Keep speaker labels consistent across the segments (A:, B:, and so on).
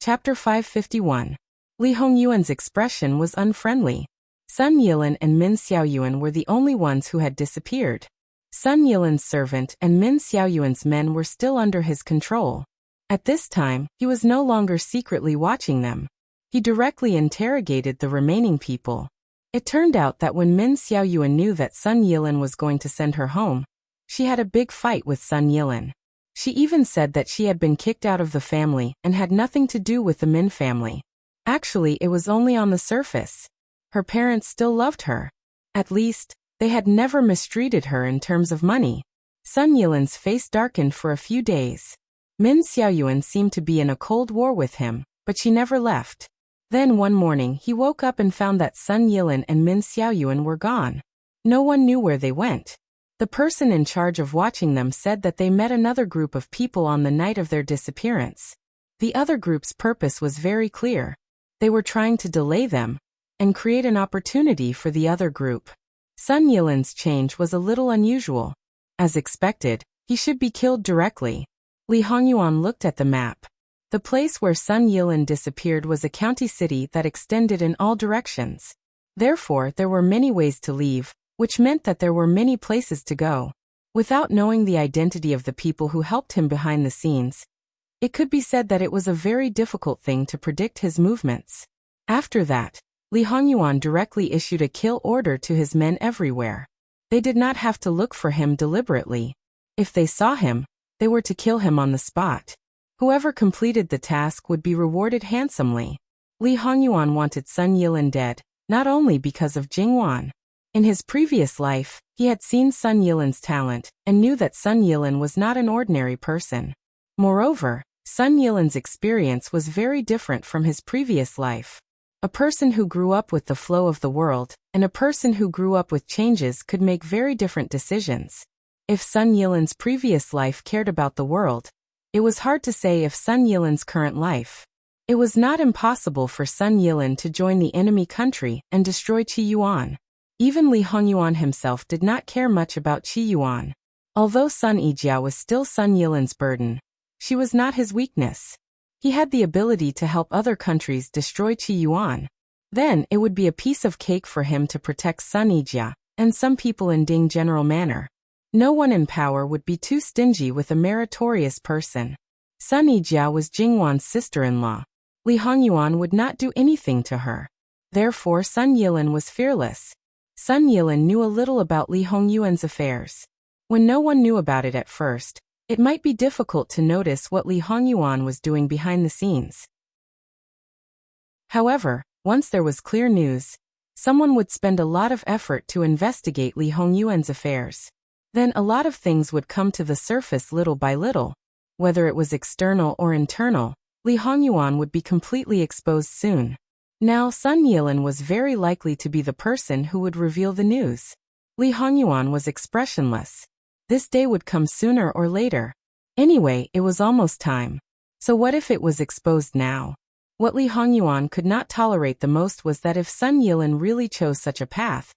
A: Chapter 551. Li Hongyuan's expression was unfriendly. Sun Yilin and Min Xiaoyuan were the only ones who had disappeared. Sun Yilin's servant and Min Xiaoyuan's men were still under his control. At this time, he was no longer secretly watching them. He directly interrogated the remaining people. It turned out that when Min Xiaoyuan knew that Sun Yilin was going to send her home, she had a big fight with Sun Yilin. She even said that she had been kicked out of the family and had nothing to do with the Min family. Actually, it was only on the surface. Her parents still loved her. At least, they had never mistreated her in terms of money. Sun Yilin's face darkened for a few days. Min Xiaoyuan seemed to be in a cold war with him, but she never left. Then one morning he woke up and found that Sun Yilin and Min Xiaoyuan were gone. No one knew where they went. The person in charge of watching them said that they met another group of people on the night of their disappearance. The other group's purpose was very clear. They were trying to delay them and create an opportunity for the other group. Sun Yilin's change was a little unusual. As expected, he should be killed directly. Li Hongyuan looked at the map. The place where Sun Yilin disappeared was a county city that extended in all directions. Therefore, there were many ways to leave, which meant that there were many places to go. Without knowing the identity of the people who helped him behind the scenes, it could be said that it was a very difficult thing to predict his movements. After that, Li Hongyuan directly issued a kill order to his men everywhere. They did not have to look for him deliberately. If they saw him, they were to kill him on the spot. Whoever completed the task would be rewarded handsomely. Li Hongyuan wanted Sun Yilin dead, not only because of Jingwan. In his previous life, he had seen Sun Yilin's talent and knew that Sun Yilin was not an ordinary person. Moreover, Sun Yilin's experience was very different from his previous life. A person who grew up with the flow of the world and a person who grew up with changes could make very different decisions. If Sun Yilin's previous life cared about the world, it was hard to say if Sun Yilin's current life. It was not impossible for Sun Yilin to join the enemy country and destroy Qi Yuan. Even Li Hongyuan himself did not care much about Qi Yuan. Although Sun Yijia was still Sun Yilin's burden, she was not his weakness. He had the ability to help other countries destroy Qi Yuan. Then it would be a piece of cake for him to protect Sun Yijia and some people in Ding General Manor. No one in power would be too stingy with a meritorious person. Sun Yijia was Jingwan's sister-in-law. Li Hongyuan would not do anything to her. Therefore Sun Yilin was fearless. Sun Yilin knew a little about Li Hongyuan's affairs. When no one knew about it at first, it might be difficult to notice what Li Hongyuan was doing behind the scenes. However, once there was clear news, someone would spend a lot of effort to investigate Li Hongyuan's affairs. Then a lot of things would come to the surface little by little. Whether it was external or internal, Li Hongyuan would be completely exposed soon. Now Sun Yilin was very likely to be the person who would reveal the news. Li Hongyuan was expressionless. This day would come sooner or later. Anyway, it was almost time. So what if it was exposed now? What Li Hongyuan could not tolerate the most was that if Sun Yilin really chose such a path,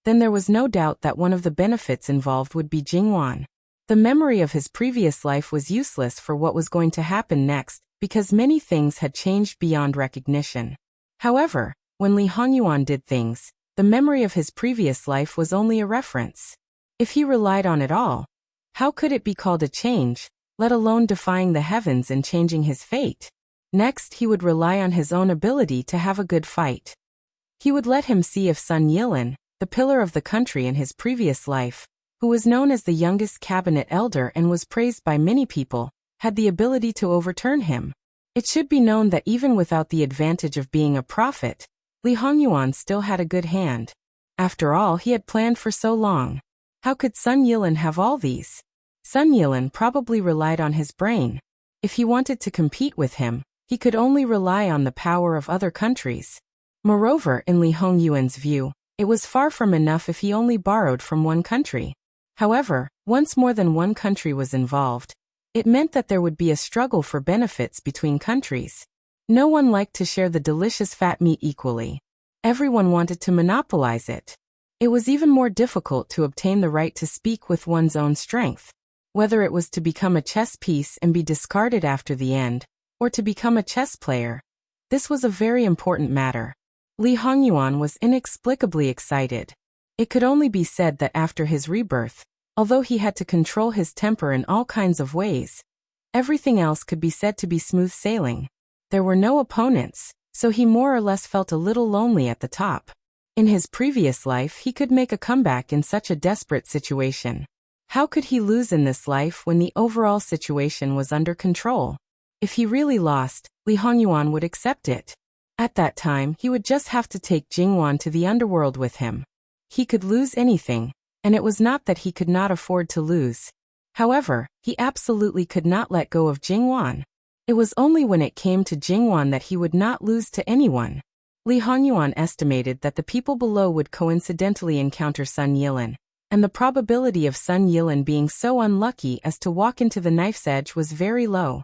A: then there was no doubt that one of the benefits involved would be Jingwan. The memory of his previous life was useless for what was going to happen next, because many things had changed beyond recognition. However, when Li Hongyuan did things, the memory of his previous life was only a reference. If he relied on it all, how could it be called a change, let alone defying the heavens and changing his fate? Next, he would rely on his own ability to have a good fight. He would let him see if Sun Yilin, the pillar of the country in his previous life, who was known as the youngest cabinet elder and was praised by many people, had the ability to overturn him. It should be known that even without the advantage of being a prophet, Li Hongyuan still had a good hand. After all he had planned for so long. How could Sun Yilin have all these? Sun Yilin probably relied on his brain. If he wanted to compete with him, he could only rely on the power of other countries. Moreover, in Li Hongyuan's view, it was far from enough if he only borrowed from one country. However, once more than one country was involved, it meant that there would be a struggle for benefits between countries. No one liked to share the delicious fat meat equally. Everyone wanted to monopolize it. It was even more difficult to obtain the right to speak with one's own strength. Whether it was to become a chess piece and be discarded after the end, or to become a chess player. This was a very important matter. Li Hongyuan was inexplicably excited. It could only be said that after his rebirth, although he had to control his temper in all kinds of ways, everything else could be said to be smooth sailing. There were no opponents, so he more or less felt a little lonely at the top. In his previous life he could make a comeback in such a desperate situation. How could he lose in this life when the overall situation was under control? If he really lost, Li Hongyuan would accept it. At that time he would just have to take Jingwan to the underworld with him. He could lose anything, and it was not that he could not afford to lose. However, he absolutely could not let go of Jingwan. It was only when it came to Jingwan that he would not lose to anyone. Li Hongyuan estimated that the people below would coincidentally encounter Sun Yilin, and the probability of Sun Yilin being so unlucky as to walk into the knife's edge was very low.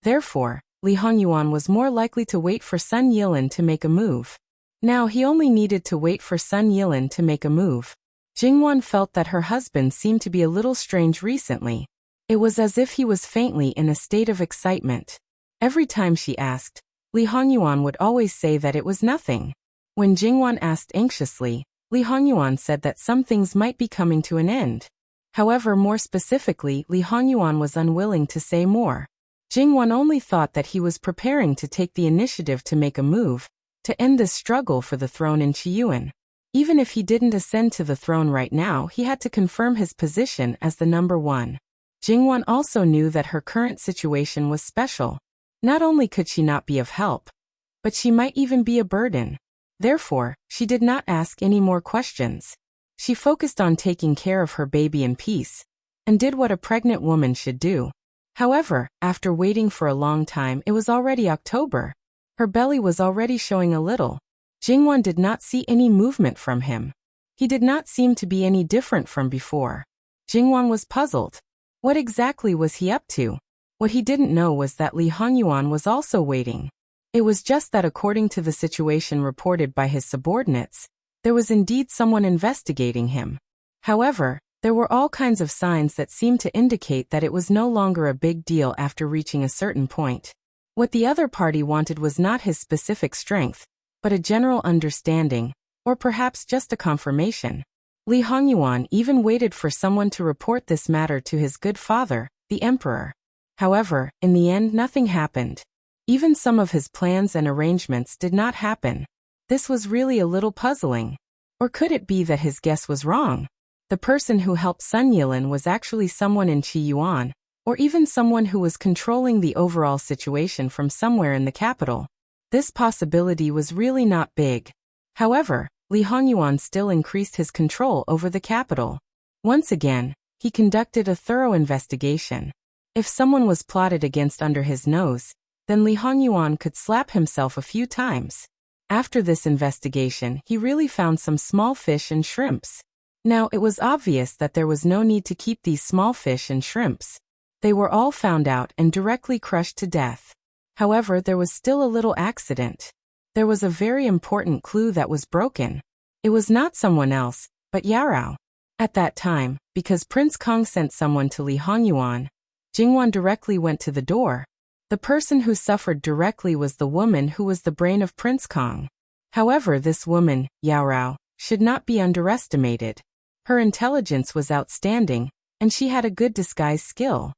A: Therefore, Li Hongyuan was more likely to wait for Sun Yilin to make a move. Now he only needed to wait for Sun Yilin to make a move. Jingwan felt that her husband seemed to be a little strange recently. It was as if he was faintly in a state of excitement. Every time she asked, Li Hongyuan would always say that it was nothing. When Jingwan asked anxiously, Li Hongyuan said that some things might be coming to an end. However, more specifically, Li Hongyuan was unwilling to say more. Jingwan only thought that he was preparing to take the initiative to make a move, to end this struggle for the throne in Qiyuan. Even if he didn't ascend to the throne right now, he had to confirm his position as the number one. Jingwan also knew that her current situation was special. Not only could she not be of help, but she might even be a burden. Therefore, she did not ask any more questions. She focused on taking care of her baby in peace, and did what a pregnant woman should do. However, after waiting for a long time, it was already October. Her belly was already showing a little. Jingwan did not see any movement from him. He did not seem to be any different from before. Jingwan was puzzled. What exactly was he up to? What he didn't know was that Li Hongyuan was also waiting. It was just that according to the situation reported by his subordinates, there was indeed someone investigating him. However, there were all kinds of signs that seemed to indicate that it was no longer a big deal after reaching a certain point. What the other party wanted was not his specific strength, but a general understanding, or perhaps just a confirmation. Li Hongyuan even waited for someone to report this matter to his good father, the emperor. However, in the end nothing happened. Even some of his plans and arrangements did not happen. This was really a little puzzling. Or could it be that his guess was wrong? The person who helped Sun Yilin was actually someone in Qiyuan, or even someone who was controlling the overall situation from somewhere in the capital. This possibility was really not big. However, Li Hongyuan still increased his control over the capital. Once again, he conducted a thorough investigation. If someone was plotted against under his nose, then Li Hongyuan could slap himself a few times. After this investigation, he really found some small fish and shrimps. Now, it was obvious that there was no need to keep these small fish and shrimps. They were all found out and directly crushed to death. However, there was still a little accident. There was a very important clue that was broken. It was not someone else, but Yarao. At that time, because Prince Kong sent someone to Li Hongyuan, Jingwan directly went to the door. The person who suffered directly was the woman who was the brain of Prince Kong. However, this woman, Yarao, should not be underestimated. Her intelligence was outstanding, and she had a good disguise skill.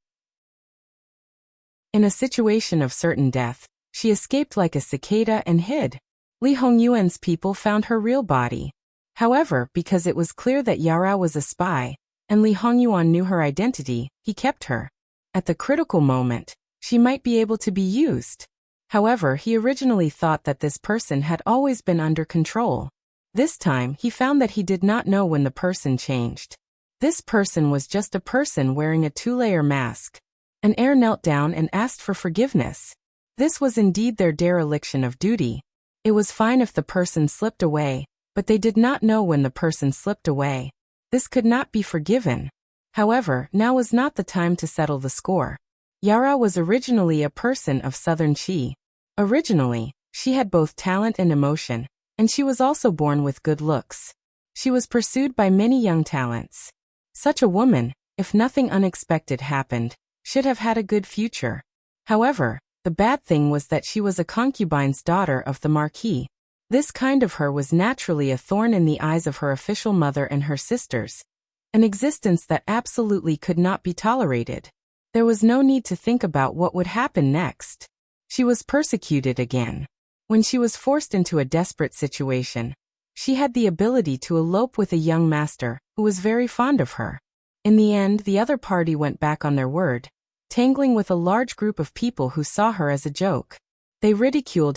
A: In a situation of certain death, she escaped like a cicada and hid. Li Hongyuan's people found her real body. However, because it was clear that Yarao was a spy, and Li Hongyuan knew her identity, he kept her. At the critical moment, she might be able to be used. However, he originally thought that this person had always been under control. This time, he found that he did not know when the person changed. This person was just a person wearing a two-layer mask. An heir knelt down and asked for forgiveness. This was indeed their dereliction of duty. It was fine if the person slipped away, but they did not know when the person slipped away. This could not be forgiven. However, now was not the time to settle the score. Yara was originally a person of southern Qi. Originally, she had both talent and emotion, and she was also born with good looks. She was pursued by many young talents. Such a woman, if nothing unexpected happened, should have had a good future. However, the bad thing was that she was a concubine's daughter of the Marquis. This kind of her was naturally a thorn in the eyes of her official mother and her sisters, an existence that absolutely could not be tolerated. There was no need to think about what would happen next. She was persecuted again. When she was forced into a desperate situation, she had the ability to elope with a young master who was very fond of her. In the end, the other party went back on their word, tangling with a large group of people who saw her as a joke. They ridiculed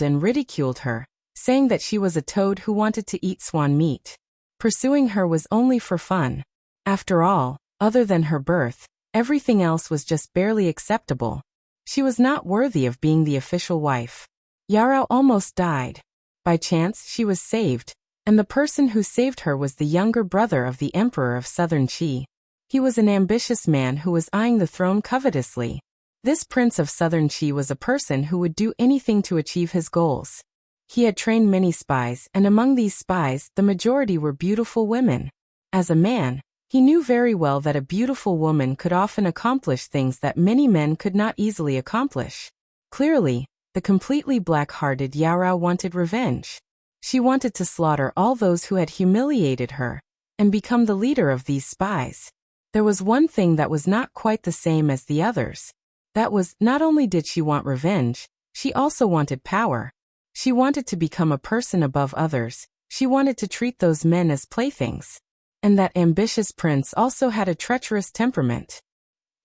A: her, saying that she was a toad who wanted to eat swan meat. Pursuing her was only for fun. After all, other than her birth, everything else was just barely acceptable. She was not worthy of being the official wife. Yarao almost died. By chance, she was saved, and the person who saved her was the younger brother of the Emperor of Southern Qi. He was an ambitious man who was eyeing the throne covetously. This prince of Southern Qi was a person who would do anything to achieve his goals. He had trained many spies, and among these spies, the majority were beautiful women. As a man, he knew very well that a beautiful woman could often accomplish things that many men could not easily accomplish. Clearly, the completely black-hearted Yarao wanted revenge. She wanted to slaughter all those who had humiliated her, and become the leader of these spies. There was one thing that was not quite the same as the others. That was, not only did she want revenge, she also wanted power. She wanted to become a person above others. She wanted to treat those men as playthings. And that ambitious prince also had a treacherous temperament.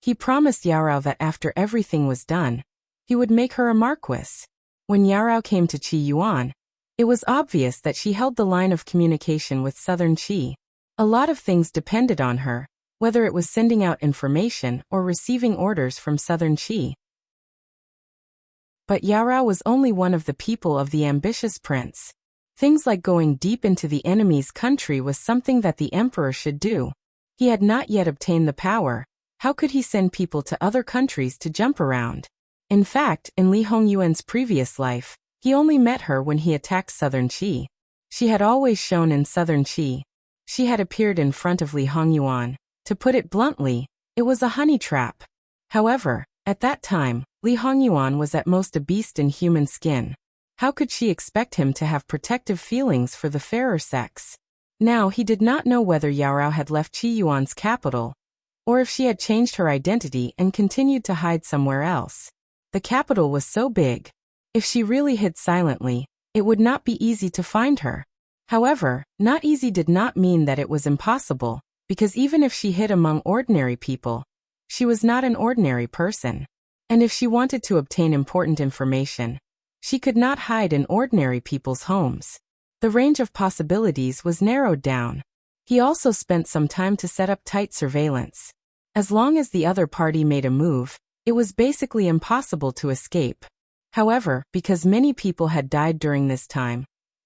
A: He promised Yarao that after everything was done, he would make her a marquess. When Yarao came to Qi Yuan, it was obvious that she held the line of communication with Southern Qi. A lot of things depended on her, whether it was sending out information or receiving orders from Southern Qi. But Yarao was only one of the people of the ambitious prince. Things like going deep into the enemy's country was something that the emperor should do. He had not yet obtained the power. How could he send people to other countries to jump around? In fact, in Li Hongyuan's previous life, he only met her when he attacked Southern Qi. She had always shown in Southern Qi. She had appeared in front of Li Hongyuan. To put it bluntly, it was a honey trap. However, at that time, Li Hongyuan was at most a beast in human skin. How could she expect him to have protective feelings for the fairer sex? Now he did not know whether Yarao had left Qi Yuan's capital, or if she had changed her identity and continued to hide somewhere else. The capital was so big. If she really hid silently, it would not be easy to find her. However, not easy did not mean that it was impossible, because even if she hid among ordinary people, she was not an ordinary person. And if she wanted to obtain important information, she could not hide in ordinary people's homes. The range of possibilities was narrowed down. He also spent some time to set up tight surveillance. As long as the other party made a move, it was basically impossible to escape. However, because many people had died during this time,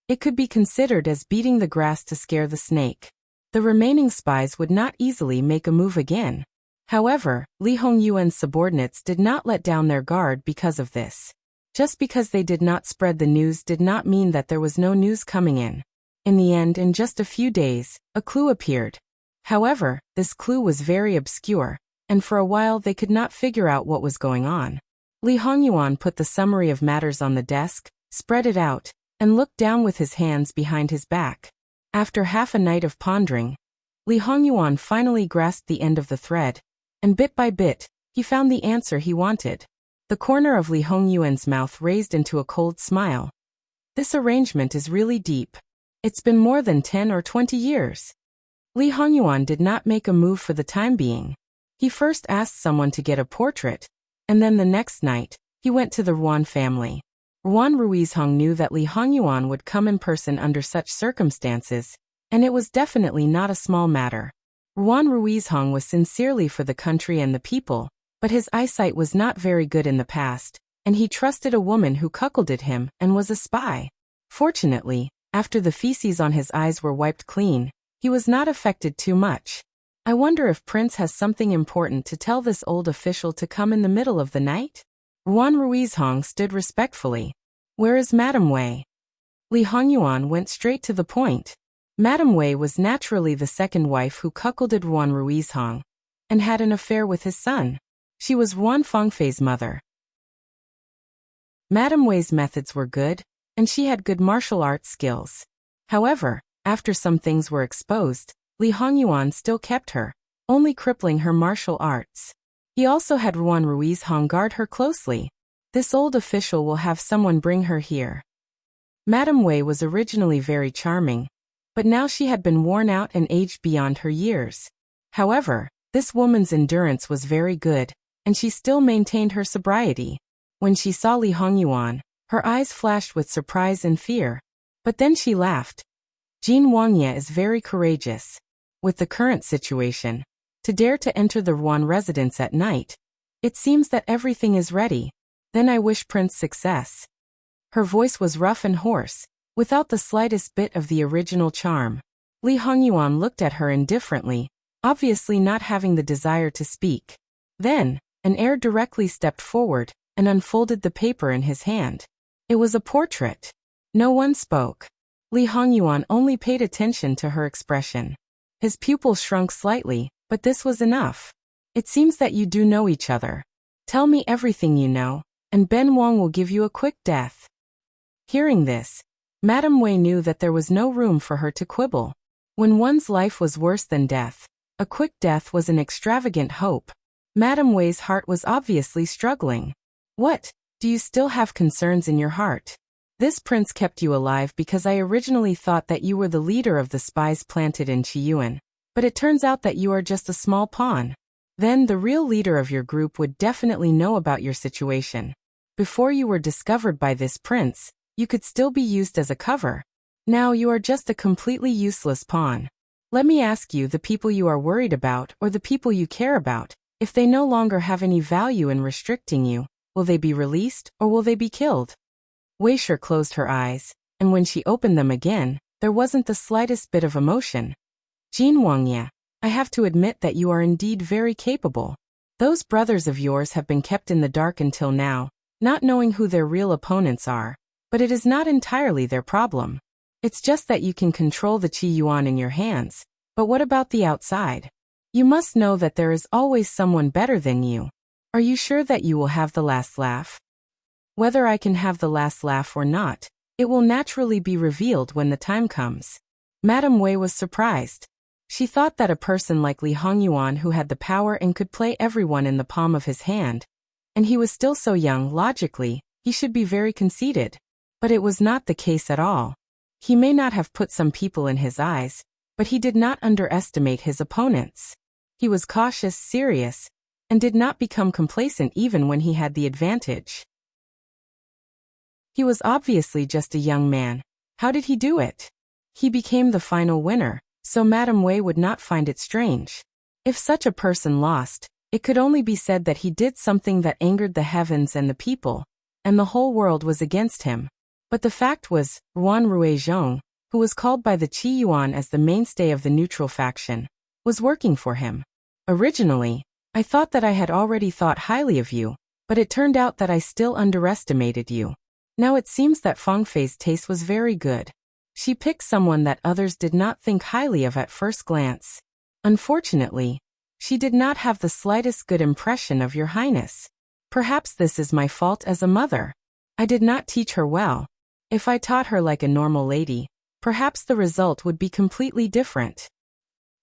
A: it could be considered as beating the grass to scare the snake. The remaining spies would not easily make a move again. However, Li Hongyuan's subordinates did not let down their guard because of this. Just because they did not spread the news did not mean that there was no news coming in. In the end, in just a few days, a clue appeared. However, this clue was very obscure, and for a while they could not figure out what was going on. Li Hongyuan put the summary of matters on the desk, spread it out, and looked down with his hands behind his back. After half a night of pondering, Li Hongyuan finally grasped the end of the thread, and bit by bit, he found the answer he wanted. The corner of Li Hongyuan's mouth raised into a cold smile. This arrangement is really deep. It's been more than 10 or 20 years. Li Hongyuan did not make a move for the time being. He first asked someone to get a portrait, and then the next night, he went to the Ruan family. Ruan Ruizhong knew that Li Hongyuan would come in person under such circumstances, and it was definitely not a small matter. Ruan Ruizhong was sincerely for the country and the people, but his eyesight was not very good in the past, and he trusted a woman who cuckolded him and was a spy. Fortunately, after the feces on his eyes were wiped clean, he was not affected too much. I wonder if Prince has something important to tell this old official to come in the middle of the night? Ruan Ruizhong stood respectfully. Where is Madame Wei? Li Hongyuan went straight to the point. Madame Wei was naturally the second wife who cuckolded Ruan Ruizhong, and had an affair with his son. She was Ruan Fengfei's mother. Madame Wei's methods were good, and she had good martial arts skills. However, after some things were exposed, Li Hongyuan still kept her, only crippling her martial arts. He also had Ruan Ruiz Hong guard her closely. This old official will have someone bring her here. Madame Wei was originally very charming, but now she had been worn out and aged beyond her years. However, this woman's endurance was very good, and she still maintained her sobriety. When she saw Li Hongyuan, her eyes flashed with surprise and fear. But then she laughed. Jin Wangye is very courageous. With the current situation, to dare to enter the Ruan residence at night, it seems that everything is ready. Then I wish Prince success. Her voice was rough and hoarse, without the slightest bit of the original charm. Li Hongyuan looked at her indifferently, obviously not having the desire to speak. Then, an heir directly stepped forward and unfolded the paper in his hand. It was a portrait. No one spoke. Li Hongyuan only paid attention to her expression. His pupils shrunk slightly, but this was enough. It seems that you do know each other. Tell me everything you know, and Ben Wang will give you a quick death. Hearing this, Madame Wei knew that there was no room for her to quibble. When one's life was worse than death, a quick death was an extravagant hope. Madame Wei's heart was obviously struggling. What? Do you still have concerns in your heart? This prince kept you alive because I originally thought that you were the leader of the spies planted in Qiyuan, but it turns out that you are just a small pawn. Then the real leader of your group would definitely know about your situation. Before you were discovered by this prince, you could still be used as a cover. Now you are just a completely useless pawn. Let me ask you, the people you are worried about or the people you care about, if they no longer have any value in restricting you, will they be released or will they be killed? Wei Shi closed her eyes, and when she opened them again, there wasn't the slightest bit of emotion. Jin Wangye, I have to admit that you are indeed very capable. Those brothers of yours have been kept in the dark until now, not knowing who their real opponents are, but it is not entirely their problem. It's just that you can control the Qi Yuan in your hands, but what about the outside? You must know that there is always someone better than you. Are you sure that you will have the last laugh? Whether I can have the last laugh or not, it will naturally be revealed when the time comes. Madame Wei was surprised. She thought that a person like Li Hongyuan, who had the power and could play everyone in the palm of his hand, and he was still so young, logically, he should be very conceited. But it was not the case at all. He may not have put some people in his eyes, but he did not underestimate his opponents. He was cautious, serious, and did not become complacent even when he had the advantage. He was obviously just a young man. How did he do it? He became the final winner, so Madame Wei would not find it strange. If such a person lost, it could only be said that he did something that angered the heavens and the people, and the whole world was against him. But the fact was, Ruan Ruizhong, who was called by the Qi Yuan as the mainstay of the neutral faction, was working for him. Originally, I thought that I had already thought highly of you, but it turned out that I still underestimated you. Now it seems that Feng Fei's taste was very good. She picked someone that others did not think highly of at first glance. Unfortunately, she did not have the slightest good impression of your highness. Perhaps this is my fault as a mother. I did not teach her well. If I taught her like a normal lady, perhaps the result would be completely different.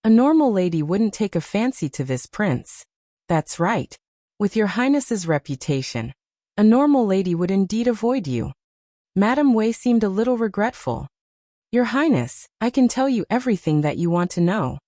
A: A normal lady wouldn't take a fancy to this prince. That's right. With your highness's reputation, a normal lady would indeed avoid you. Madame Wei seemed a little regretful. Your highness, I can tell you everything that you want to know.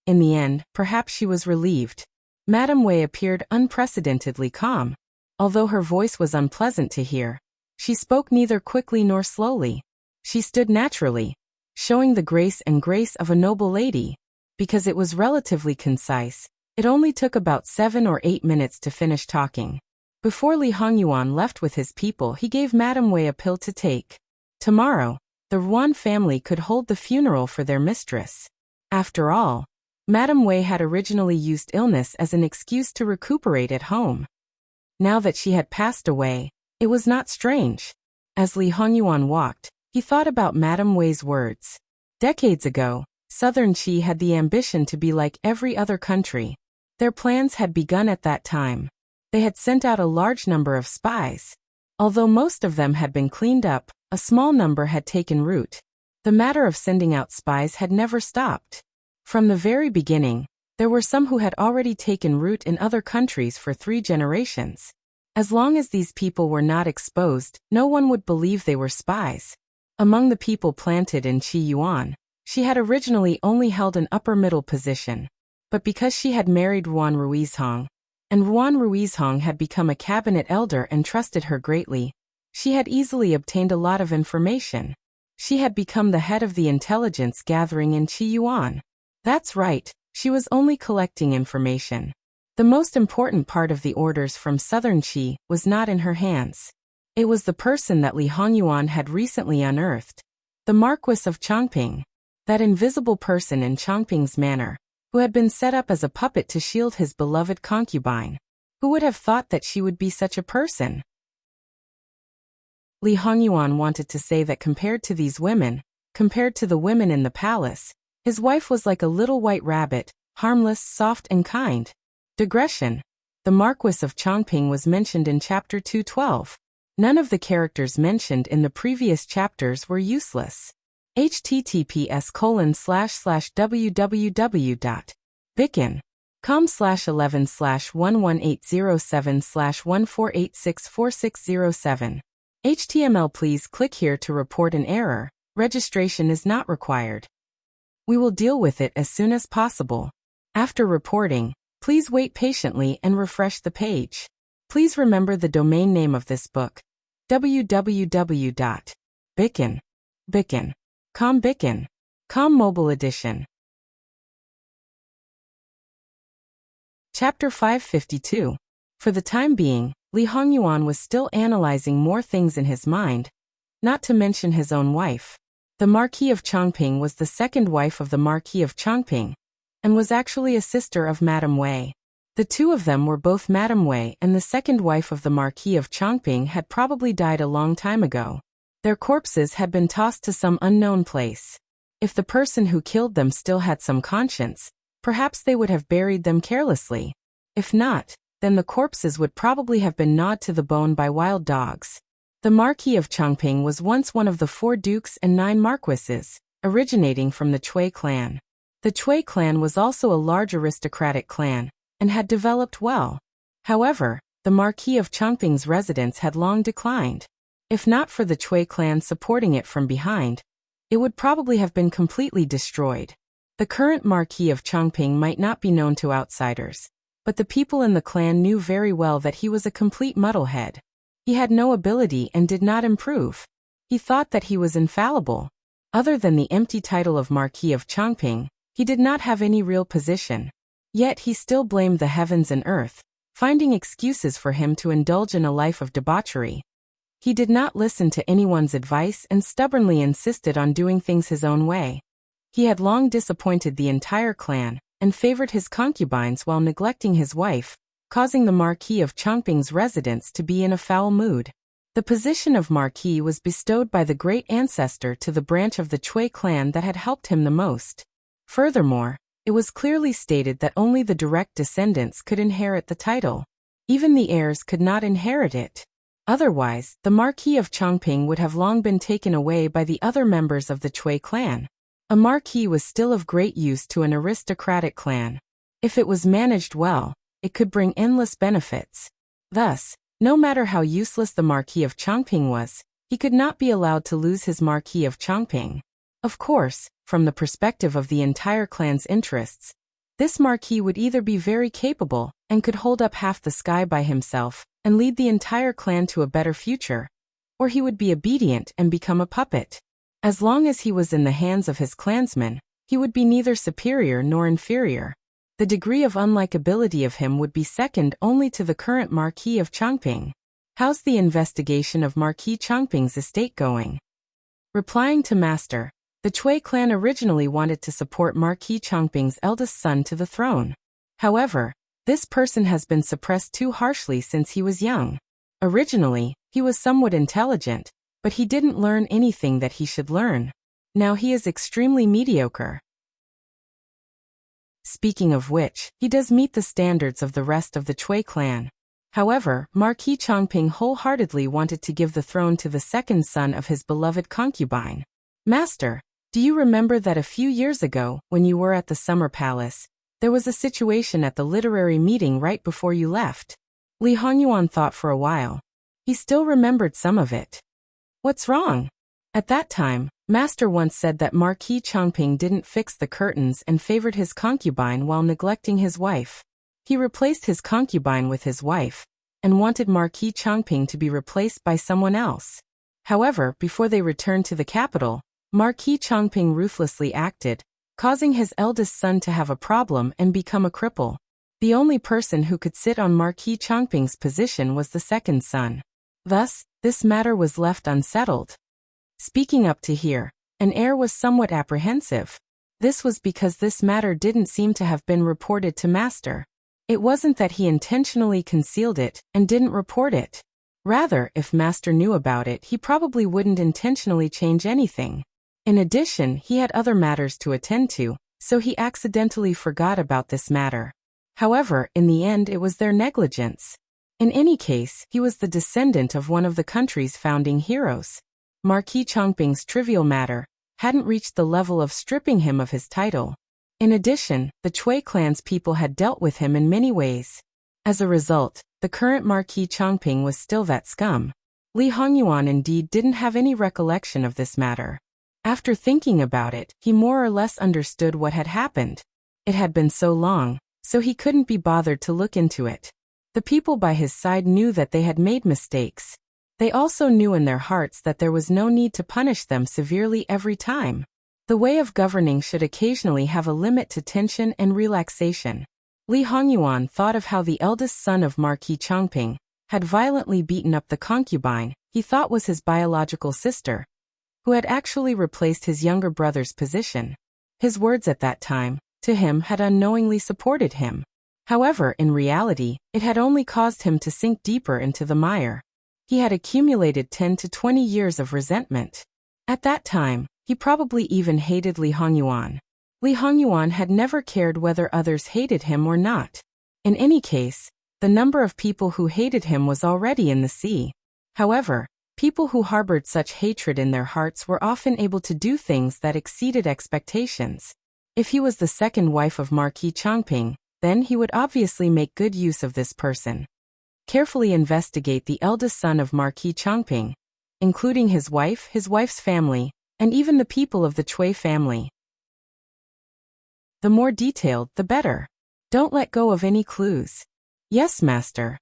A: In the end, perhaps she was relieved. Madame Wei appeared unprecedentedly calm. Although her voice was unpleasant to hear, she spoke neither quickly nor slowly. She stood naturally, showing the grace of a noble lady. Because it was relatively concise, it only took about 7 or 8 minutes to finish talking. Before Li Hongyuan left with his people, he gave Madame Wei a pill to take. Tomorrow, the Ruan family could hold the funeral for their mistress. After all, Madame Wei had originally used illness as an excuse to recuperate at home. Now that she had passed away, it was not strange. As Li Hongyuan walked, he thought about Madame Wei's words. Decades ago, Southern Qi had the ambition to be like every other country. Their plans had begun at that time. They had sent out a large number of spies. Although most of them had been cleaned up, a small number had taken root. The matter of sending out spies had never stopped. From the very beginning, there were some who had already taken root in other countries for 3 generations. As long as these people were not exposed, no one would believe they were spies. Among the people planted in Qi Yuan, she had originally only held an upper-middle position. But because she had married Ruan Ruizhong, and Ruan Ruizhong had become a cabinet elder and trusted her greatly, she had easily obtained a lot of information. She had become the head of the intelligence gathering in Qi Yuan. That's right, she was only collecting information. The most important part of the orders from southern Qi was not in her hands. It was the person that Li Hongyuan had recently unearthed. The Marquis of Chongping. That invisible person in Chongping's manor, who had been set up as a puppet to shield his beloved concubine. Who would have thought that she would be such a person? Li Hongyuan wanted to say that compared to these women, compared to the women in the palace, his wife was like a little white rabbit, harmless, soft and kind. Digression. The Marquis of Chongping was mentioned in Chapter 212. None of the characters mentioned in the previous chapters were useless. https://www.bicken.com/11/11807/14864607. HTML. Please click here to report an error. Registration is not required. We will deal with it as soon as possible. After reporting, please wait patiently and refresh the page. Please remember the domain name of this book: www.bicken.com Mobile Edition. Chapter 552. For the time being, Li Hongyuan was still analyzing more things in his mind, not to mention his own wife. The Marquis of Chongping was the second wife of the Marquis of Chongping, and was actually a sister of Madame Wei. The two of them were both Madame Wei, and the second wife of the Marquis of Chongping had probably died a long time ago. Their corpses had been tossed to some unknown place. If the person who killed them still had some conscience, perhaps they would have buried them carelessly. If not, then the corpses would probably have been gnawed to the bone by wild dogs. The Marquis of Chongping was once one of the 4 dukes and 9 marquises, originating from the Chui clan. The Chui clan was also a large aristocratic clan, and had developed well. However, the Marquis of Chongping's residence had long declined. If not for the Chui clan supporting it from behind, it would probably have been completely destroyed. The current Marquis of Chongping might not be known to outsiders, but the people in the clan knew very well that he was a complete muddlehead. He had no ability and did not improve. He thought that he was infallible. Other than the empty title of Marquis of Chongping, he did not have any real position. Yet he still blamed the heavens and earth, finding excuses for him to indulge in a life of debauchery. He did not listen to anyone's advice and stubbornly insisted on doing things his own way. He had long disappointed the entire clan, and favored his concubines while neglecting his wife, causing the Marquis of Chongping's residence to be in a foul mood. The position of Marquis was bestowed by the great ancestor to the branch of the Chui clan that had helped him the most. Furthermore, it was clearly stated that only the direct descendants could inherit the title. Even the heirs could not inherit it. Otherwise, the Marquis of Chongping would have long been taken away by the other members of the Chui clan. A marquis was still of great use to an aristocratic clan. If it was managed well, it could bring endless benefits. Thus, no matter how useless the Marquis of Chongping was, he could not be allowed to lose his Marquis of Chongping. Of course, from the perspective of the entire clan's interests, this marquis would either be very capable and could hold up half the sky by himself and lead the entire clan to a better future, or he would be obedient and become a puppet. As long as he was in the hands of his clansmen, he would be neither superior nor inferior. The degree of unlikability of him would be second only to the current Marquis of Chongping. How's the investigation of Marquis Chongping's estate going? Replying to Master, the Chui clan originally wanted to support Marquis Chongping's eldest son to the throne. However, this person has been suppressed too harshly since he was young. Originally, he was somewhat intelligent, but he didn't learn anything that he should learn. Now he is extremely mediocre. Speaking of which, he does meet the standards of the rest of the Chui clan. However, Marquis Chongping wholeheartedly wanted to give the throne to the second son of his beloved concubine. Master, do you remember that a few years ago, when you were at the Summer Palace, there was a situation at the literary meeting right before you left? Li Hongyuan thought for a while. He still remembered some of it. What's wrong? At that time, Master once said that Marquis Chongping didn't fix the curtains and favored his concubine while neglecting his wife. He replaced his concubine with his wife, and wanted Marquis Chongping to be replaced by someone else. However, before they returned to the capital, Marquis Chongping ruthlessly acted, causing his eldest son to have a problem and become a cripple. The only person who could sit on Marquis Chongping's position was the second son. Thus, this matter was left unsettled. Speaking up to here, an heir was somewhat apprehensive. This was because this matter didn't seem to have been reported to Master. It wasn't that he intentionally concealed it and didn't report it. Rather, if Master knew about it, he probably wouldn't intentionally change anything. In addition, he had other matters to attend to, so he accidentally forgot about this matter. However, in the end it was their negligence. In any case, he was the descendant of one of the country's founding heroes. Marquis Chongping's trivial matter hadn't reached the level of stripping him of his title. In addition, the Chui clan's people had dealt with him in many ways. As a result, the current Marquis Chongping was still that scum. Li Hongyuan indeed didn't have any recollection of this matter. After thinking about it, he more or less understood what had happened. It had been so long, so he couldn't be bothered to look into it. The people by his side knew that they had made mistakes. They also knew in their hearts that there was no need to punish them severely every time. The way of governing should occasionally have a limit to tension and relaxation. Li Hongyuan thought of how the eldest son of Marquis Chongping had violently beaten up the concubine he thought was his biological sister, who had actually replaced his younger brother's position. His words at that time, to him, had unknowingly supported him. However, in reality, it had only caused him to sink deeper into the mire. He had accumulated 10 to 20 years of resentment. At that time, he probably even hated Li Hongyuan. Li Hongyuan had never cared whether others hated him or not. In any case, the number of people who hated him was already in the sea. However, people who harbored such hatred in their hearts were often able to do things that exceeded expectations. If he was the second wife of Marquis Chongping, then he would obviously make good use of this person. Carefully investigate the eldest son of Marquis Chongping, including his wife's family, and even the people of the Chui family. The more detailed, the better. Don't let go of any clues. Yes, Master.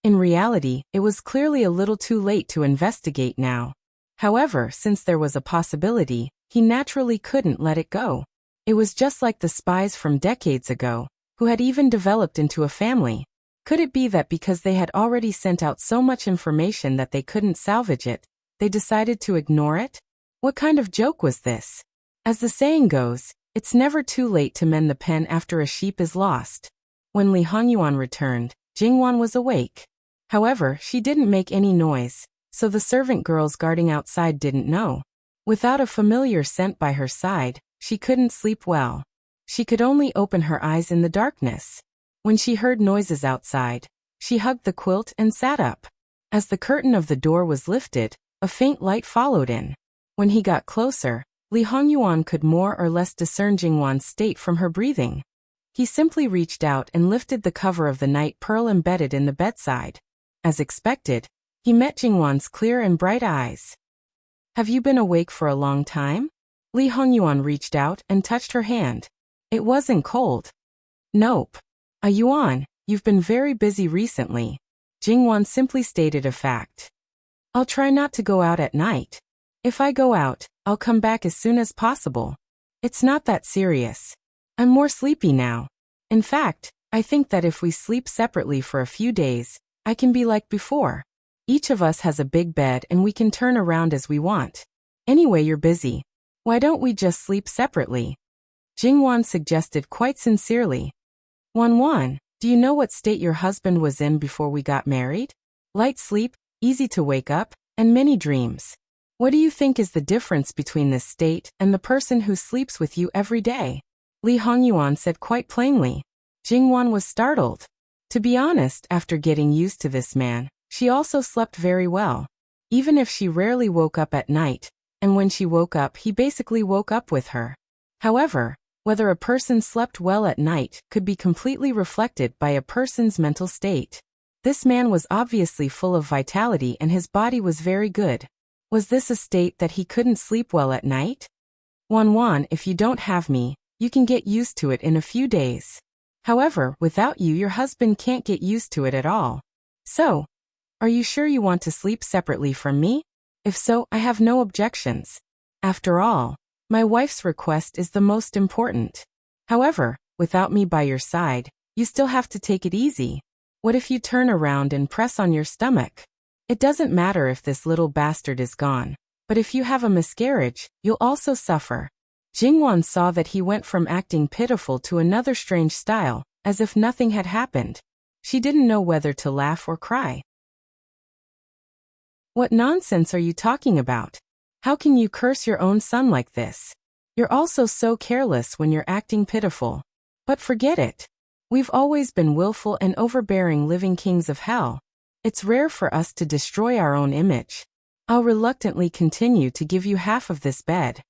A: In reality, it was clearly a little too late to investigate now. However, since there was a possibility, he naturally couldn't let it go. It was just like the spies from decades ago, who had even developed into a family. Could it be that because they had already sent out so much information that they couldn't salvage it, they decided to ignore it? What kind of joke was this? As the saying goes, it's never too late to mend the pen after a sheep is lost. When Li Hongyuan returned, Jingwan was awake. However, she didn't make any noise, so the servant girls guarding outside didn't know. Without a familiar scent by her side, she couldn't sleep well. She could only open her eyes in the darkness. When she heard noises outside, she hugged the quilt and sat up. As the curtain of the door was lifted, a faint light followed in. When he got closer, Li Hongyuan could more or less discern Jingwan's state from her breathing. He simply reached out and lifted the cover of the night pearl embedded in the bedside. As expected, he met Jingwan's clear and bright eyes. "Have you been awake for a long time?" Li Hongyuan reached out and touched her hand. It wasn't cold. "Nope. Yuan, you've been very busy recently." Jingwan simply stated a fact. "I'll try not to go out at night. If I go out, I'll come back as soon as possible. It's not that serious. I'm more sleepy now. In fact, I think that if we sleep separately for a few days, I can be like before. Each of us has a big bed and we can turn around as we want. Anyway, you're busy. Why don't we just sleep separately?" Jingwan suggested quite sincerely. "Wan, do you know what state your husband was in before we got married? Light sleep, easy to wake up, and many dreams. What do you think is the difference between this state and the person who sleeps with you every day?" Li Hongyuan said quite plainly. Jingwan was startled. To be honest, after getting used to this man, she also slept very well. Even if she rarely woke up at night, and when she woke up he basically woke up with her. However, whether a person slept well at night could be completely reflected by a person's mental state. This man was obviously full of vitality and his body was very good. Was this a state that he couldn't sleep well at night? Wan, if you don't have me, you can get used to it in a few days. However, without you your husband can't get used to it at all. So, are you sure you want to sleep separately from me? If so, I have no objections. After all, my wife's request is the most important. However, without me by your side, you still have to take it easy. What if you turn around and press on your stomach? It doesn't matter if this little bastard is gone, but if you have a miscarriage, you'll also suffer. Jingwan saw that he went from acting pitiful to another strange style, as if nothing had happened. She didn't know whether to laugh or cry. What nonsense are you talking about? How can you curse your own son like this? You're also so careless when you're acting pitiful. But forget it. We've always been willful and overbearing living kings of hell. It's rare for us to destroy our own image. I'll reluctantly continue to give you half of this bed.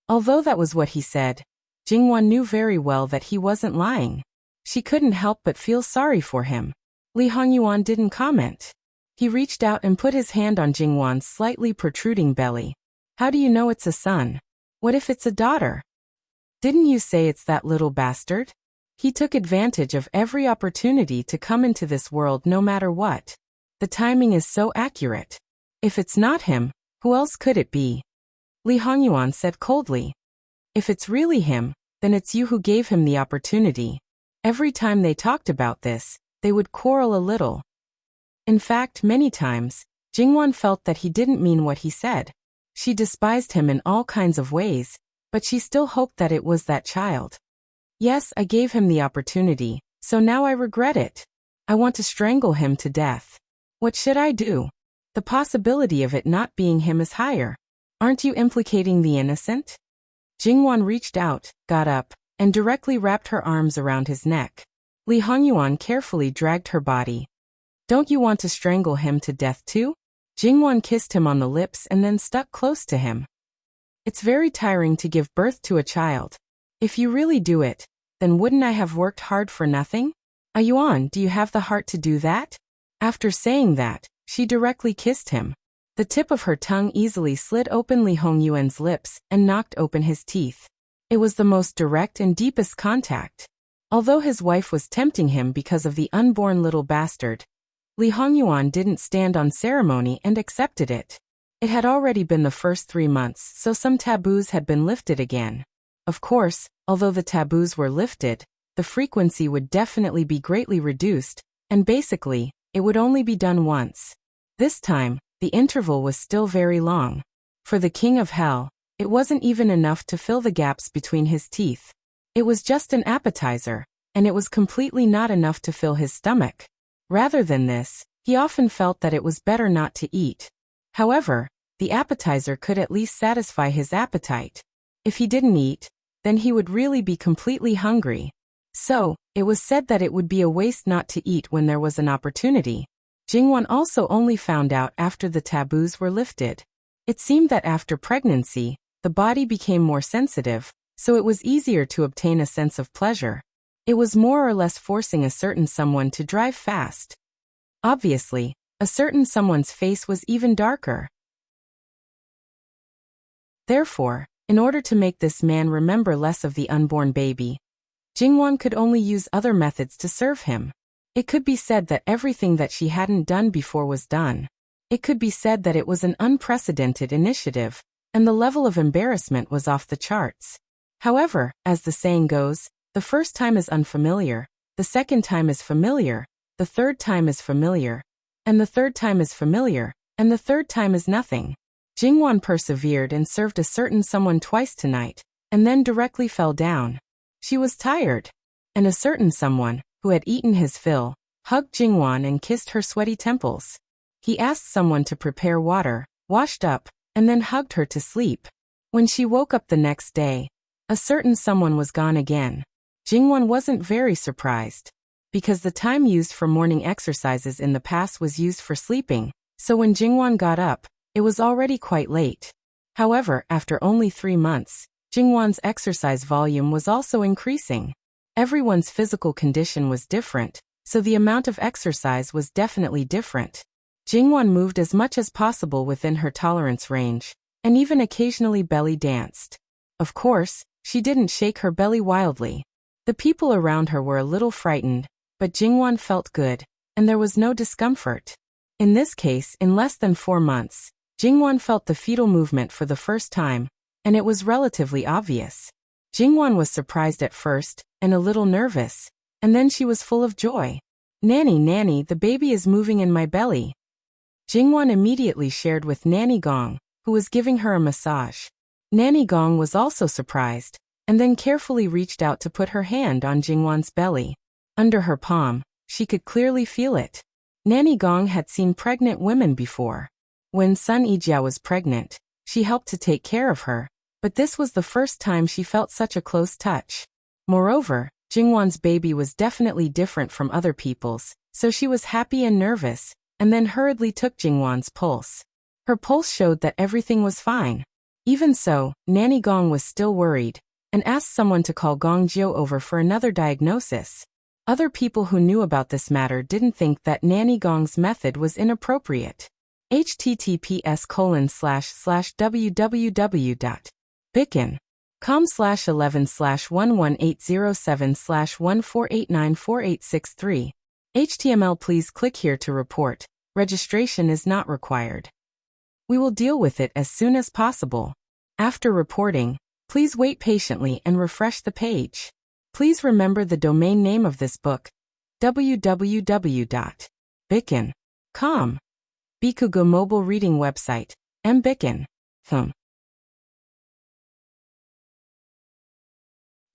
A: Although that was what he said, Jingwan knew very well that he wasn't lying. She couldn't help but feel sorry for him. Li Hongyuan didn't comment. He reached out and put his hand on Jingwan's slightly protruding belly. How do you know it's a son? What if it's a daughter? Didn't you say it's that little bastard? He took advantage of every opportunity to come into this world no matter what. The timing is so accurate. If it's not him, who else could it be? Li Hongyuan said coldly. If it's really him, then it's you who gave him the opportunity. Every time they talked about this, they would quarrel a little. In fact, many times, Jingwan felt that he didn't mean what he said. She despised him in all kinds of ways, but she still hoped that it was that child. Yes, I gave him the opportunity, so now I regret it. I want to strangle him to death. What should I do? The possibility of it not being him is higher. Aren't you implicating the innocent? Jingwan reached out, got up, and directly wrapped her arms around his neck. Li Hongyuan carefully dragged her body. Don't you want to strangle him to death too? Jingwan kissed him on the lips and then stuck close to him. It's very tiring to give birth to a child. If you really do it, then wouldn't I have worked hard for nothing? Yuan, do you have the heart to do that? After saying that, she directly kissed him. The tip of her tongue easily slid open Li Hongyuan's lips and knocked open his teeth. It was the most direct and deepest contact. Although his wife was tempting him because of the unborn little bastard, Li Hongyuan didn't stand on ceremony and accepted it. It had already been the first 3 months, so some taboos had been lifted again. Of course, although the taboos were lifted, the frequency would definitely be greatly reduced, and basically, it would only be done once. This time, the interval was still very long. For the king of hell, it wasn't even enough to fill the gaps between his teeth. It was just an appetizer, and it was completely not enough to fill his stomach. Rather than this, he often felt that it was better not to eat. However, the appetizer could at least satisfy his appetite. If he didn't eat, then he would really be completely hungry. So, it was said that it would be a waste not to eat when there was an opportunity. Jingwan also only found out after the taboos were lifted. It seemed that after pregnancy, the body became more sensitive, so it was easier to obtain a sense of pleasure. It was more or less forcing a certain someone to drive fast. Obviously, a certain someone's face was even darker. Therefore, in order to make this man remember less of the unborn baby, Jingwan could only use other methods to serve him. It could be said that everything that she hadn't done before was done. It could be said that it was an unprecedented initiative, and the level of embarrassment was off the charts. However, as the saying goes, the first time is unfamiliar, the second time is familiar, the third time is familiar, and the third time is familiar, and the third time is nothing. Jingwan persevered and served a certain someone twice tonight, and then directly fell down. She was tired. And a certain someone, who had eaten his fill, hugged Jingwan and kissed her sweaty temples. He asked someone to prepare water, washed up, and then hugged her to sleep. When she woke up the next day, a certain someone was gone again. Jingwan wasn't very surprised. because the time used for morning exercises in the past was used for sleeping, so when Jingwan got up, it was already quite late. However, after only 3 months, Jingwan's exercise volume was also increasing. Everyone's physical condition was different, so the amount of exercise was definitely different. Jingwan moved as much as possible within her tolerance range, and even occasionally belly danced. Of course, she didn't shake her belly wildly. The people around her were a little frightened, but Jingwan felt good, and there was no discomfort. In this case, in less than 4 months, Jingwan felt the fetal movement for the first time, and it was relatively obvious. Jingwan was surprised at first, and a little nervous, and then she was full of joy. "Nanny, Nanny, the baby is moving in my belly." Jingwan immediately shared with Nanny Gong, who was giving her a massage. Nanny Gong was also surprised, and then carefully reached out to put her hand on Jingwan's belly. Under her palm, she could clearly feel it. Nanny Gong had seen pregnant women before. When Sun Yijia was pregnant, she helped to take care of her, but this was the first time she felt such a close touch. Moreover, Jingwan's baby was definitely different from other people's, so she was happy and nervous, and then hurriedly took Jingwan's pulse. Her pulse showed that everything was fine. Even so, Nanny Gong was still worried, and asked someone to call Gong Jiu over for another diagnosis. Other people who knew about this matter didn't think that Nanny Gong's method was inappropriate. https://www.bicken.com/11/11807/14894863. HTML. Please click here to report. Registration is not required. We will deal with it as soon as possible. After reporting, please wait patiently and refresh the page. Please remember the domain name of this book, www.bicken.com. Bikugo mobile reading website, mbicken.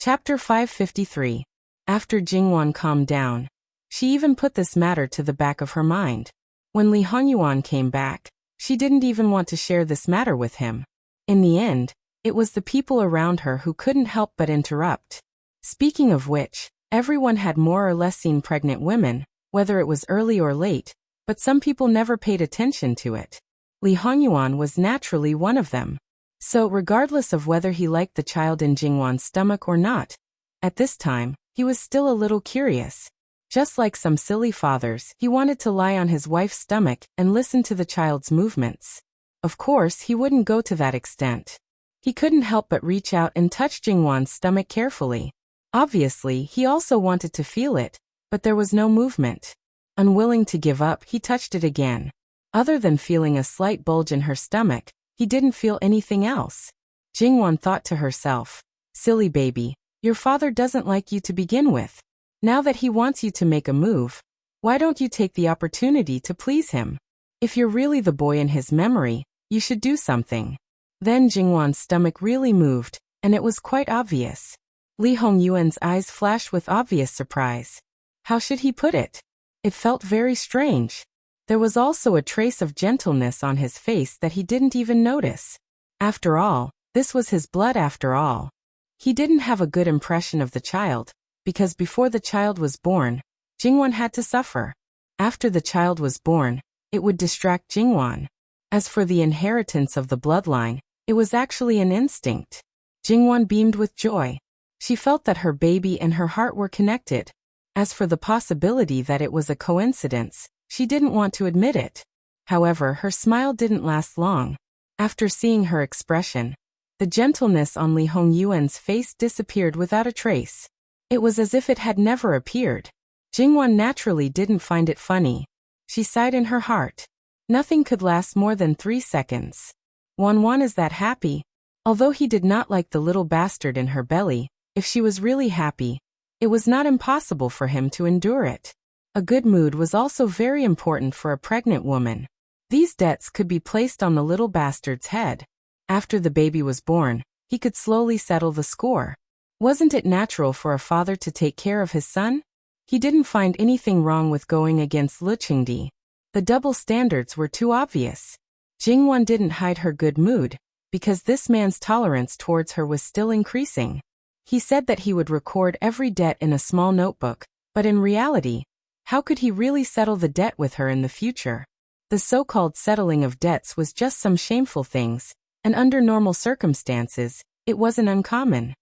A: Chapter 553. After Jingwan calmed down, she even put this matter to the back of her mind. When Li Hongyuan came back, she didn't even want to share this matter with him. In the end, it was the people around her who couldn't help but interrupt. Speaking of which, everyone had more or less seen pregnant women, whether it was early or late, but some people never paid attention to it. Li Hongyuan was naturally one of them. So regardless of whether he liked the child in Jingwan's stomach or not, at this time, he was still a little curious. Just like some silly fathers, he wanted to lie on his wife's stomach and listen to the child's movements. Of course, he wouldn't go to that extent. He couldn't help but reach out and touch Jingwan's stomach carefully. Obviously, he also wanted to feel it, but there was no movement. Unwilling to give up, he touched it again. Other than feeling a slight bulge in her stomach, he didn't feel anything else. Jingwan thought to herself, "Silly baby, your father doesn't like you to begin with. Now that he wants you to make a move, why don't you take the opportunity to please him? If you're really the boy in his memory, you should do something." Then Jingwan's stomach really moved, and it was quite obvious. Li Hongyuan's eyes flashed with obvious surprise. How should he put it? It felt very strange. There was also a trace of gentleness on his face that he didn't even notice. After all, this was his blood after all. He didn't have a good impression of the child, because before the child was born, Jingwan had to suffer. After the child was born, it would distract Jingwan. As for the inheritance of the bloodline, it was actually an instinct. Jingwan beamed with joy. She felt that her baby and her heart were connected. As for the possibility that it was a coincidence, she didn't want to admit it. However, her smile didn't last long. After seeing her expression, the gentleness on Li Hongyuan's face disappeared without a trace. It was as if it had never appeared. Jingwan naturally didn't find it funny. She sighed in her heart. Nothing could last more than 3 seconds. Wanwan is that happy? Although he did not like the little bastard in her belly, if she was really happy, it was not impossible for him to endure it. A good mood was also very important for a pregnant woman. These debts could be placed on the little bastard's head. After the baby was born, he could slowly settle the score. Wasn't it natural for a father to take care of his son? He didn't find anything wrong with going against Lu Qingdi. The double standards were too obvious. Jingwan didn't hide her good mood, because this man's tolerance towards her was still increasing. He said that he would record every debt in a small notebook, But in reality, how could he really settle the debt with her in the future? The so-called settling of debts was just some shameful things, and under normal circumstances, it wasn't uncommon.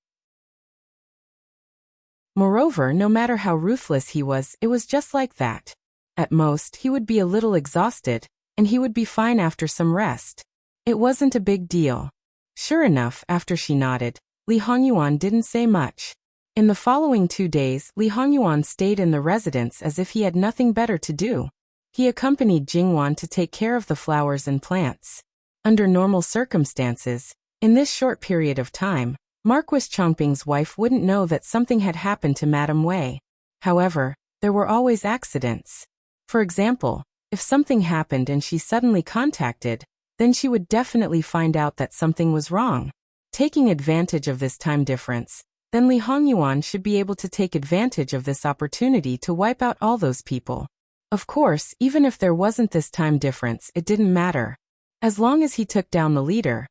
A: Moreover, no matter how ruthless he was, it was just like that. At most, he would be a little exhausted, and he would be fine after some rest. It wasn't a big deal. Sure enough, after she nodded, Li Hongyuan didn't say much. In the following 2 days, Li Hongyuan stayed in the residence as if he had nothing better to do. He accompanied Jingwan to take care of the flowers and plants. Under normal circumstances, in this short period of time, Marquis Chongping's wife wouldn't know that something had happened to Madame Wei. However, there were always accidents. For example, if something happened and she suddenly contacted, then she would definitely find out that something was wrong. Taking advantage of this time difference, then Li Hongyuan should be able to take advantage of this opportunity to wipe out all those people. Of course, even if there wasn't this time difference, it didn't matter. As long as he took down the leader,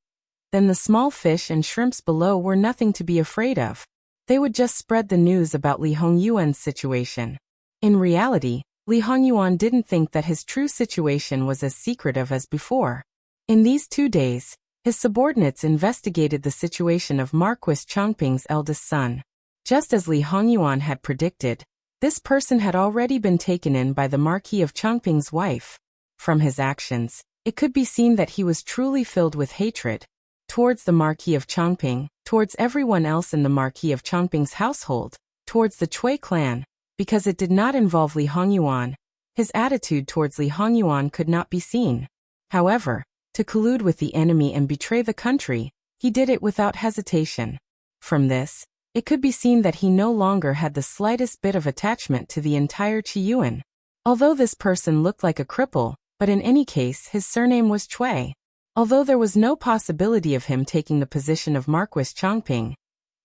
A: then the small fish and shrimps below were nothing to be afraid of. They would just spread the news about Li Hongyuan's situation. In reality, Li Hongyuan didn't think that his true situation was as secretive as before. In these 2 days, his subordinates investigated the situation of Marquis Chongping's eldest son. Just as Li Hongyuan had predicted, this person had already been taken in by the Marquis of Chongping's wife. From his actions, it could be seen that he was truly filled with hatred. Towards the Marquis of Chongping, towards everyone else in the Marquis of Chongping's household, towards the Cui clan, because it did not involve Li Hongyuan. His attitude towards Li Hongyuan could not be seen. However, to collude with the enemy and betray the country, he did it without hesitation. From this, it could be seen that he no longer had the slightest bit of attachment to the entire Qiyuan. Although this person looked like a cripple, but in any case his surname was Cui. Although there was no possibility of him taking the position of Marquis Chongping,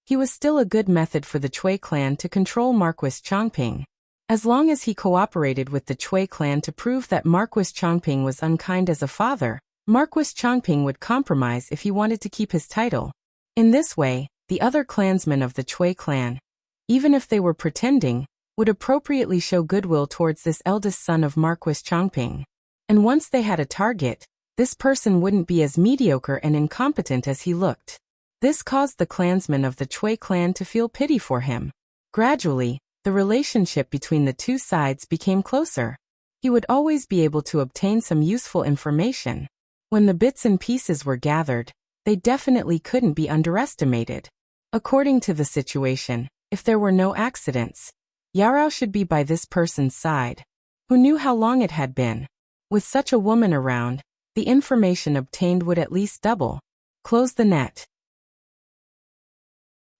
A: he was still a good method for the Cui clan to control Marquis Chongping. As long as he cooperated with the Cui clan to prove that Marquis Chongping was unkind as a father, Marquis Chongping would compromise if he wanted to keep his title. In this way, the other clansmen of the Cui clan, even if they were pretending, would appropriately show goodwill towards this eldest son of Marquis Chongping. And once they had a target, this person wouldn't be as mediocre and incompetent as he looked. This caused the clansmen of the Cui clan to feel pity for him. Gradually, the relationship between the two sides became closer. He would always be able to obtain some useful information. When the bits and pieces were gathered, they definitely couldn't be underestimated. According to the situation, if there were no accidents, Yarao should be by this person's side. Who knew how long it had been? With such a woman around, the information obtained would at least double. Close the net.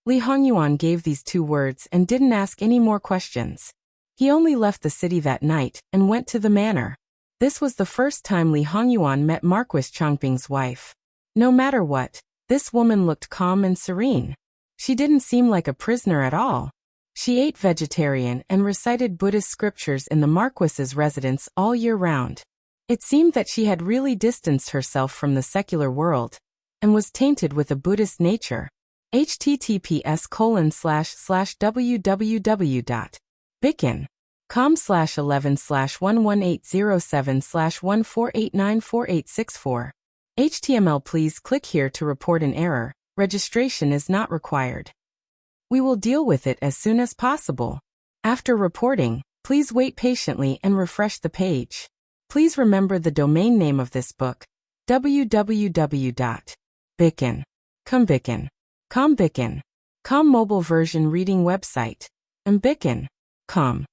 A: Li Hongyuan gave these 2 words and didn't ask any more questions. He only left the city that night and went to the manor. This was the first time Li Hongyuan met Marquis Chongping's wife. No matter what, this woman looked calm and serene. She didn't seem like a prisoner at all. She ate vegetarian and recited Buddhist scriptures in the Marquis's residence all year round. It seemed that she had really distanced herself from the secular world and was tainted with a Buddhist nature. https://www.bicken.com/11/11807/14894864. HTML. Please click here to report an error. Registration is not required. We will deal with it as soon as possible. After reporting, please wait patiently and refresh the page. Please remember the domain name of this book, www.bicken.com mobile version reading website, and bicken.com.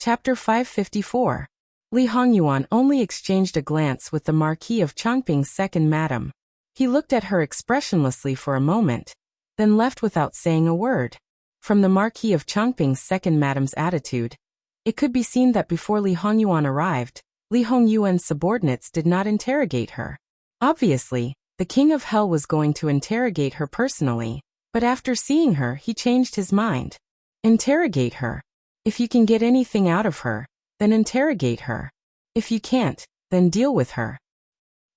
A: Chapter 554. Li Hongyuan only exchanged a glance with the Marquis of Chongping's second madam. He looked at her expressionlessly for a moment, then left without saying a word. From the Marquis of Chongping's second madam's attitude, it could be seen that before Li Hongyuan arrived, Li Hongyuan's subordinates did not interrogate her. Obviously, the King of Hell was going to interrogate her personally, but after seeing her he changed his mind. Interrogate her. If you can get anything out of her, then interrogate her. If you can't, then deal with her.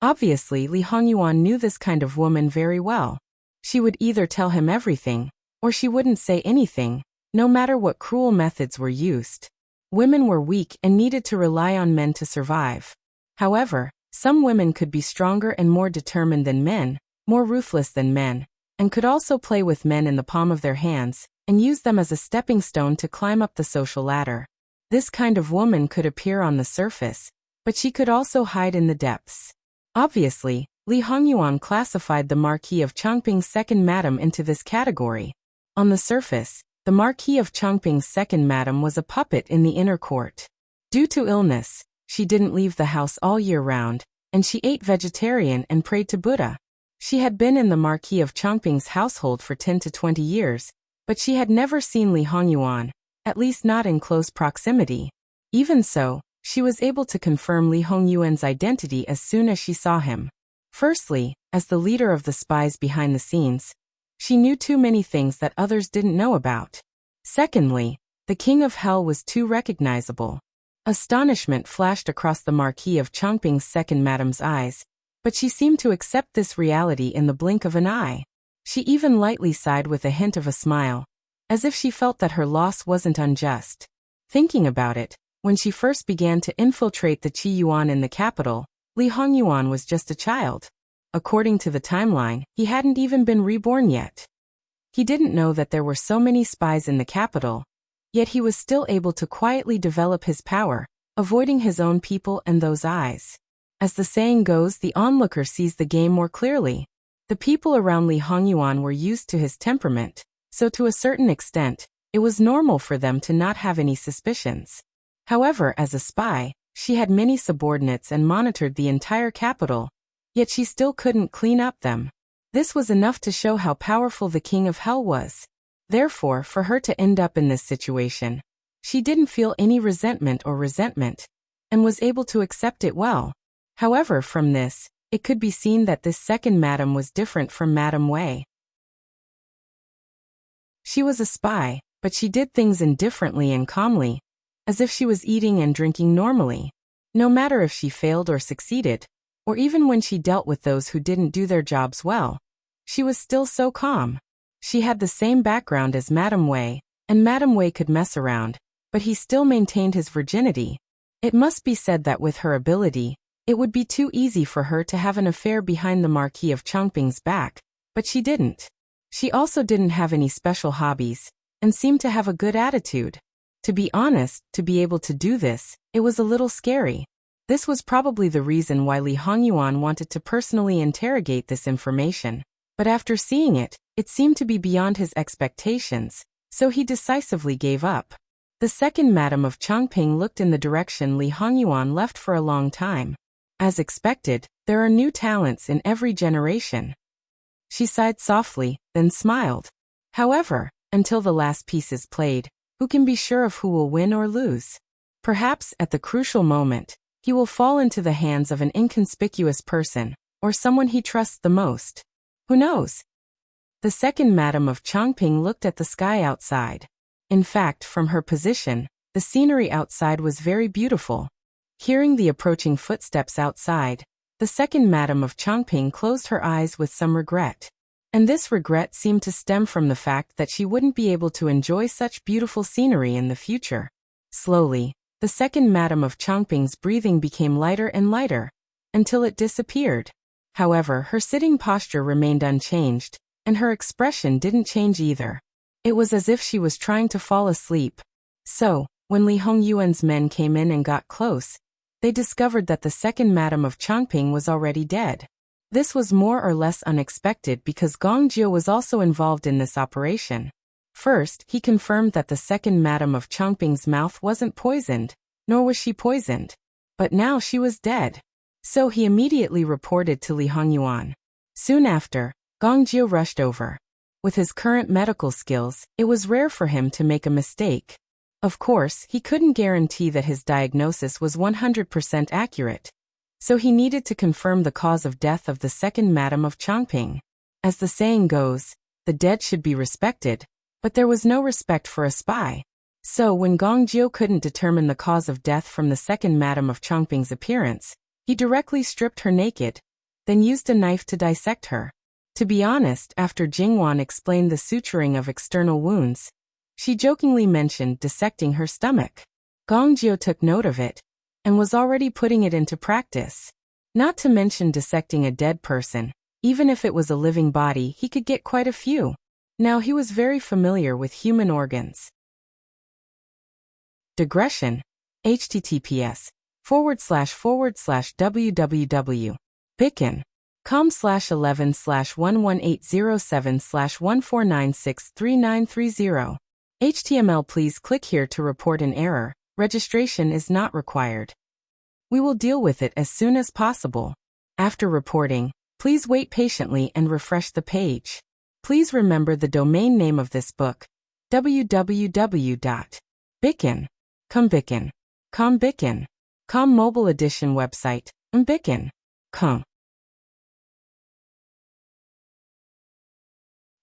A: Obviously, Li Hongyuan knew this kind of woman very well. She would either tell him everything, or she wouldn't say anything, no matter what cruel methods were used. Women were weak and needed to rely on men to survive. However, some women could be stronger and more determined than men, more ruthless than men, and could also play with men in the palm of their hands, and use them as a stepping stone to climb up the social ladder. This kind of woman could appear on the surface, but she could also hide in the depths. Obviously, Li Hongyuan classified the Marquis of Chongping's second madam into this category. On the surface, the Marquis of Chongping's second madam was a puppet in the inner court. Due to illness, she didn't leave the house all year round, and she ate vegetarian and prayed to Buddha. She had been in the Marquis of Chongping's household for 10 to 20 years, but she had never seen Li Hongyuan, at least not in close proximity. Even so, she was able to confirm Li Hongyuan's identity as soon as she saw him. Firstly, as the leader of the spies behind the scenes, she knew too many things that others didn't know about. Secondly, the King of Hell was too recognizable. Astonishment flashed across the Marquis of Chongping's second madam's eyes, but she seemed to accept this reality in the blink of an eye. She even lightly sighed with a hint of a smile, as if she felt that her loss wasn't unjust. Thinking about it, when she first began to infiltrate the Qi Yuan in the capital, Li Hongyuan was just a child. According to the timeline, he hadn't even been reborn yet. He didn't know that there were so many spies in the capital, yet he was still able to quietly develop his power, avoiding his own people and those eyes. As the saying goes, the onlooker sees the game more clearly. The people around Li Hongyuan were used to his temperament, so to a certain extent, it was normal for them to not have any suspicions. However, as a spy, she had many subordinates and monitored the entire capital, yet she still couldn't clean up them. This was enough to show how powerful the King of Hell was. Therefore, for her to end up in this situation, she didn't feel any resentment, and was able to accept it well. However, from this, it could be seen that this second madam was different from Madame Wei. She was a spy, but she did things indifferently and calmly, as if she was eating and drinking normally. No matter if she failed or succeeded, or even when she dealt with those who didn't do their jobs well, she was still so calm. She had the same background as Madame Wei, and Madame Wei could mess around, but he still maintained his virginity. It must be said that with her ability, it would be too easy for her to have an affair behind the Marquis of Chongping's back, but she didn't. She also didn't have any special hobbies, and seemed to have a good attitude. To be honest, to be able to do this, it was a little scary. This was probably the reason why Li Hongyuan wanted to personally interrogate this information. But after seeing it, it seemed to be beyond his expectations, so he decisively gave up. The second madam of Chongping looked in the direction Li Hongyuan left for a long time. As expected, there are new talents in every generation. She sighed softly, then smiled. However, until the last piece is played, who can be sure of who will win or lose? Perhaps, at the crucial moment, he will fall into the hands of an inconspicuous person, or someone he trusts the most. Who knows? The second madam of Chongping looked at the sky outside. In fact, from her position, the scenery outside was very beautiful. Hearing the approaching footsteps outside, the second madam of Chongping closed her eyes with some regret. And this regret seemed to stem from the fact that she wouldn't be able to enjoy such beautiful scenery in the future. Slowly, the second madam of Chongping's breathing became lighter and lighter, until it disappeared. However, her sitting posture remained unchanged, and her expression didn't change either. It was as if she was trying to fall asleep. So, when Li Hongyuan's men came in and got close, they discovered that the second madam of Chongping was already dead. This was more or less unexpected because Gong Jiu was also involved in this operation. First, he confirmed that the second madam of Chongping's mouth wasn't poisoned, nor was she poisoned. But now she was dead. So he immediately reported to Li Hongyuan. Soon after, Gong Jiu rushed over. With his current medical skills, it was rare for him to make a mistake. Of course, he couldn't guarantee that his diagnosis was 100% accurate. So he needed to confirm the cause of death of the second madam of Chongping. As the saying goes, the dead should be respected, but there was no respect for a spy. So when Gong Jiu couldn't determine the cause of death from the second madam of Chongping's appearance, he directly stripped her naked, then used a knife to dissect her. To be honest, after Jingwan explained the suturing of external wounds, she jokingly mentioned dissecting her stomach. Gongjio took note of it and was already putting it into practice. Not to mention dissecting a dead person. Even if it was a living body, he could get quite a few. Now he was very familiar with human organs. Digression. https://www.bicon.com/11/11807/14963930. HTML. Please click here to report an error. Registration is not required. We will deal with it as soon as possible. After reporting, please wait patiently and refresh the page. Please remember the domain name of this book: www.bicon.com. Mobile edition website: bicon.com.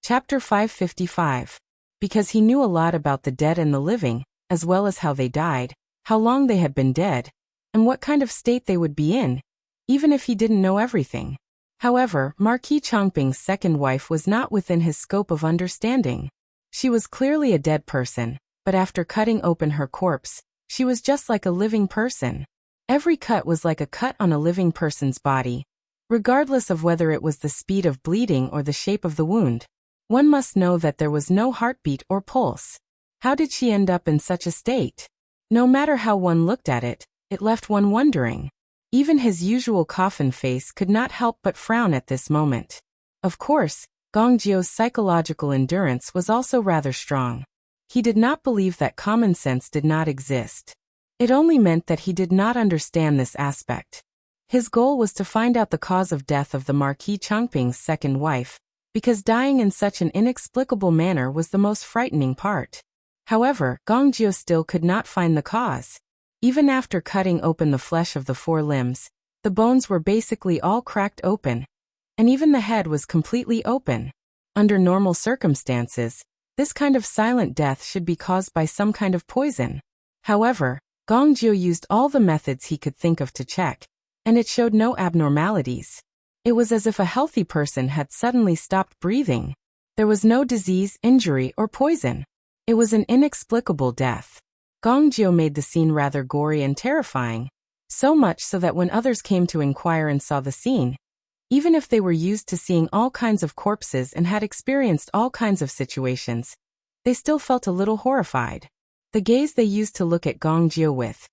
A: Chapter 555. Because he knew a lot about the dead and the living, as well as how they died, how long they had been dead, and what kind of state they would be in, even if he didn't know everything. However, Marquis Chongping's second wife was not within his scope of understanding. She was clearly a dead person, but after cutting open her corpse, she was just like a living person. Every cut was like a cut on a living person's body, regardless of whether it was the speed of bleeding or the shape of the wound. One must know that there was no heartbeat or pulse. How did she end up in such a state? No matter how one looked at it, it left one wondering. Even his usual coffin face could not help but frown at this moment. Of course, Gongjio's psychological endurance was also rather strong. He did not believe that common sense did not exist. It only meant that he did not understand this aspect. His goal was to find out the cause of death of the Marquis Chongping's second wife, because dying in such an inexplicable manner was the most frightening part. However, Gongjio still could not find the cause. Even after cutting open the flesh of the four limbs, the bones were basically all cracked open, and even the head was completely open. Under normal circumstances, this kind of silent death should be caused by some kind of poison. However, Gongjio used all the methods he could think of to check, and it showed no abnormalities. It was as if a healthy person had suddenly stopped breathing. There was no disease, injury, or poison. It was an inexplicable death. Gongjio made the scene rather gory and terrifying, so much so that when others came to inquire and saw the scene, even if they were used to seeing all kinds of corpses and had experienced all kinds of situations, they still felt a little horrified. The gaze they used to look at Gongjio with,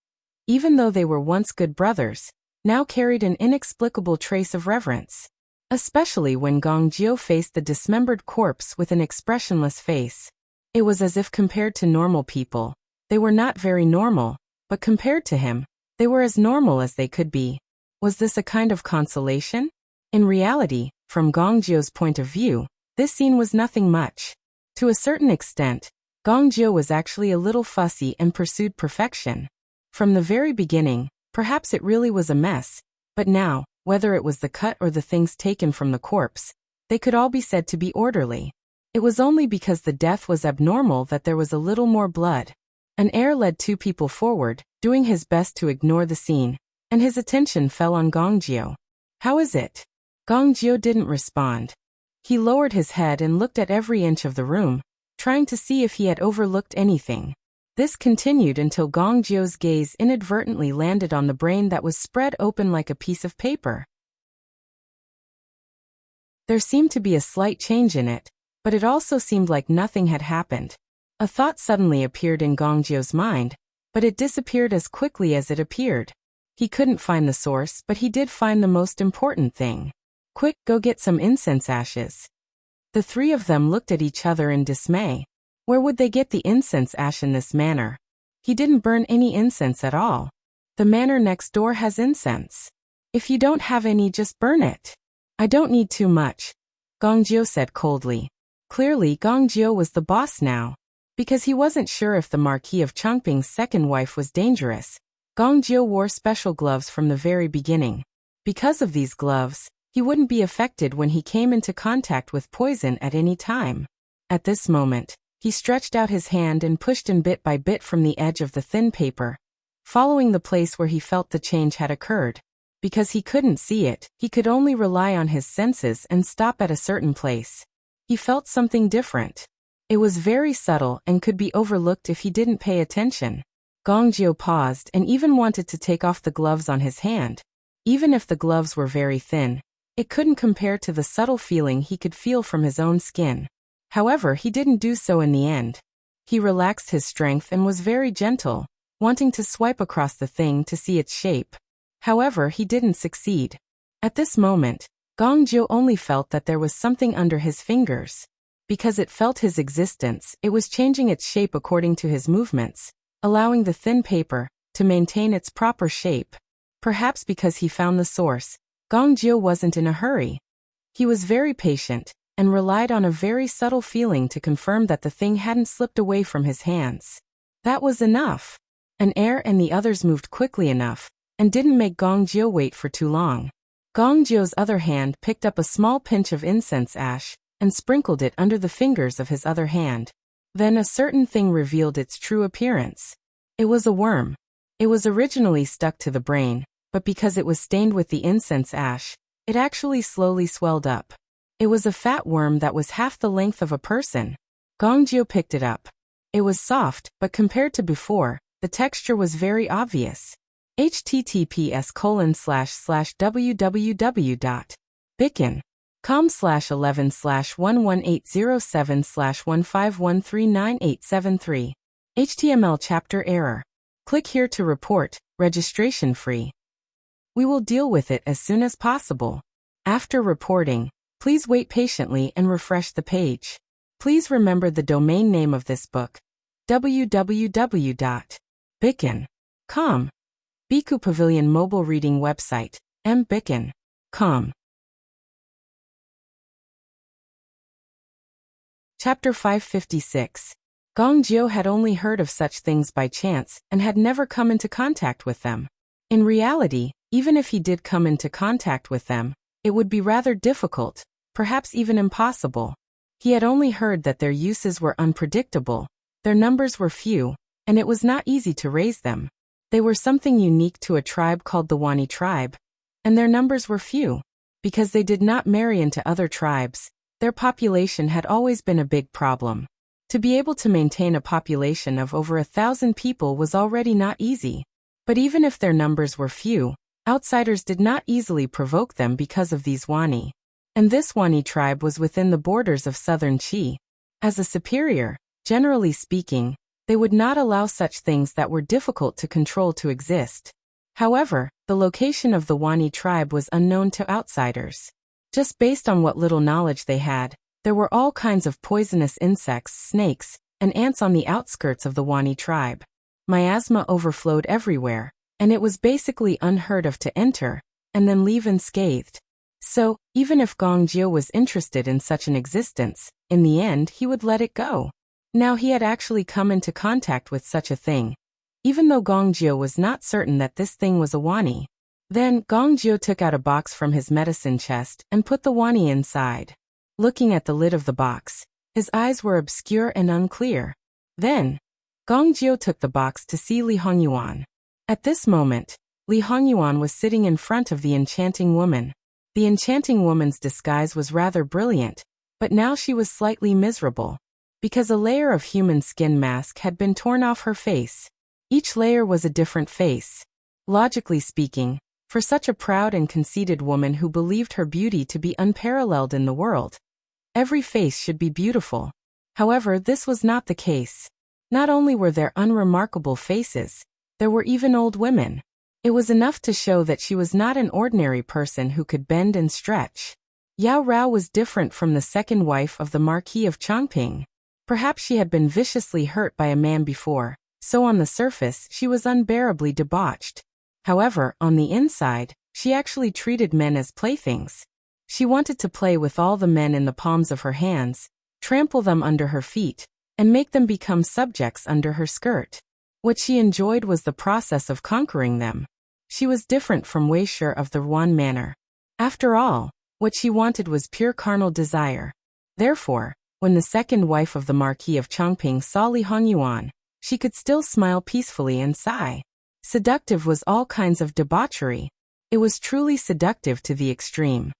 A: even though they were once good brothers, now carried an inexplicable trace of reverence. Especially when Gongjio faced the dismembered corpse with an expressionless face. It was as if compared to normal people, they were not very normal, but compared to him, they were as normal as they could be. Was this a kind of consolation? In reality, from Gongjio's point of view, this scene was nothing much. To a certain extent, Gongjio was actually a little fussy and pursued perfection. From the very beginning, perhaps it really was a mess, but now, whether it was the cut or the things taken from the corpse, they could all be said to be orderly. It was only because the death was abnormal that there was a little more blood. An heir led two people forward, doing his best to ignore the scene, and his attention fell on Gongjio. "How is it?" Gongjio didn't respond. He lowered his head and looked at every inch of the room, trying to see if he had overlooked anything. This continued until Gongjio's gaze inadvertently landed on the brain that was spread open like a piece of paper. There seemed to be a slight change in it, but it also seemed like nothing had happened. A thought suddenly appeared in Gongjio's mind, but it disappeared as quickly as it appeared. He couldn't find the source, but he did find the most important thing. "Quick, go get some incense ashes." The three of them looked at each other in dismay. Where would they get the incense ash in this manner? He didn't burn any incense at all. The manor next door has incense. If you don't have any, just burn it. "I don't need too much," Gongjio said coldly. Clearly, Gongjio was the boss now. Because he wasn't sure if the Marquis of Chongping's second wife was dangerous, Gongjio wore special gloves from the very beginning. Because of these gloves, he wouldn't be affected when he came into contact with poison at any time. At this moment, he stretched out his hand and pushed in bit by bit from the edge of the thin paper, following the place where he felt the change had occurred. Because he couldn't see it, he could only rely on his senses and stop at a certain place. He felt something different. It was very subtle and could be overlooked if he didn't pay attention. Gongjio paused and even wanted to take off the gloves on his hand. Even if the gloves were very thin, it couldn't compare to the subtle feeling he could feel from his own skin. However, he didn't do so in the end. He relaxed his strength and was very gentle, wanting to swipe across the thing to see its shape. However, he didn't succeed. At this moment, Gongjio only felt that there was something under his fingers. Because it felt his existence, it was changing its shape according to his movements, allowing the thin paper to maintain its proper shape. Perhaps because he found the source, Gongjio wasn't in a hurry. He was very patient and relied on a very subtle feeling to confirm that the thing hadn't slipped away from his hands. That was enough. An heir and the others moved quickly enough and didn't make Gongjio wait for too long. Gongjio's other hand picked up a small pinch of incense ash and sprinkled it under the fingers of his other hand. Then a certain thing revealed its true appearance. It was a worm. It was originally stuck to the brain, but because it was stained with the incense ash, it actually slowly swelled up. It was a fat worm that was half the length of a person. Gongjio picked it up. It was soft, but compared to before, the texture was very obvious. https://www.bicken.com/11/11807/151398873. HTML chapter error. Click here to report, registration free. We will deal with it as soon as possible. After reporting, please wait patiently and refresh the page. Please remember the domain name of this book: www.bicken.com. Biku Pavilion mobile reading website, mbicken.com. Chapter 556. Gongjio had only heard of such things by chance and had never come into contact with them. In reality, even if he did come into contact with them, it would be rather difficult, perhaps even impossible. He had only heard that their uses were unpredictable, their numbers were few, and it was not easy to raise them. They were something unique to a tribe called the Wani tribe, and their numbers were few. Because they did not marry into other tribes, their population had always been a big problem. To be able to maintain a population of over 1,000 people was already not easy. But even if their numbers were few, outsiders did not easily provoke them because of these Wani. And this Wani tribe was within the borders of southern Qi. As a superior, generally speaking, they would not allow such things that were difficult to control to exist. However, the location of the Wani tribe was unknown to outsiders. Just based on what little knowledge they had, there were all kinds of poisonous insects, snakes, and ants on the outskirts of the Wani tribe. Miasma overflowed everywhere, and it was basically unheard of to enter and then leave unscathed. So, even if Gongjio was interested in such an existence, in the end he would let it go. Now he had actually come into contact with such a thing. Even though Gongjio was not certain that this thing was a Wani. Then, Gongjio took out a box from his medicine chest and put the Wani inside. Looking at the lid of the box, his eyes were obscure and unclear. Then, Gongjio took the box to see Li Hongyuan. At this moment, Li Hongyuan was sitting in front of the enchanting woman. The enchanting woman's disguise was rather brilliant, but now she was slightly miserable, because a layer of human skin mask had been torn off her face. Each layer was a different face. Logically speaking, for such a proud and conceited woman who believed her beauty to be unparalleled in the world, every face should be beautiful. However, this was not the case. Not only were there unremarkable faces, there were even old women. It was enough to show that she was not an ordinary person who could bend and stretch. Yao Rao was different from the second wife of the Marquis of Chongping. Perhaps she had been viciously hurt by a man before, so on the surface she was unbearably debauched. However, on the inside, she actually treated men as playthings. She wanted to play with all the men in the palms of her hands, trample them under her feet, and make them become subjects under her skirt. What she enjoyed was the process of conquering them. She was different from Wei Shi of the Ruan Manor. After all, what she wanted was pure carnal desire. Therefore, when the second wife of the Marquis of Chongping saw Li Hongyuan, she could still smile peacefully and sigh. Seductive was all kinds of debauchery. It was truly seductive to the extreme.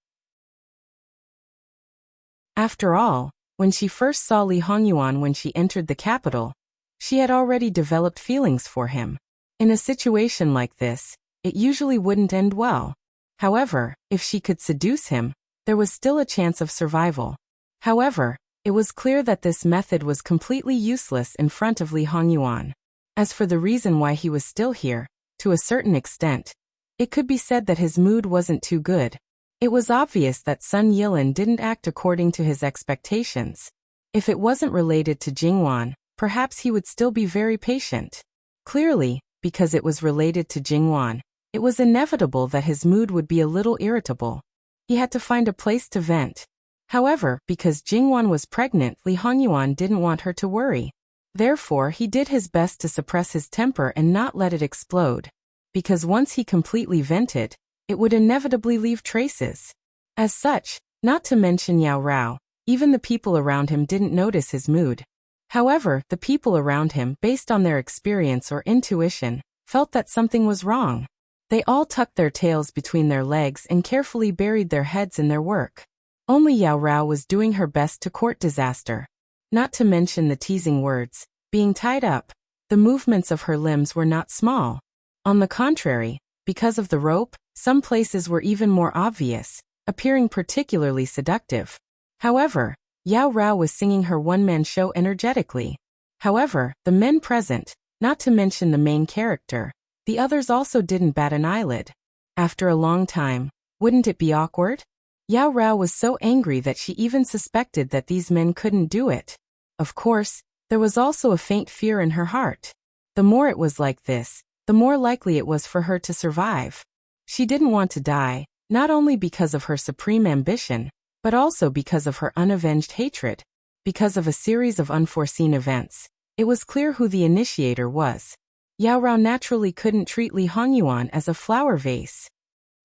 A: After all, when she first saw Li Hongyuan when she entered the capital, she had already developed feelings for him. In a situation like this, it usually wouldn't end well. However, if she could seduce him, there was still a chance of survival. However, it was clear that this method was completely useless in front of Li Hongyuan. As for the reason why he was still here, to a certain extent, it could be said that his mood wasn't too good. It was obvious that Sun Yilin didn't act according to his expectations. If it wasn't related to Jingwan, perhaps he would still be very patient. Clearly, because it was related to Jingwan, it was inevitable that his mood would be a little irritable. He had to find a place to vent. However, because Jingwan was pregnant, Li Hongyuan didn't want her to worry. Therefore, he did his best to suppress his temper and not let it explode. Because once he completely vented, it would inevitably leave traces. As such, not to mention Yao Rao, even the people around him didn't notice his mood. However, the people around him, based on their experience or intuition, felt that something was wrong. They all tucked their tails between their legs and carefully buried their heads in their work. Only Yao Rao was doing her best to court disaster. Not to mention the teasing words, being tied up. The movements of her limbs were not small. On the contrary, because of the rope, some places were even more obvious, appearing particularly seductive. However, Yao Rao was singing her one-man show energetically. However, the men present, not to mention the main character, the others also didn't bat an eyelid. After a long time, wouldn't it be awkward? Yao Rao was so angry that she even suspected that these men couldn't do it. Of course, there was also a faint fear in her heart. The more it was like this, the more likely it was for her to survive. She didn't want to die, not only because of her supreme ambition, but also because of her unavenged hatred. Because of a series of unforeseen events, it was clear who the initiator was. Yao Rao naturally couldn't treat Li Hongyuan as a flower vase.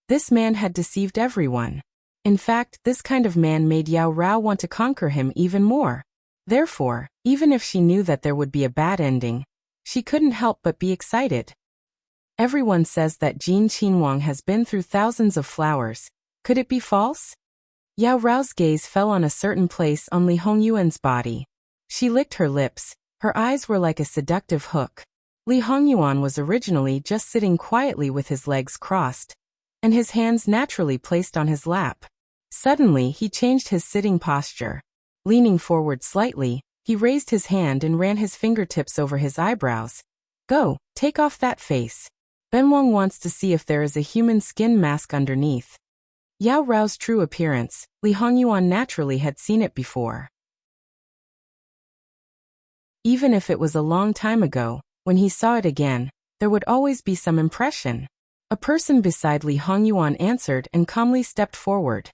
A: This man had deceived everyone. In fact, this kind of man made Yao Rao want to conquer him even more. Therefore, even if she knew that there would be a bad ending, she couldn't help but be excited. Everyone says that Jin Qinhuang has been through thousands of flowers. Could it be false? Yao Rao's gaze fell on a certain place on Li Hongyuan's body. She licked her lips. Her eyes were like a seductive hook. Li Hongyuan was originally just sitting quietly with his legs crossed, and his hands naturally placed on his lap. Suddenly, he changed his sitting posture. Leaning forward slightly, he raised his hand and ran his fingertips over his eyebrows. Go, take off that face. Benwang wants to see if there is a human skin mask underneath. Yao Rao's true appearance, Li Hongyuan naturally had seen it before. Even if it was a long time ago, when he saw it again, there would always be some impression. A person beside Li Hongyuan answered and calmly stepped forward.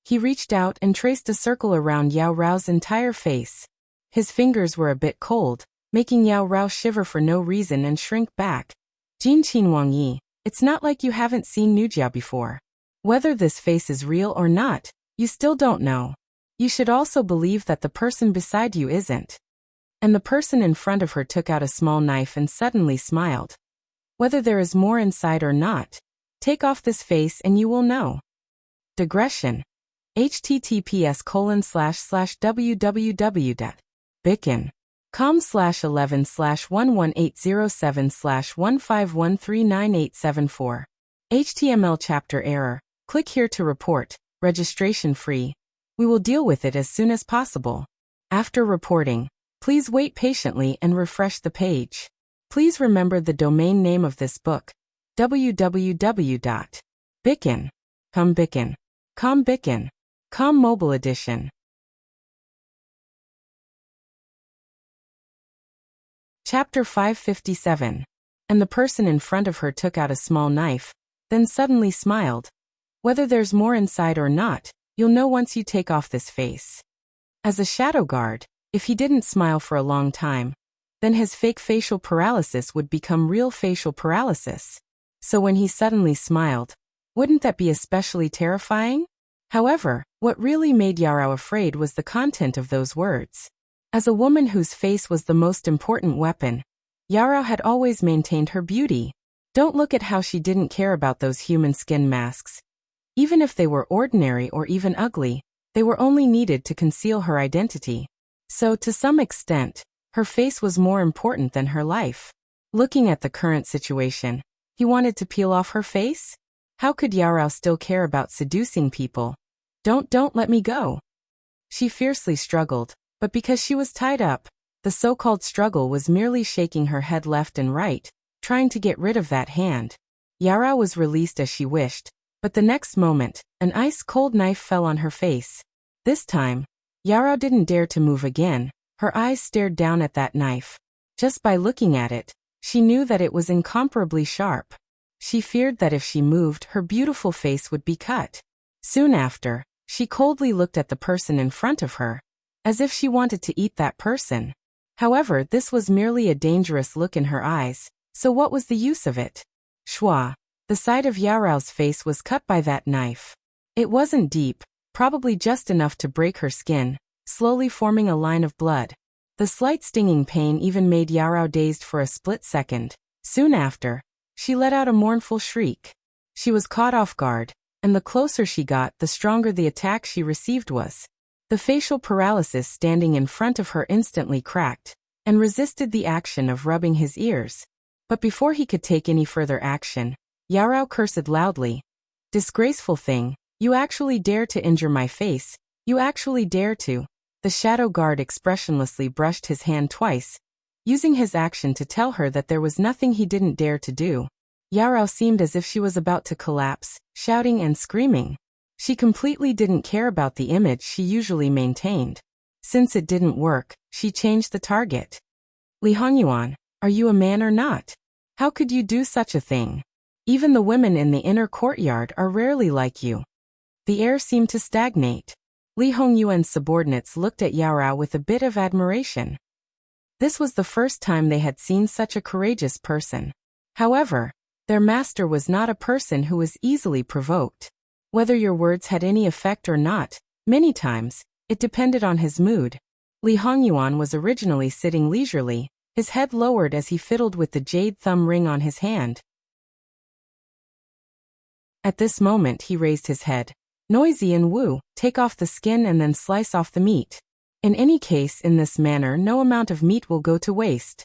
A: He reached out and traced a circle around Yao Rao's entire face. His fingers were a bit cold, making Yao Rao shiver for no reason and shrink back. Jin Qinhuang Yi, it's not like you haven't seen Nujia before. Whether this face is real or not, you still don't know. You should also believe that the person beside you isn't. And the person in front of her took out a small knife and suddenly smiled. Whether there is more inside or not, take off this face and you will know. Digression. https://www.bikin.com/11/11807/15139874. HTML chapter error. Click here to report. Registration free. We will deal with it as soon as possible. After reporting, please wait patiently and refresh the page. Please remember the domain name of this book. www.bikin.com. Com Mobile Edition. Chapter 557. And the person in front of her took out a small knife, then suddenly smiled. Whether there's more inside or not, you'll know once you take off this face. As a shadow guard, if he didn't smile for a long time, then his fake facial paralysis would become real facial paralysis. So when he suddenly smiled, wouldn't that be especially terrifying? However, what really made Yao Rao afraid was the content of those words. As a woman whose face was the most important weapon, Yao Rao had always maintained her beauty. Don't look at how she didn't care about those human skin masks. Even if they were ordinary or even ugly, they were only needed to conceal her identity. So, to some extent, her face was more important than her life. Looking at the current situation, he wanted to peel off her face? How could Yarao still care about seducing people? Don't let me go. She fiercely struggled, but because she was tied up, the so-called struggle was merely shaking her head left and right, trying to get rid of that hand. Yarao was released as she wished, but the next moment, an ice-cold knife fell on her face. This time, Yarao didn't dare to move again. Her eyes stared down at that knife. Just by looking at it, she knew that it was incomparably sharp. She feared that if she moved, her beautiful face would be cut. Soon after, she coldly looked at the person in front of her, as if she wanted to eat that person. However, this was merely a dangerous look in her eyes, so what was the use of it? Shwa. The side of Yarao's face was cut by that knife. It wasn't deep, probably just enough to break her skin, slowly forming a line of blood. The slight stinging pain even made Yarao dazed for a split second. Soon after, she let out a mournful shriek. She was caught off guard, and the closer she got, the stronger the attack she received was. The facial paralysis standing in front of her instantly cracked, and resisted the action of rubbing his ears. But before he could take any further action, Yarao cursed loudly. Disgraceful thing, you actually dare to injure my face, you actually dare to. The shadow guard expressionlessly brushed his hand twice, using his action to tell her that there was nothing he didn't dare to do. Yarao seemed as if she was about to collapse, shouting and screaming. She completely didn't care about the image she usually maintained. Since it didn't work, she changed the target. Li Hongyuan, are you a man or not? How could you do such a thing? Even the women in the inner courtyard are rarely like you. The air seemed to stagnate. Li Hongyuan's subordinates looked at Yarao with a bit of admiration. This was the first time they had seen such a courageous person. However, their master was not a person who was easily provoked. Whether your words had any effect or not, many times, it depended on his mood. Li Hongyuan was originally sitting leisurely, his head lowered as he fiddled with the jade thumb ring on his hand. At this moment he raised his head. Noisy and Wu, take off the skin and then slice off the meat. In any case, in this manner no amount of meat will go to waste.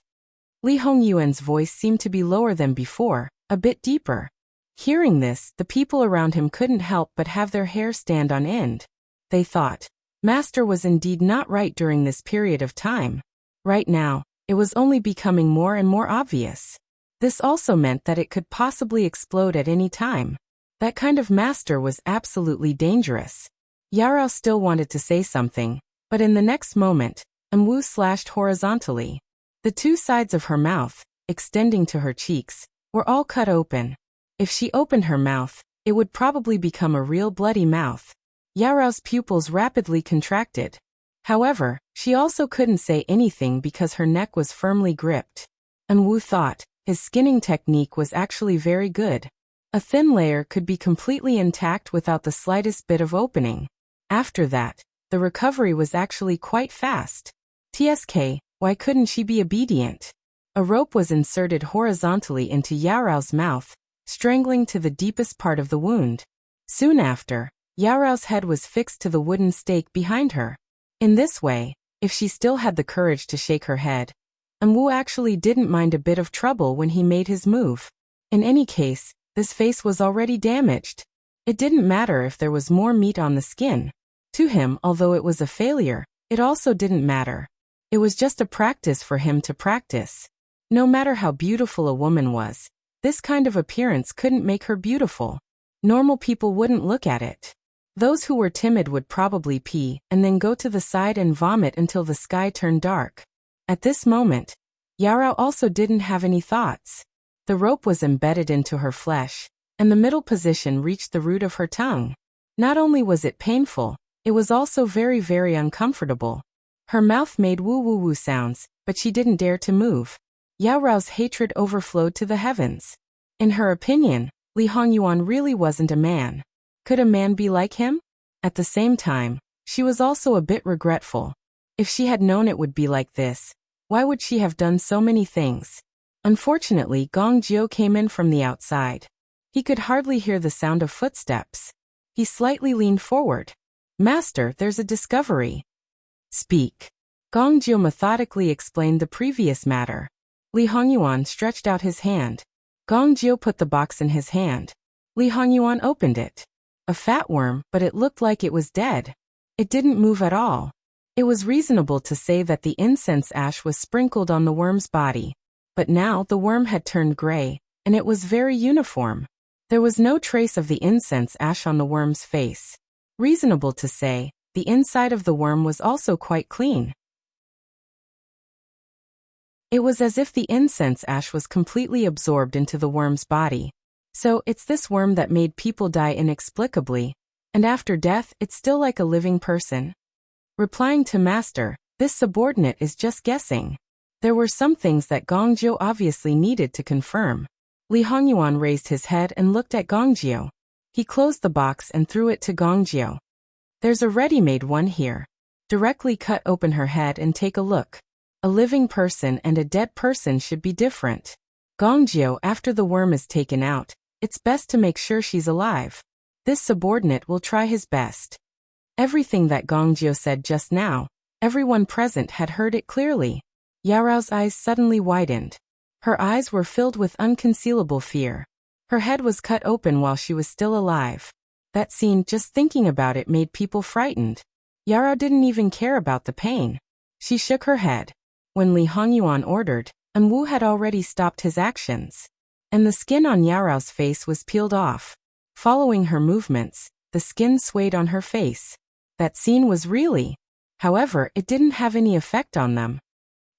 A: Li Hongyuan's voice seemed to be lower than before, a bit deeper. Hearing this, the people around him couldn't help but have their hair stand on end. They thought, Master was indeed not right during this period of time. Right now, it was only becoming more and more obvious. This also meant that it could possibly explode at any time. That kind of master was absolutely dangerous. Yarao still wanted to say something, but in the next moment, Wu slashed horizontally. The two sides of her mouth, extending to her cheeks, were all cut open. If she opened her mouth, it would probably become a real bloody mouth. Yarao's pupils rapidly contracted. However, she also couldn't say anything because her neck was firmly gripped. Wu thought his skinning technique was actually very good. A thin layer could be completely intact without the slightest bit of opening. After that, the recovery was actually quite fast. TSK, why couldn't she be obedient? A rope was inserted horizontally into Yarao's mouth, strangling to the deepest part of the wound. Soon after, Yarao's head was fixed to the wooden stake behind her. In this way, if she still had the courage to shake her head, Wu actually didn't mind a bit of trouble when he made his move. In any case, this face was already damaged. It didn't matter if there was more meat on the skin. To him, although it was a failure, it also didn't matter. It was just a practice for him to practice. No matter how beautiful a woman was, this kind of appearance couldn't make her beautiful. Normal people wouldn't look at it. Those who were timid would probably pee and then go to the side and vomit until the sky turned dark. At this moment, Yarao also didn't have any thoughts. The rope was embedded into her flesh, and the middle position reached the root of her tongue. Not only was it painful, it was also very, very uncomfortable. Her mouth made woo-woo-woo sounds, but she didn't dare to move. Yarao's hatred overflowed to the heavens. In her opinion, Li Hongyuan really wasn't a man. Could a man be like him? At the same time, she was also a bit regretful. If she had known it would be like this, why would she have done so many things? Unfortunately, Gong Jiu came in from the outside. He could hardly hear the sound of footsteps. He slightly leaned forward. "Master, there's a discovery." "Speak." Gong Jiu methodically explained the previous matter. Li Hongyuan stretched out his hand. Gong Jiu put the box in his hand. Li Hongyuan opened it. A fat worm, but it looked like it was dead. It didn't move at all. It was reasonable to say that the incense ash was sprinkled on the worm's body. But now the worm had turned gray, and it was very uniform. There was no trace of the incense ash on the worm's face. Reasonable to say, the inside of the worm was also quite clean. It was as if the incense ash was completely absorbed into the worm's body. So, it's this worm that made people die inexplicably, and after death, it's still like a living person. Replying to Master, this subordinate is just guessing. There were some things that Gong Jiu obviously needed to confirm. Li Hongyuan raised his head and looked at Gong Jiu. He closed the box and threw it to Gong Jiu. "There's a ready-made one here. Directly cut open her head and take a look. A living person and a dead person should be different. Gong Jiu, after the worm is taken out, it's best to make sure she's alive. This subordinate will try his best." Everything that Gong Jiu said just now, everyone present had heard it clearly. Yarao's eyes suddenly widened. Her eyes were filled with unconcealable fear. Her head was cut open while she was still alive. That scene, just thinking about it, made people frightened. Yarao didn't even care about the pain. She shook her head. When Li Hongyuan ordered, Anwu had already stopped his actions. And the skin on Yarao's face was peeled off. Following her movements, the skin swayed on her face. That scene was really. However, it didn't have any effect on them.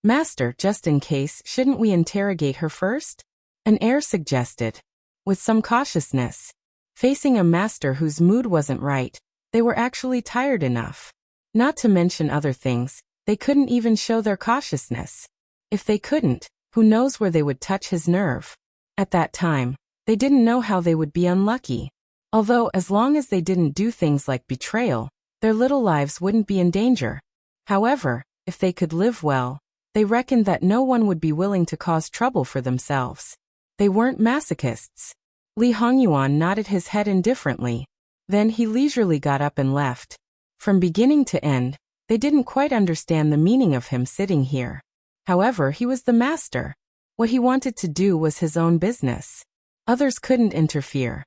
A: "Master, just in case, shouldn't we interrogate her first?" An heir suggested. With some cautiousness. Facing a master whose mood wasn't right, they were actually tired enough. Not to mention other things, they couldn't even show their cautiousness. If they couldn't, who knows where they would touch his nerve. At that time, they didn't know how they would be unlucky. Although as long as they didn't do things like betrayal, their little lives wouldn't be in danger. However, if they could live well, they reckoned that no one would be willing to cause trouble for themselves. They weren't masochists. Li Hongyuan nodded his head indifferently. Then he leisurely got up and left. From beginning to end, they didn't quite understand the meaning of him sitting here. However, he was the master. What he wanted to do was his own business. Others couldn't interfere.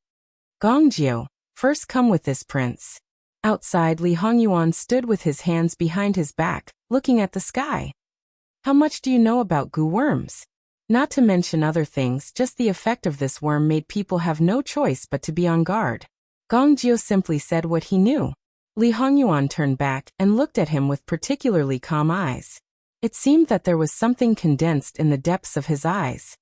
A: "Gong Jiu, first come with this prince." Outside, Li Hongyuan stood with his hands behind his back, looking at the sky. "How much do you know about gu worms?" Not to mention other things, just the effect of this worm made people have no choice but to be on guard. Gong Jiu simply said what he knew. Li Hongyuan turned back and looked at him with particularly calm eyes. It seemed that there was something condensed in the depths of his eyes.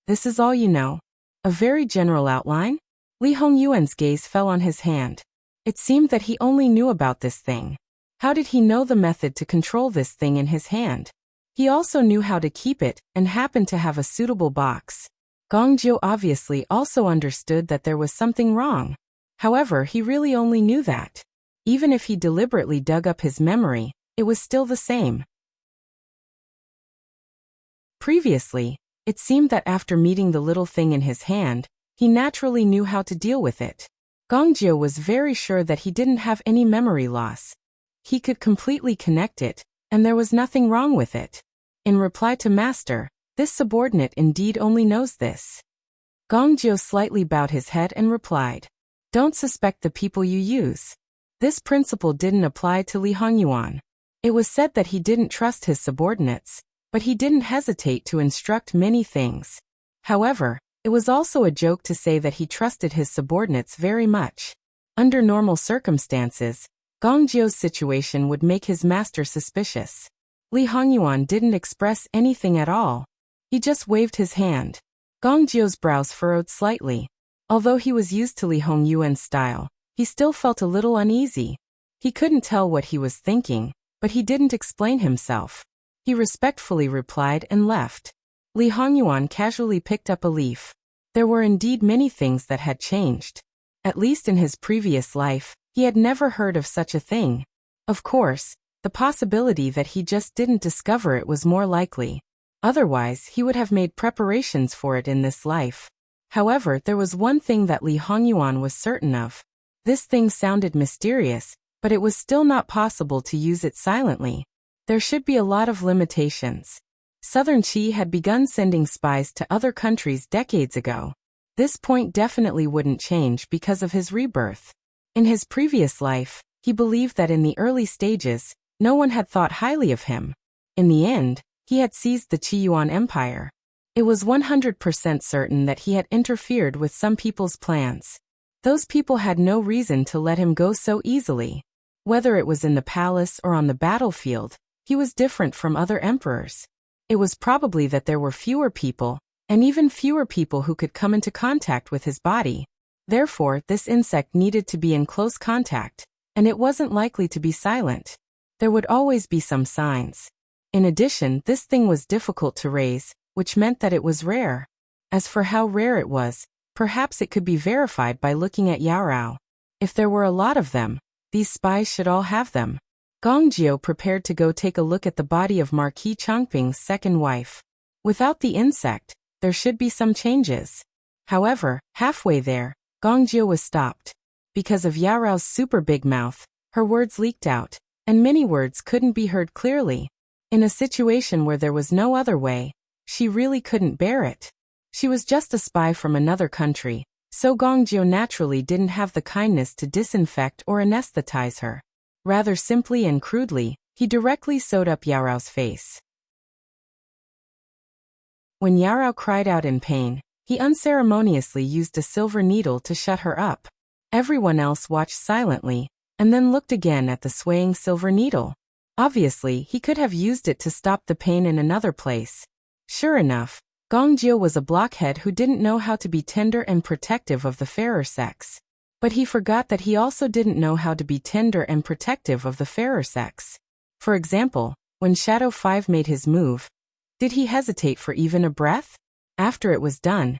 A: "This is all you know? A very general outline?" Li Hongyuan's gaze fell on his hand. It seemed that he only knew about this thing. How did he know the method to control this thing in his hand? He also knew how to keep it, and happened to have a suitable box. Gong Jiu obviously also understood that there was something wrong. However, he really only knew that. Even if he deliberately dug up his memory, it was still the same. Previously, it seemed that after meeting the little thing in his hand, he naturally knew how to deal with it. Gong Jiu was very sure that he didn't have any memory loss. He could completely connect it, and there was nothing wrong with it. In reply to Master, this subordinate indeed only knows this. Gong Jiu slightly bowed his head and replied, "Don't suspect the people you use." This principle didn't apply to Li Hongyuan. It was said that he didn't trust his subordinates, but he didn't hesitate to instruct many things. However, it was also a joke to say that he trusted his subordinates very much. Under normal circumstances, Gong Jiu's situation would make his master suspicious. Li Hongyuan didn't express anything at all. He just waved his hand. Gong Jiu's brows furrowed slightly. Although he was used to Li Hongyuan's style, he still felt a little uneasy. He couldn't tell what he was thinking, but he didn't explain himself. He respectfully replied and left. Li Hongyuan casually picked up a leaf. There were indeed many things that had changed. At least in his previous life, he had never heard of such a thing. Of course, the possibility that he just didn't discover it was more likely. Otherwise, he would have made preparations for it in this life. However, there was one thing that Li Hongyuan was certain of. This thing sounded mysterious, but it was still not possible to use it silently. There should be a lot of limitations. Southern Qi had begun sending spies to other countries decades ago. This point definitely wouldn't change because of his rebirth. In his previous life, he believed that in the early stages, no one had thought highly of him. In the end, he had seized the Qiyuan Empire. It was 100% certain that he had interfered with some people's plans. Those people had no reason to let him go so easily. Whether it was in the palace or on the battlefield, he was different from other emperors. It was probably that there were fewer people, and even fewer people who could come into contact with his body. Therefore, this insect needed to be in close contact, and it wasn't likely to be silent. There would always be some signs. In addition, this thing was difficult to raise, which meant that it was rare. As for how rare it was, perhaps it could be verified by looking at Yarao. If there were a lot of them, these spies should all have them. Gong Jiu prepared to go take a look at the body of Marquis Changping's second wife. Without the insect, there should be some changes. However, halfway there, Gong Jiu was stopped. Because of Yarao's super big mouth, her words leaked out, and many words couldn't be heard clearly. In a situation where there was no other way, she really couldn't bear it. She was just a spy from another country, so Gong Jiu naturally didn't have the kindness to disinfect or anesthetize her. Rather simply and crudely, he directly sewed up Yarao's face. When Yarao cried out in pain, he unceremoniously used a silver needle to shut her up. Everyone else watched silently, and then looked again at the swaying silver needle. Obviously, he could have used it to stop the pain in another place. Sure enough, Gong Jiu was a blockhead who didn't know how to be tender and protective of the fairer sex. But he forgot that he also didn't know how to be tender and protective of the fairer sex. For example, when Shadow 5 made his move, did he hesitate for even a breath? After it was done,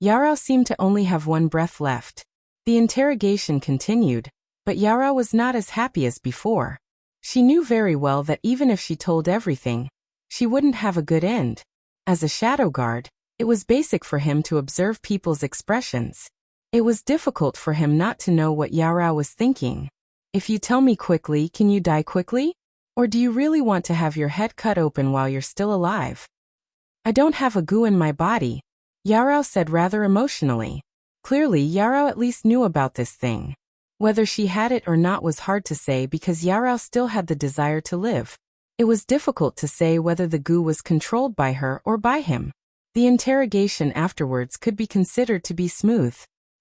A: Yarao seemed to only have one breath left. The interrogation continued, but Yarao was not as happy as before. She knew very well that even if she told everything, she wouldn't have a good end. As a shadow guard, it was basic for him to observe people's expressions. It was difficult for him not to know what Yarao was thinking. If you tell me quickly, can you die quickly? Or do you really want to have your head cut open while you're still alive? I don't have a goo in my body, Yarao said rather emotionally. Clearly, Yarao at least knew about this thing. Whether she had it or not was hard to say because Yarao still had the desire to live. It was difficult to say whether the goo was controlled by her or by him. The interrogation afterwards could be considered to be smooth.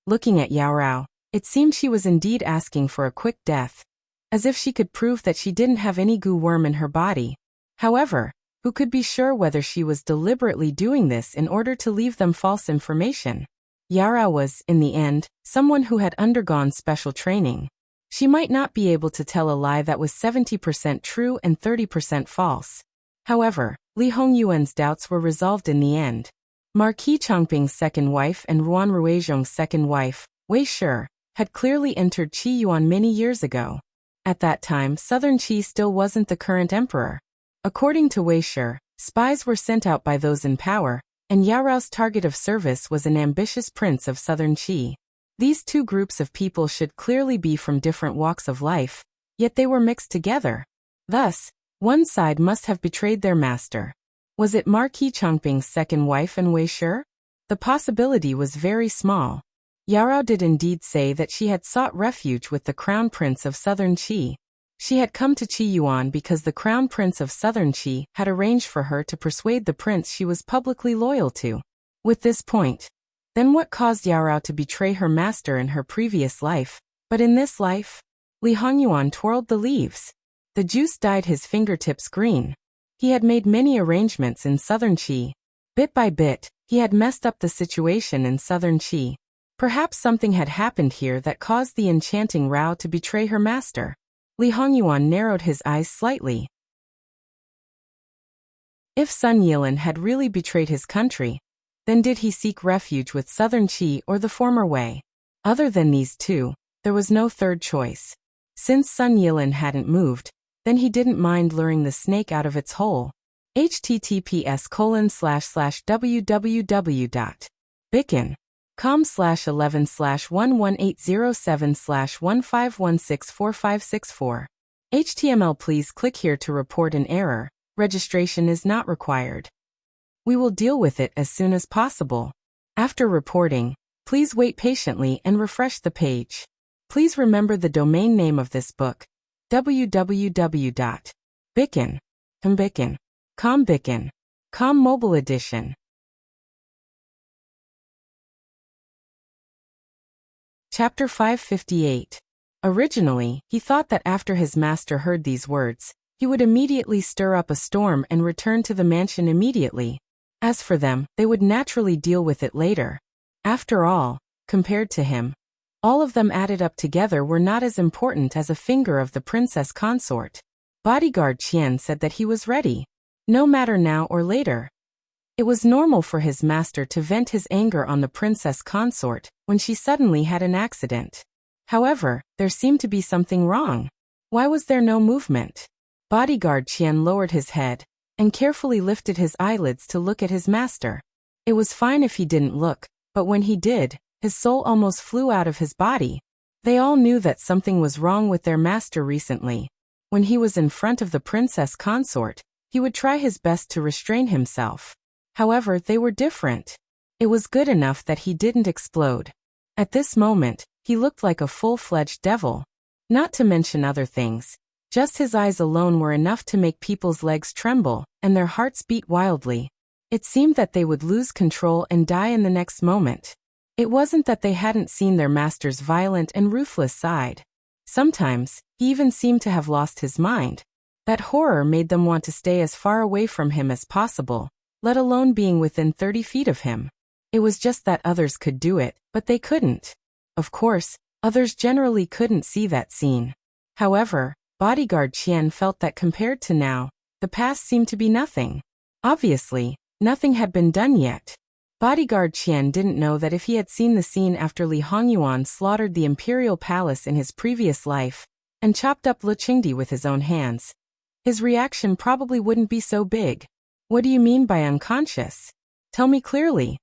A: Looking at Yarao, it seemed she was indeed asking for a quick death. As if she could prove that she didn't have any goo worm in her body. However, who could be sure whether she was deliberately doing this in order to leave them false information? Yarao was, in the end, someone who had undergone special training. She might not be able to tell a lie that was 70% true and 30% false. However, Li Hongyuan's doubts were resolved in the end. Marquis Changping's second wife and Ruan Ruizhong's second wife, Wei Shi, had clearly entered Qiyuan many years ago. At that time, Southern Qi still wasn't the current emperor. According to Wei Shi, spies were sent out by those in power, and Yarao's target of service was an ambitious prince of Southern Qi. These two groups of people should clearly be from different walks of life, yet they were mixed together. Thus, one side must have betrayed their master. Was it Marquis Changping's second wife and Wei Shi? The possibility was very small. Yarao did indeed say that she had sought refuge with the crown prince of Southern Qi. She had come to Qiyuan because the crown prince of Southern Qi had arranged for her to persuade the prince she was publicly loyal to. With this point, then what caused Yarao to betray her master in her previous life, but in this life? Li Hongyuan twirled the leaves. The juice dyed his fingertips green. He had made many arrangements in Southern Qi. Bit by bit, he had messed up the situation in Southern Qi. Perhaps something had happened here that caused the enchanting Rao to betray her master. Li Hongyuan narrowed his eyes slightly. If Sun Yilin had really betrayed his country, then did he seek refuge with Southern Qi or the former way? Other than these two, there was no third choice. Since Sun Yilin hadn't moved, then he didn't mind luring the snake out of its hole. https://www.bicken.com/11/11807/15164564 HTML. Please click here to report an error. Registration is not required. We will deal with it as soon as possible. After reporting, please wait patiently and refresh the page. Please remember the domain name of this book: www.bicken.com mobile edition. Chapter 558. Originally, he thought that after his master heard these words, he would immediately stir up a storm and return to the mansion immediately. As for them, they would naturally deal with it later. After all, compared to him, all of them added up together were not as important as a finger of the princess consort. Bodyguard Qian said that he was ready. No matter now or later. It was normal for his master to vent his anger on the princess consort when she suddenly had an accident. However, there seemed to be something wrong. Why was there no movement? Bodyguard Qian lowered his head and carefully lifted his eyelids to look at his master. It was fine if he didn't look, but when he did, his soul almost flew out of his body. They all knew that something was wrong with their master recently. When he was in front of the princess consort, he would try his best to restrain himself. However, they were different. It was good enough that he didn't explode. At this moment, he looked like a full-fledged devil. Not to mention other things. Just his eyes alone were enough to make people's legs tremble, and their hearts beat wildly. It seemed that they would lose control and die in the next moment. It wasn't that they hadn't seen their master's violent and ruthless side. Sometimes, he even seemed to have lost his mind. That horror made them want to stay as far away from him as possible, let alone being within 30 feet of him. It was just that others could do it, but they couldn't. Of course, others generally couldn't see that scene. However, Bodyguard Qian felt that compared to now, the past seemed to be nothing. Obviously, nothing had been done yet. Bodyguard Qian didn't know that if he had seen the scene after Li Hongyuan slaughtered the imperial palace in his previous life and chopped up Lu Qingdi with his own hands, his reaction probably wouldn't be so big. What do you mean by unconscious? Tell me clearly.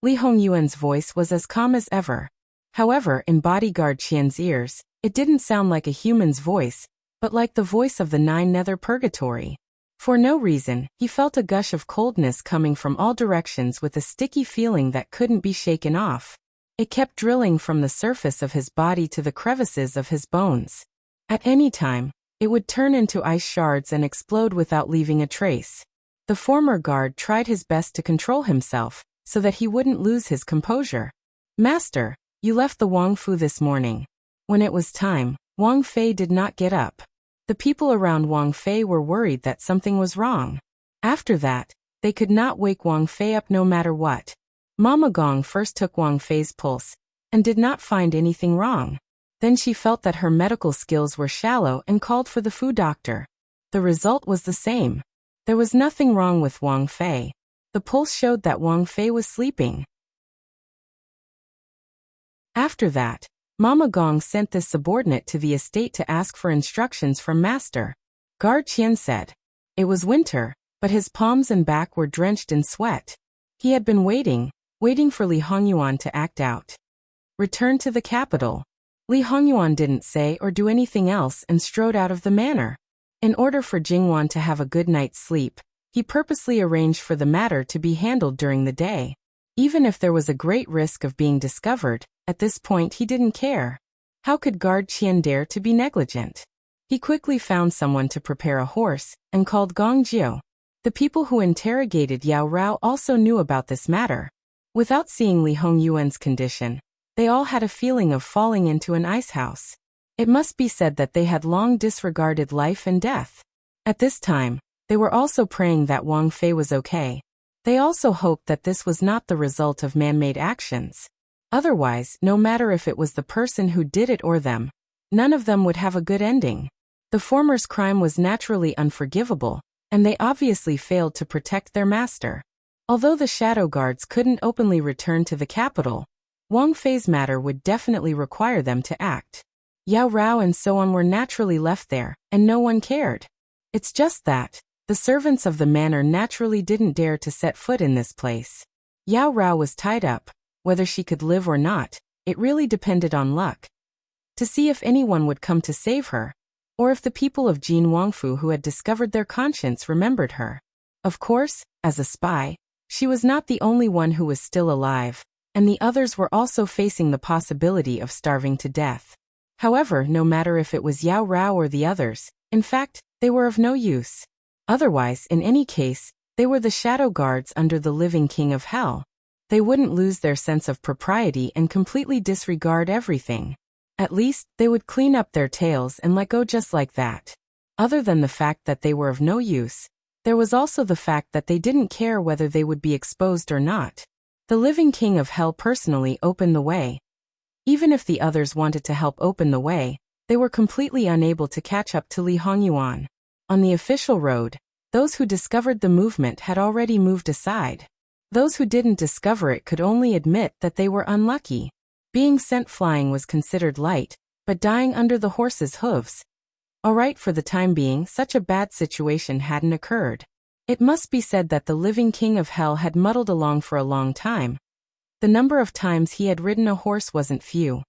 A: Li Hongyuan's voice was as calm as ever. However, in Bodyguard Qian's ears, it didn't sound like a human's voice, but like the voice of the Nine Nether Purgatory. For no reason, he felt a gush of coldness coming from all directions with a sticky feeling that couldn't be shaken off. It kept drilling from the surface of his body to the crevices of his bones. At any time, it would turn into ice shards and explode without leaving a trace. The former guard tried his best to control himself, so that he wouldn't lose his composure. Master, you left the Wang Fu this morning. When it was time, Wang Fei did not get up. The people around Wang Fei were worried that something was wrong. After that, they could not wake Wang Fei up no matter what. Mama Gong first took Wang Fei's pulse, and did not find anything wrong. Then she felt that her medical skills were shallow and called for the Fu doctor. The result was the same. There was nothing wrong with Wang Fei. The pulse showed that Wang Fei was sleeping. After that, Mama Gong sent this subordinate to the estate to ask for instructions from Master. Guard Qian said. It was winter, but his palms and back were drenched in sweat. He had been waiting for Li Hongyuan to act out. Return to the capital. Li Hongyuan didn't say or do anything else and strode out of the manor. In order for Jingwan to have a good night's sleep, he purposely arranged for the matter to be handled during the day. Even if there was a great risk of being discovered, at this point he didn't care. How could Guard Qian dare to be negligent? He quickly found someone to prepare a horse, and called Gong Jiu. The people who interrogated Yao Rao also knew about this matter. Without seeing Li Hongyuan's condition, they all had a feeling of falling into an ice house. It must be said that they had long disregarded life and death. At this time, they were also praying that Wang Fei was okay. They also hoped that this was not the result of man-made actions. Otherwise, no matter if it was the person who did it or them, none of them would have a good ending. The former's crime was naturally unforgivable, and they obviously failed to protect their master. Although the shadow guards couldn't openly return to the capital, Wang Fei's matter would definitely require them to act. Yao Rao and so on were naturally left there, and no one cared. It's just that, The servants of the manor naturally didn't dare to set foot in this place. Yao Rao was tied up. Whether she could live or not, it really depended on luck. To see if anyone would come to save her, or if the people of Jin Wangfu who had discovered their conscience remembered her. Of course, as a spy, she was not the only one who was still alive, and the others were also facing the possibility of starving to death. However, no matter if it was Yao Rao or the others, in fact, they were of no use. Otherwise, in any case, they were the shadow guards under the living king of hell. They wouldn't lose their sense of propriety and completely disregard everything. At least, they would clean up their tails and let go just like that. Other than the fact that they were of no use, there was also the fact that they didn't care whether they would be exposed or not. The living king of hell personally opened the way. Even if the others wanted to help open the way, they were completely unable to catch up to Li Hongyuan. On the official road, those who discovered the movement had already moved aside. Those who didn't discover it could only admit that they were unlucky. Being sent flying was considered light, but dying under the horse's hooves. Alright, for the time being, such a bad situation hadn't occurred. It must be said that the living king of hell had muddled along for a long time. The number of times he had ridden a horse wasn't few.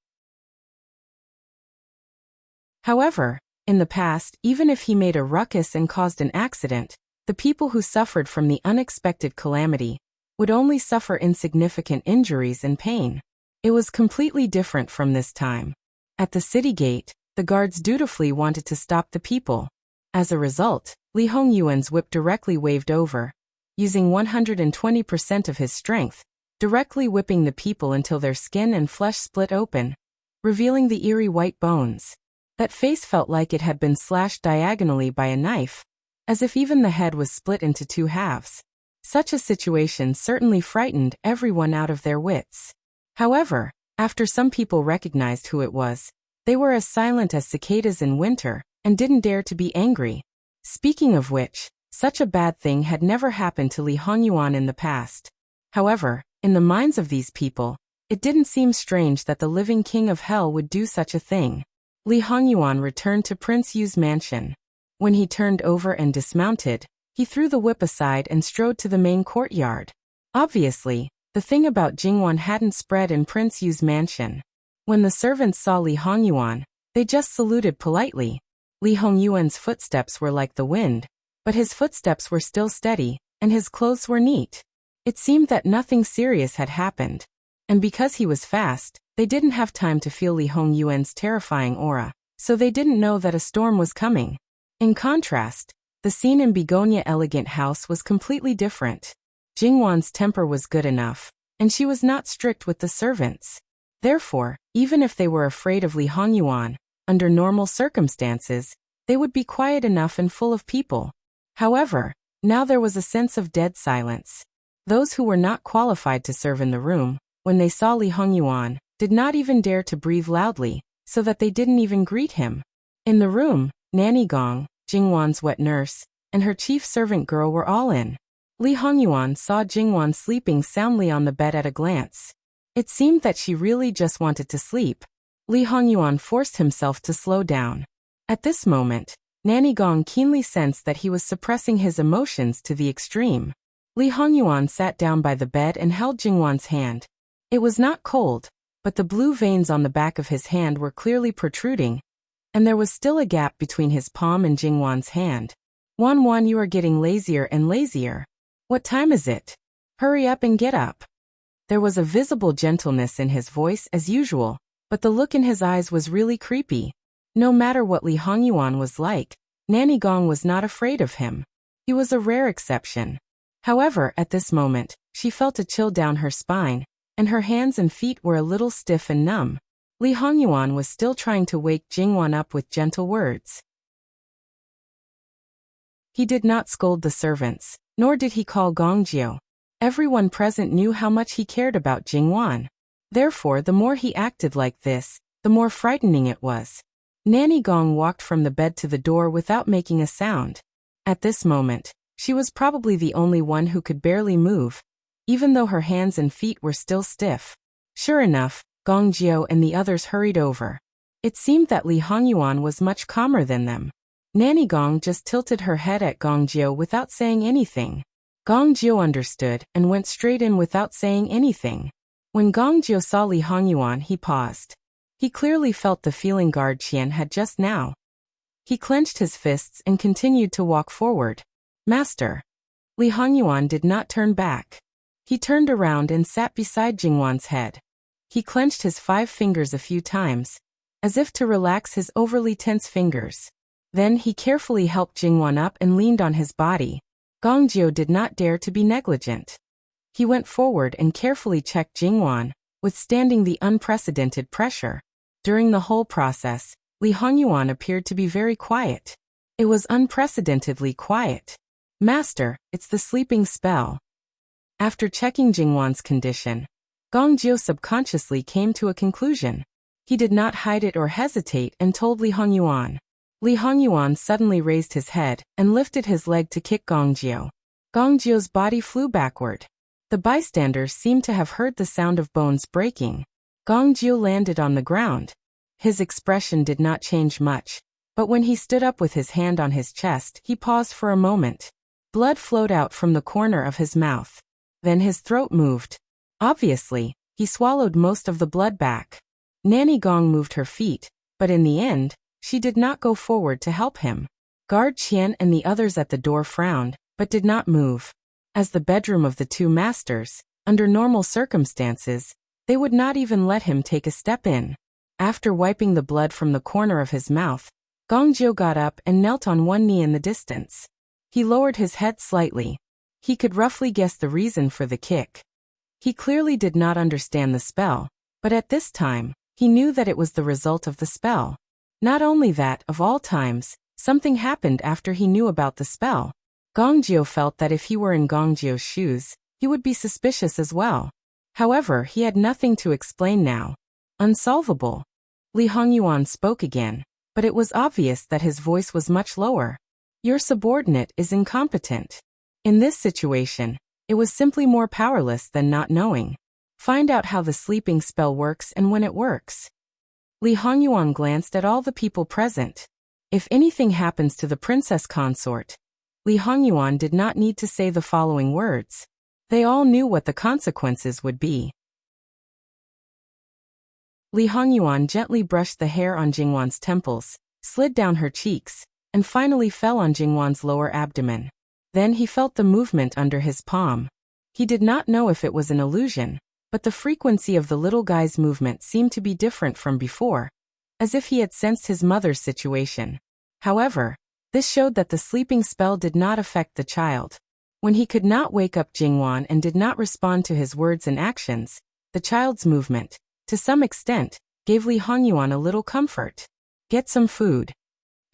A: However, in the past, even if he made a ruckus and caused an accident, the people who suffered from the unexpected calamity would only suffer insignificant injuries and pain. It was completely different from this time. At the city gate, the guards dutifully wanted to stop the people. As a result, Li Hongyuan's whip directly waved over, using 120% of his strength, directly whipping the people until their skin and flesh split open, revealing the eerie white bones. That face felt like it had been slashed diagonally by a knife, as if even the head was split into two halves. Such a situation certainly frightened everyone out of their wits. However, after some people recognized who it was, they were as silent as cicadas in winter and didn't dare to be angry. Speaking of which, such a bad thing had never happened to Li Hongyuan in the past. However, in the minds of these people, it didn't seem strange that the living king of hell would do such a thing. Li Hongyuan returned to Prince Yu's mansion. When he turned over and dismounted, he threw the whip aside and strode to the main courtyard. Obviously, the thing about Jingwan hadn't spread in Prince Yu's mansion. When the servants saw Li Hongyuan, they just saluted politely. Li Hongyuan's footsteps were like the wind, but his footsteps were still steady, and his clothes were neat. It seemed that nothing serious had happened. And because he was fast, they didn't have time to feel Li Hongyuan's terrifying aura, so they didn't know that a storm was coming. In contrast, the scene in Begonia Elegant House was completely different. Jingwan's temper was good enough, and she was not strict with the servants. Therefore, even if they were afraid of Li Hongyuan, under normal circumstances, they would be quiet enough and full of people. However, now there was a sense of dead silence. Those who were not qualified to serve in the room, when they saw Li Hongyuan, did not even dare to breathe loudly, so that they didn't even greet him. In the room, Nanny Gong, Jingwan's wet nurse, and her chief servant girl were all in. Li Hongyuan saw Jingwan sleeping soundly on the bed at a glance. It seemed that she really just wanted to sleep. Li Hongyuan forced himself to slow down. At this moment, Nanny Gong keenly sensed that he was suppressing his emotions to the extreme. Li Hongyuan sat down by the bed and held Jingwan's hand. It was not cold, but the blue veins on the back of his hand were clearly protruding, and there was still a gap between his palm and Jingwan's hand. Wan, you are getting lazier and lazier. What time is it? Hurry up and get up. There was a visible gentleness in his voice as usual, but the look in his eyes was really creepy. No matter what Li Hongyuan was like, Nanny Gong was not afraid of him. He was a rare exception. However, at this moment, she felt a chill down her spine, and her hands and feet were a little stiff and numb. Li Hongyuan was still trying to wake Jingwan up with gentle words. He did not scold the servants, nor did he call Gongjiu. Everyone present knew how much he cared about Jingwan. Therefore, the more he acted like this, the more frightening it was. Nanny Gong walked from the bed to the door without making a sound. At this moment, she was probably the only one who could barely move, even though her hands and feet were still stiff. Sure enough, Gongjiu and the others hurried over. It seemed that Li Hongyuan was much calmer than them. Nanny Gong just tilted her head at Gong Jiu without saying anything. Gong Jiu understood and went straight in without saying anything. When Gong Jiu saw Li Hongyuan, he paused. He clearly felt the feeling Guard Qian had just now. He clenched his fists and continued to walk forward. Master. Li Hongyuan did not turn back. He turned around and sat beside Jingwan's head. He clenched his 5 fingers a few times, as if to relax his overly tense fingers. Then he carefully helped Jingwan up and leaned on his body. Gong Jiu did not dare to be negligent. He went forward and carefully checked Jingwan, withstanding the unprecedented pressure. During the whole process, Li Hongyuan appeared to be very quiet. It was unprecedentedly quiet. Master, it's the sleeping spell. After checking Jingwan's condition, Gong Jiu subconsciously came to a conclusion. He did not hide it or hesitate and told Li Hongyuan. Li Hongyuan suddenly raised his head and lifted his leg to kick Gong Jiu. Gong Jiu's body flew backward. The bystanders seemed to have heard the sound of bones breaking. Gong Jiu landed on the ground. His expression did not change much, but when he stood up with his hand on his chest, he paused for a moment. Blood flowed out from the corner of his mouth. Then his throat moved. Obviously, he swallowed most of the blood back. Nanny Gong moved her feet, but in the end, she did not go forward to help him. Guard Qian and the others at the door frowned, but did not move. As the bedroom of the 2 masters, under normal circumstances, they would not even let him take a step in. After wiping the blood from the corner of his mouth, Gong Jiu got up and knelt on one knee in the distance. He lowered his head slightly. He could roughly guess the reason for the kick. He clearly did not understand the spell, but at this time, he knew that it was the result of the spell. Not only that, of all times, something happened after he knew about the spell. Gong Jiu felt that if he were in Gong Jiu's shoes, he would be suspicious as well. However, he had nothing to explain now. Unsolvable. Li Hongyuan spoke again, but it was obvious that his voice was much lower. Your subordinate is incompetent. In this situation, it was simply more powerless than not knowing. Find out how the sleeping spell works and when it works. Li Hongyuan glanced at all the people present. If anything happens to the princess consort, Li Hongyuan did not need to say the following words. They all knew what the consequences would be. Li Hongyuan gently brushed the hair on Jingwan's temples, slid down her cheeks, and finally fell on Jingwan's lower abdomen. Then he felt the movement under his palm. He did not know if it was an illusion, but the frequency of the little guy's movement seemed to be different from before, as if he had sensed his mother's situation. However, this showed that the sleeping spell did not affect the child. When he could not wake up Jingwan and did not respond to his words and actions, the child's movement, to some extent, gave Li Hongyuan a little comfort. Get some food.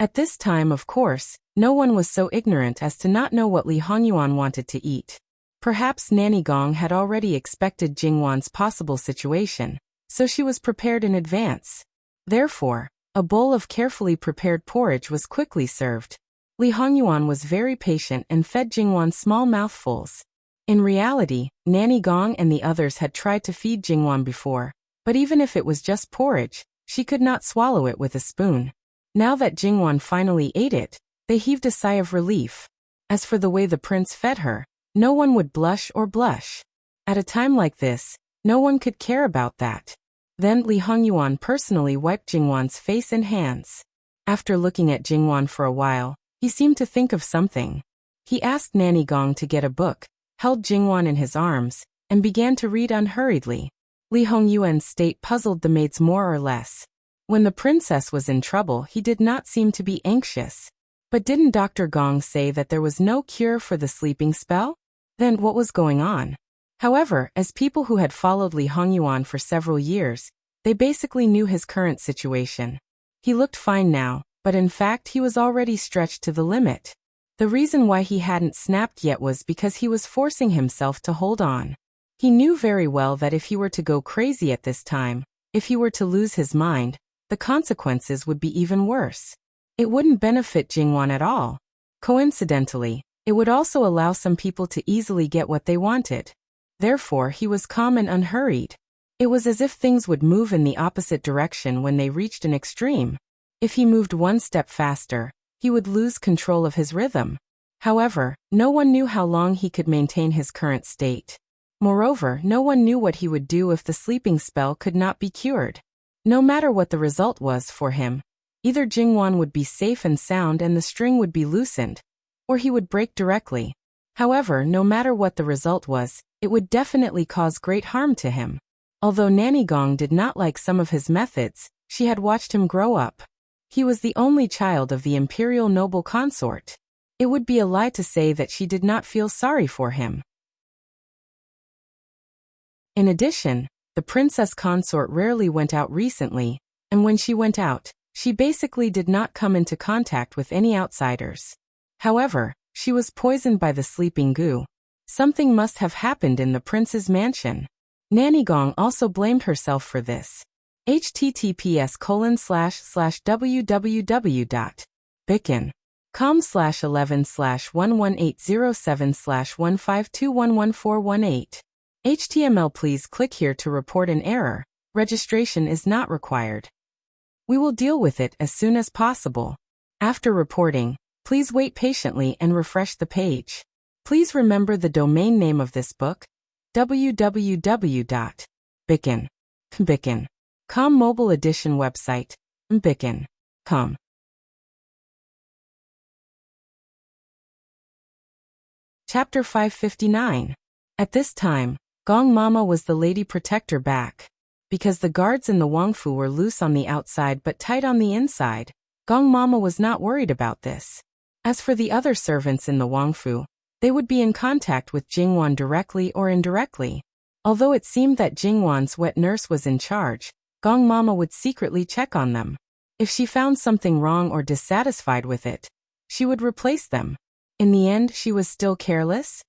A: At this time, of course, no one was so ignorant as to not know what Li Hongyuan wanted to eat. Perhaps Nanny Gong had already expected Jingwan's possible situation, so she was prepared in advance. Therefore, a bowl of carefully prepared porridge was quickly served. Li Hongyuan was very patient and fed Jingwan small mouthfuls. In reality, Nanny Gong and the others had tried to feed Jingwan before, but even if it was just porridge, she could not swallow it with a spoon. Now that Jingwan finally ate it, they heaved a sigh of relief. As for the way the prince fed her, no one would blush or blush. At a time like this, no one could care about that. Then Li Hongyuan personally wiped Jingwan's face and hands. After looking at Jingwan for a while, he seemed to think of something. He asked Nanny Gong to get a book, held Jingwan in his arms, and began to read unhurriedly. Li Hongyuan's state puzzled the maids more or less. When the princess was in trouble, he did not seem to be anxious. But didn't Dr. Gong say that there was no cure for the sleeping spell? Then what was going on? However, as people who had followed Li Hongyuan for several years, they basically knew his current situation. He looked fine now, but in fact he was already stretched to the limit. The reason why he hadn't snapped yet was because he was forcing himself to hold on. He knew very well that if he were to go crazy at this time, if he were to lose his mind, the consequences would be even worse. It wouldn't benefit Jingwan at all. Coincidentally, it would also allow some people to easily get what they wanted. Therefore, he was calm and unhurried. It was as if things would move in the opposite direction when they reached an extreme. If he moved one step faster, he would lose control of his rhythm. However, no one knew how long he could maintain his current state. Moreover, no one knew what he would do if the sleeping spell could not be cured. No matter what the result was for him, either Jingwan would be safe and sound and the string would be loosened, or he would break directly. However, no matter what the result was, it would definitely cause great harm to him. Although Nanny Gong did not like some of his methods, she had watched him grow up. He was the only child of the imperial noble consort. It would be a lie to say that she did not feel sorry for him. In addition, the princess consort rarely went out recently, and when she went out, she basically did not come into contact with any outsiders. However, she was poisoned by the sleeping goo. Something must have happened in the prince's mansion. Nanny Gong also blamed herself for this. https://www.bicken.com/11/11807/152111418. HTML. Please click here to report an error. Registration is not required. We will deal with it as soon as possible. After reporting, please wait patiently and refresh the page. Please remember the domain name of this book, www.bicken.com. Mobile edition website, bicken.com. Chapter 559. At this time, Gong Mama was the lady protector back. Because the guards in the Wangfu were loose on the outside but tight on the inside, Gong Mama was not worried about this. As for the other servants in the Wangfu, they would be in contact with Jingwan directly or indirectly. Although it seemed that Jingwan's wet nurse was in charge, Gong Mama would secretly check on them. If she found something wrong or dissatisfied with it, she would replace them. In the end, she was still careless?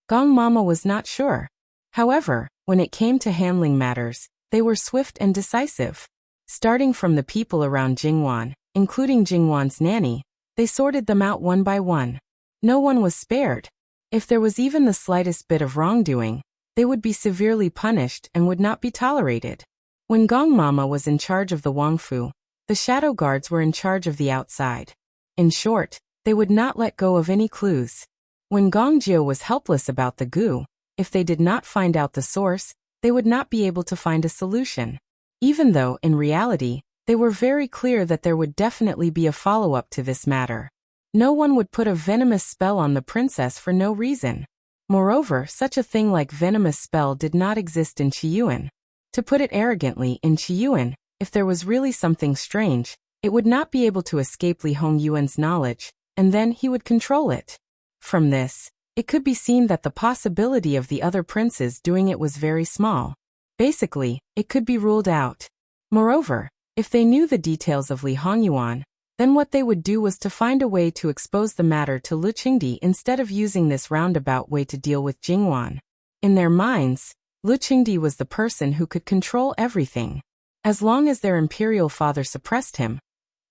A: Gong Mama was not sure. However, when it came to handling matters, they were swift and decisive. Starting from the people around Jingwan, including Jingwan's nanny, they sorted them out one by one. No one was spared. If there was even the slightest bit of wrongdoing, they would be severely punished and would not be tolerated. When Gong Mama was in charge of the Wangfu, the shadow guards were in charge of the outside. In short, they would not let go of any clues. When Gong Jiu was helpless about the goo, if they did not find out the source, they would not be able to find a solution. Even though, in reality, they were very clear that there would definitely be a follow-up to this matter. No one would put a venomous spell on the princess for no reason. Moreover, such a thing like venomous spell did not exist in Qiyuan. To put it arrogantly, in Qiyuan, if there was really something strange, it would not be able to escape Li Hongyuan's knowledge, and then he would control it. From this, it could be seen that the possibility of the other princes doing it was very small. Basically, it could be ruled out. Moreover, if they knew the details of Li Hongyuan, then what they would do was to find a way to expose the matter to Lu Qingdi instead of using this roundabout way to deal with Jingwan. In their minds, Lu Qingdi was the person who could control everything. As long as their imperial father suppressed him,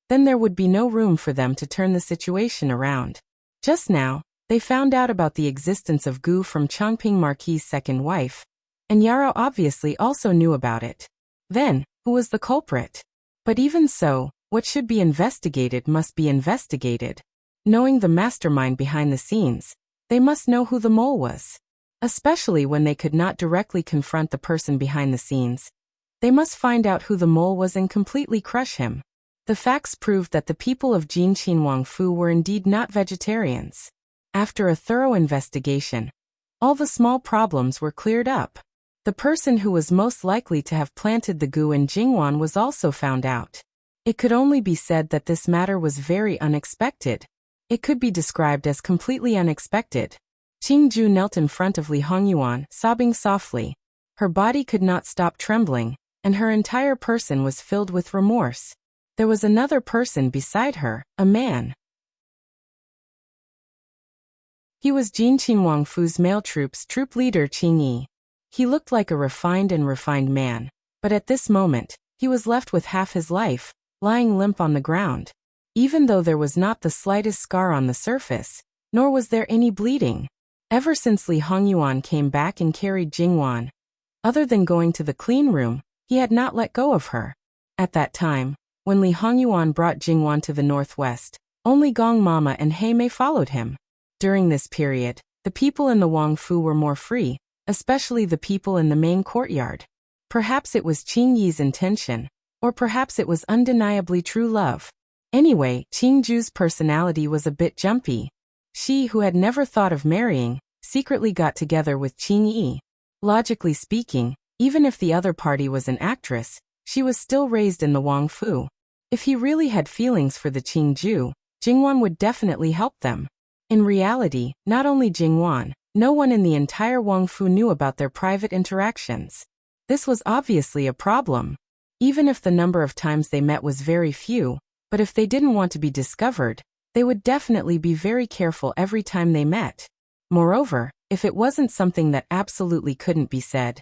A: then there would be no room for them to turn the situation around. Just now, they found out about the existence of Gu from Chongping Marquis' second wife, and Yarrow obviously also knew about it. Then, who was the culprit? But even so, what should be investigated must be investigated. Knowing the mastermind behind the scenes, they must know who the mole was. Especially when they could not directly confront the person behind the scenes. They must find out who the mole was and completely crush him. The facts proved that the people of Jinqin Wangfu were indeed not vegetarians. After a thorough investigation, all the small problems were cleared up. The person who was most likely to have planted the goo in Jingwan was also found out. It could only be said that this matter was very unexpected. It could be described as completely unexpected. Qingju knelt in front of Li Hongyuan, sobbing softly. Her body could not stop trembling, and her entire person was filled with remorse. There was another person beside her, a man. He was Jinqin Wangfu's male troop leader Qing Yi. He looked like a refined man, but at this moment, he was left with half his life, lying limp on the ground. Even though there was not the slightest scar on the surface, nor was there any bleeding. Ever since Li Hongyuan came back and carried Jingwan, other than going to the clean room, he had not let go of her. At that time, when Li Hongyuan brought Jingwan to the northwest, Only Gong Mama and Hei Mei followed him. During this period, the people in the Wang Fu were more free, especially the people in the main courtyard. Perhaps it was Qing Yi's intention, or perhaps it was undeniably true love. Anyway, Qing Ju's personality was a bit jumpy. She, who had never thought of marrying, secretly got together with Qing Yi. Logically speaking, even if the other party was an actress, she was still raised in the Wang Fu. If he really had feelings for the Qing Ju, Jingwan would definitely help them. In reality, not only Jingwan, no one in the entire Wang Fu knew about their private interactions. This was obviously a problem. Even if the number of times they met was very few, but if they didn't want to be discovered, they would definitely be very careful every time they met. Moreover, if it wasn't something that absolutely couldn't be said,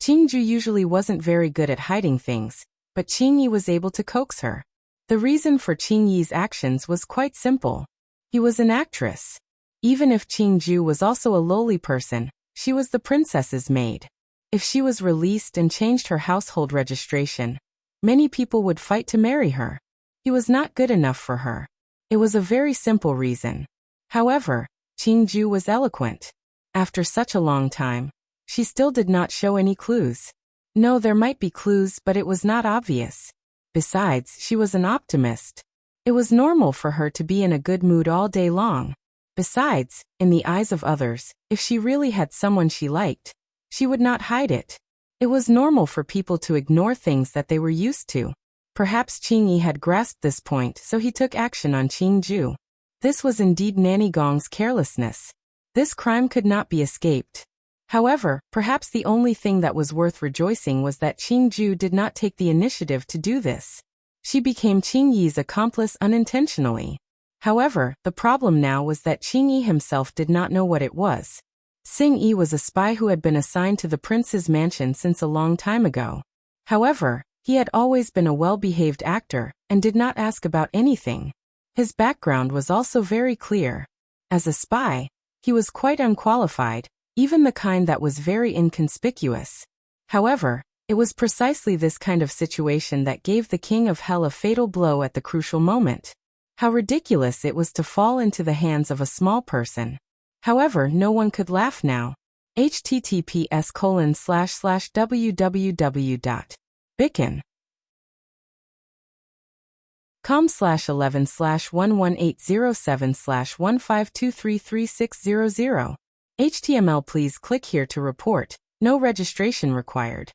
A: Qing Ju usually wasn't very good at hiding things, but Qing Yi was able to coax her. The reason for Qing Yi's actions was quite simple. He was an actress. Even if Qing Ju was also a lowly person, she was the princess's maid. If she was released and changed her household registration, many people would fight to marry her. He was not good enough for her. It was a very simple reason. However, Qing Ju was eloquent. After such a long time, she still did not show any clues. No, there might be clues, but it was not obvious. Besides, she was an optimist. It was normal for her to be in a good mood all day long. Besides, in the eyes of others, if she really had someone she liked, she would not hide it. It was normal for people to ignore things that they were used to. Perhaps Qing Yi had grasped this point, so he took action on Qing Ju. This was indeed Nanny Gong's carelessness. This crime could not be escaped. However, perhaps the only thing that was worth rejoicing was that Qing Ju did not take the initiative to do this. She became Qing Yi's accomplice unintentionally. However, the problem now was that Qing Yi himself did not know what it was. Xing Yi was a spy who had been assigned to the prince's mansion since a long time ago. However, he had always been a well-behaved actor, and did not ask about anything. His background was also very clear. As a spy, he was quite unqualified, even the kind that was very inconspicuous. However, it was precisely this kind of situation that gave the King of Hell a fatal blow at the crucial moment. How ridiculous it was to fall into the hands of a small person. However, no one could laugh now. https://www.bicken.com/11/11807/15233600. HTML. Please click here to report. No registration required.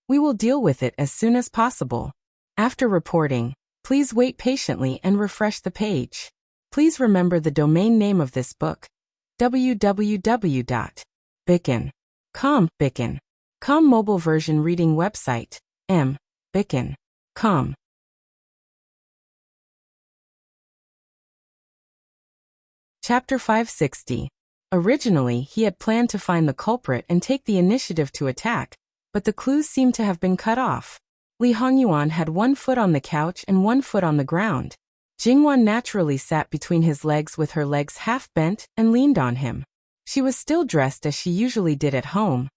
A: We will deal with it as soon as possible. After reporting, please wait patiently and refresh the page. Please remember the domain name of this book: www.bicken.com. Bicken.com mobile version reading website, Bicken.com. Chapter 560. Originally, he had planned to find the culprit and take the initiative to attack, but the clues seemed to have been cut off. Li Hongyuan had one foot on the couch and one foot on the ground. Jingwan naturally sat between his legs with her legs half bent and leaned on him. She was still dressed as she usually did at home,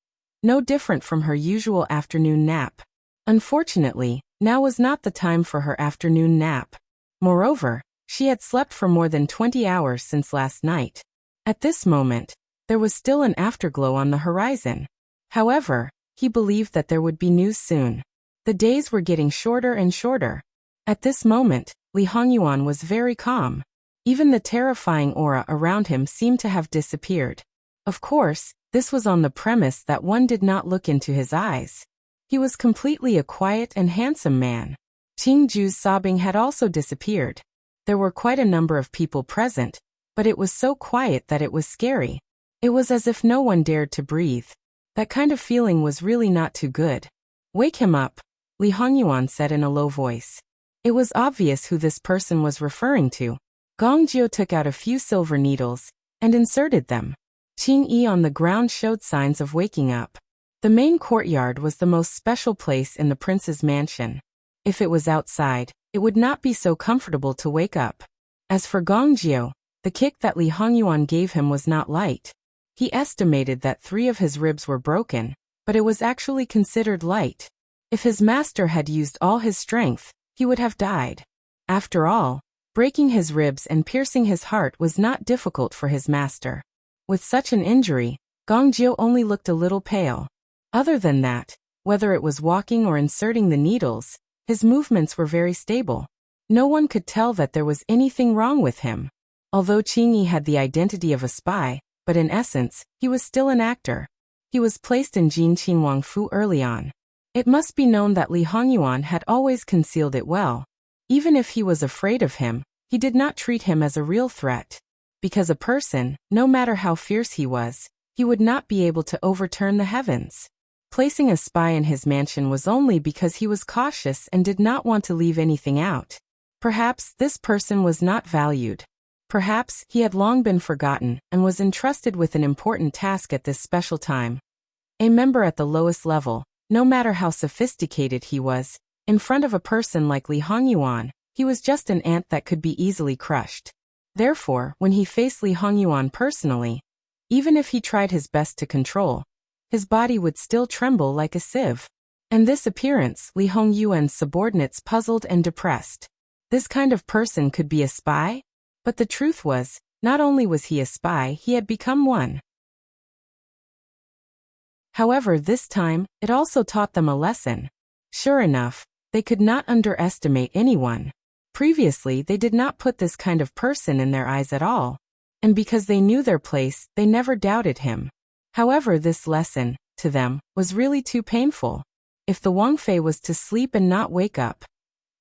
A: no different from her usual afternoon nap. Unfortunately, now was not the time for her afternoon nap. Moreover, she had slept for more than 20 hours since last night. At this moment, there was still an afterglow on the horizon. However, he believed that there would be news soon. The days were getting shorter and shorter. At this moment, Li Hongyuan was very calm. Even the terrifying aura around him seemed to have disappeared. Of course, this was on the premise that one did not look into his eyes. He was completely a quiet and handsome man. Qing Ju's sobbing had also disappeared. There were quite a number of people present, but it was so quiet that it was scary. It was as if no one dared to breathe. That kind of feeling was really not too good. "Wake him up," Li Hongyuan said in a low voice. It was obvious who this person was referring to. Gong Jiu took out a few silver needles and inserted them. Qing Yi on the ground showed signs of waking up. The main courtyard was the most special place in the prince's mansion. If it was outside, it would not be so comfortable to wake up. As for Gong Jiu, the kick that Li Hongyuan gave him was not light. He estimated that 3 of his ribs were broken, but it was actually considered light. If his master had used all his strength, he would have died. After all, Breaking his ribs and piercing his heart was not difficult for his master. With such an injury, Gong Jiu only looked a little pale. Other than that, whether it was walking or inserting the needles, his movements were very stable. No one could tell that there was anything wrong with him. Although Qingyi had the identity of a spy, but in essence, he was still an actor. He was placed in Jin Qingwang Fu early on. It must be known that Li Hongyuan had always concealed it well. Even if he was afraid of him, he did not treat him as a real threat. Because a person, no matter how fierce he was, he would not be able to overturn the heavens. Placing a spy in his mansion was only because he was cautious and did not want to leave anything out. Perhaps this person was not valued. Perhaps he had long been forgotten and was entrusted with an important task at this special time. A member at the lowest level, no matter how sophisticated he was, in front of a person like Li Hongyuan, he was just an ant that could be easily crushed. Therefore, when he faced Li Hongyuan personally, even if he tried his best to control, his body would still tremble like a sieve. And this appearance Li Hongyuan's subordinates puzzled and depressed. This kind of person could be a spy? But the truth was, not only was he a spy, he had become one. However, this time, it also taught them a lesson. Sure enough, they could not underestimate anyone. Previously, they did not put this kind of person in their eyes at all. And because they knew their place, they never doubted him. However, this lesson, to them, was really too painful. If the Wang Fei was to sleep and not wake up,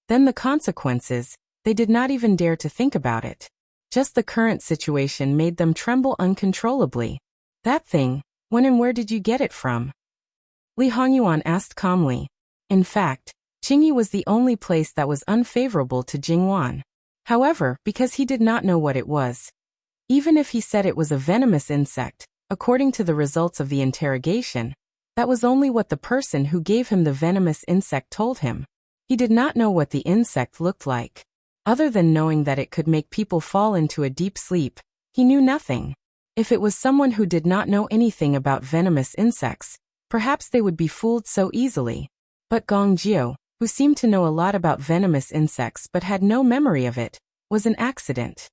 A: then the consequences, they did not even dare to think about it. Just the current situation made them tremble uncontrollably. That thing, when and where did you get it from? Li Hongyuan asked calmly. In fact, Qingyi was the only place that was unfavorable to Jingwan. However, because he did not know what it was, even if he said it was a venomous insect, according to the results of the interrogation, that was only what the person who gave him the venomous insect told him. He did not know what the insect looked like. Other than knowing that it could make people fall into a deep sleep, he knew nothing. If it was someone who did not know anything about venomous insects, perhaps they would be fooled so easily. But Gong Jiu, who seemed to know a lot about venomous insects but had no memory of it, was an accident.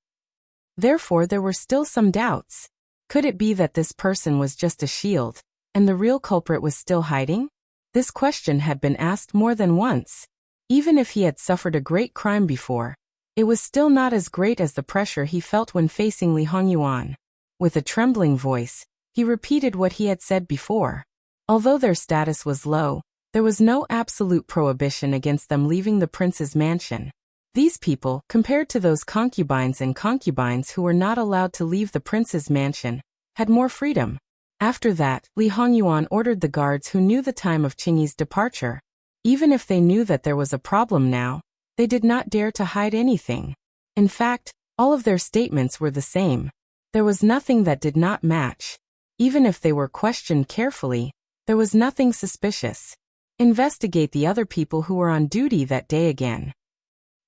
A: Therefore, there were still some doubts. Could it be that this person was just a shield, and the real culprit was still hiding? This question had been asked more than once. Even if he had suffered a great crime before, it was still not as great as the pressure he felt when facing Li Hongyuan. With a trembling voice, he repeated what he had said before. Although their status was low, there was no absolute prohibition against them leaving the prince's mansion. These people, compared to those concubines and concubines who were not allowed to leave the prince's mansion, had more freedom. After that, Li Hongyuan ordered the guards who knew the time of Qingyi's departure. Even if they knew that there was a problem now, they did not dare to hide anything. In fact, all of their statements were the same. There was nothing that did not match. Even if they were questioned carefully, there was nothing suspicious. Investigate the other people who were on duty that day again.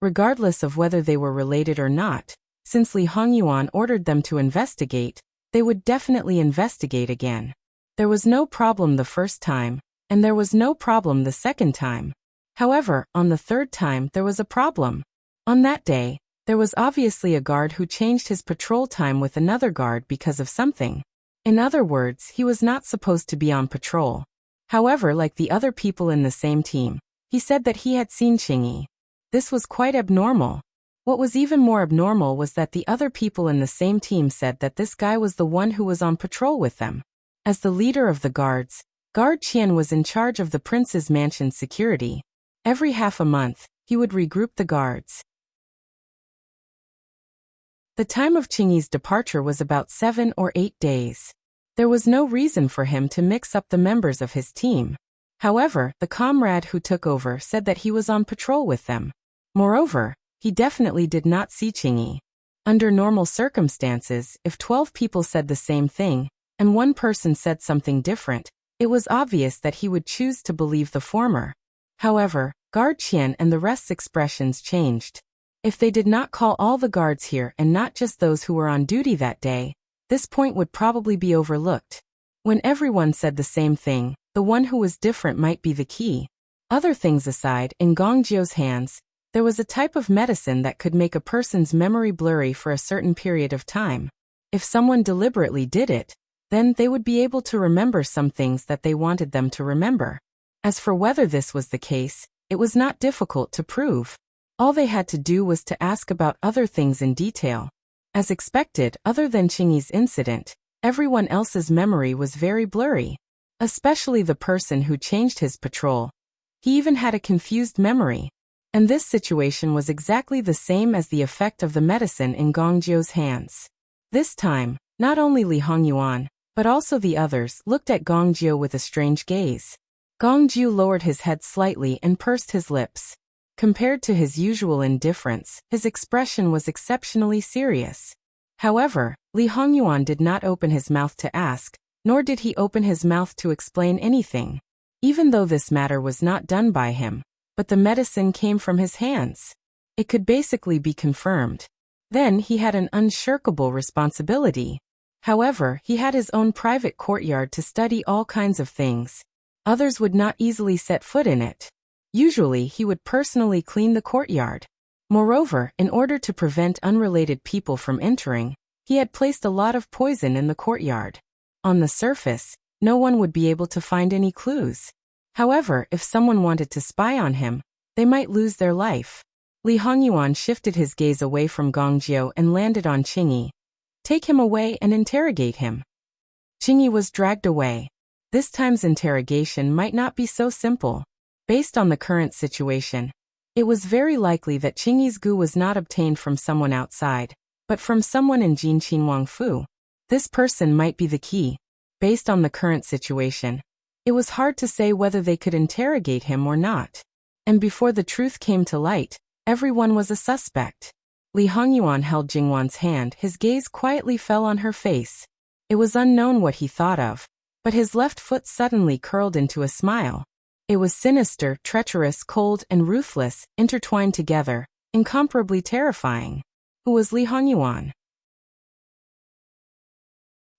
A: Regardless of whether they were related or not, since Li Hongyuan ordered them to investigate, they would definitely investigate again. There was no problem the first time, and there was no problem the second time. However, on the third time there was a problem. On that day, there was obviously a guard who changed his patrol time with another guard because of something. In other words, he was not supposed to be on patrol. However, like the other people in the same team, he said that he had seen Qingyi. This was quite abnormal. What was even more abnormal was that the other people in the same team said that this guy was the one who was on patrol with them. As the leader of the guards, Guard Qian was in charge of the prince's mansion's security. Every half a month, he would regroup the guards. The time of Qingyi's departure was about 7 or 8 days. There was no reason for him to mix up the members of his team. However, the comrade who took over said that he was on patrol with them. Moreover, he definitely did not see Qingyi. Under normal circumstances, if 12 people said the same thing, and one person said something different, it was obvious that he would choose to believe the former. However, Guard Qian and the rest's expressions changed. If they did not call all the guards here and not just those who were on duty that day, this point would probably be overlooked. When everyone said the same thing, the one who was different might be the key. Other things aside, in Gong Jiu's hands, There was a type of medicine that could make a person's memory blurry for a certain period of time. If someone deliberately did it, then they would be able to remember some things that they wanted them to remember. As for whether this was the case, it was not difficult to prove. All they had to do was to ask about other things in detail. As expected, other than Qingyi's incident, everyone else's memory was very blurry. Especially the person who changed his patrol. He even had a confused memory. And this situation was exactly the same as the effect of the medicine in Gongjiu's hands. This time, not only Li Hongyuan, but also the others looked at Gongjiu with a strange gaze. Gongjiu lowered his head slightly and pursed his lips. Compared to his usual indifference, his expression was exceptionally serious. However, Li Hongyuan did not open his mouth to ask, nor did he open his mouth to explain anything. Even though this matter was not done by him, but the medicine came from his hands. It could basically be confirmed. Then he had an unshirkable responsibility. However, he had his own private courtyard to study all kinds of things. Others would not easily set foot in it. Usually he would personally clean the courtyard. Moreover, in order to prevent unrelated people from entering, he had placed a lot of poison in the courtyard. On the surface, no one would be able to find any clues. However, if someone wanted to spy on him, they might lose their life. Li Hongyuan shifted his gaze away from Gongjiu and landed on Qingyi. Take him away and interrogate him. Qingyi was dragged away. This time's interrogation might not be so simple. Based on the current situation, it was very likely that Qingyi's goo was not obtained from someone outside, but from someone in Jinqin Wangfu. This person might be the key. Based on the current situation, it was hard to say whether they could interrogate him or not. And before the truth came to light, everyone was a suspect. Li Hongyuan held Jingwan's hand. His gaze quietly fell on her face. It was unknown what he thought of, but his left foot suddenly curled into a smile. It was sinister, treacherous, cold, and ruthless, intertwined together, incomparably terrifying. Who was Li Hongyuan?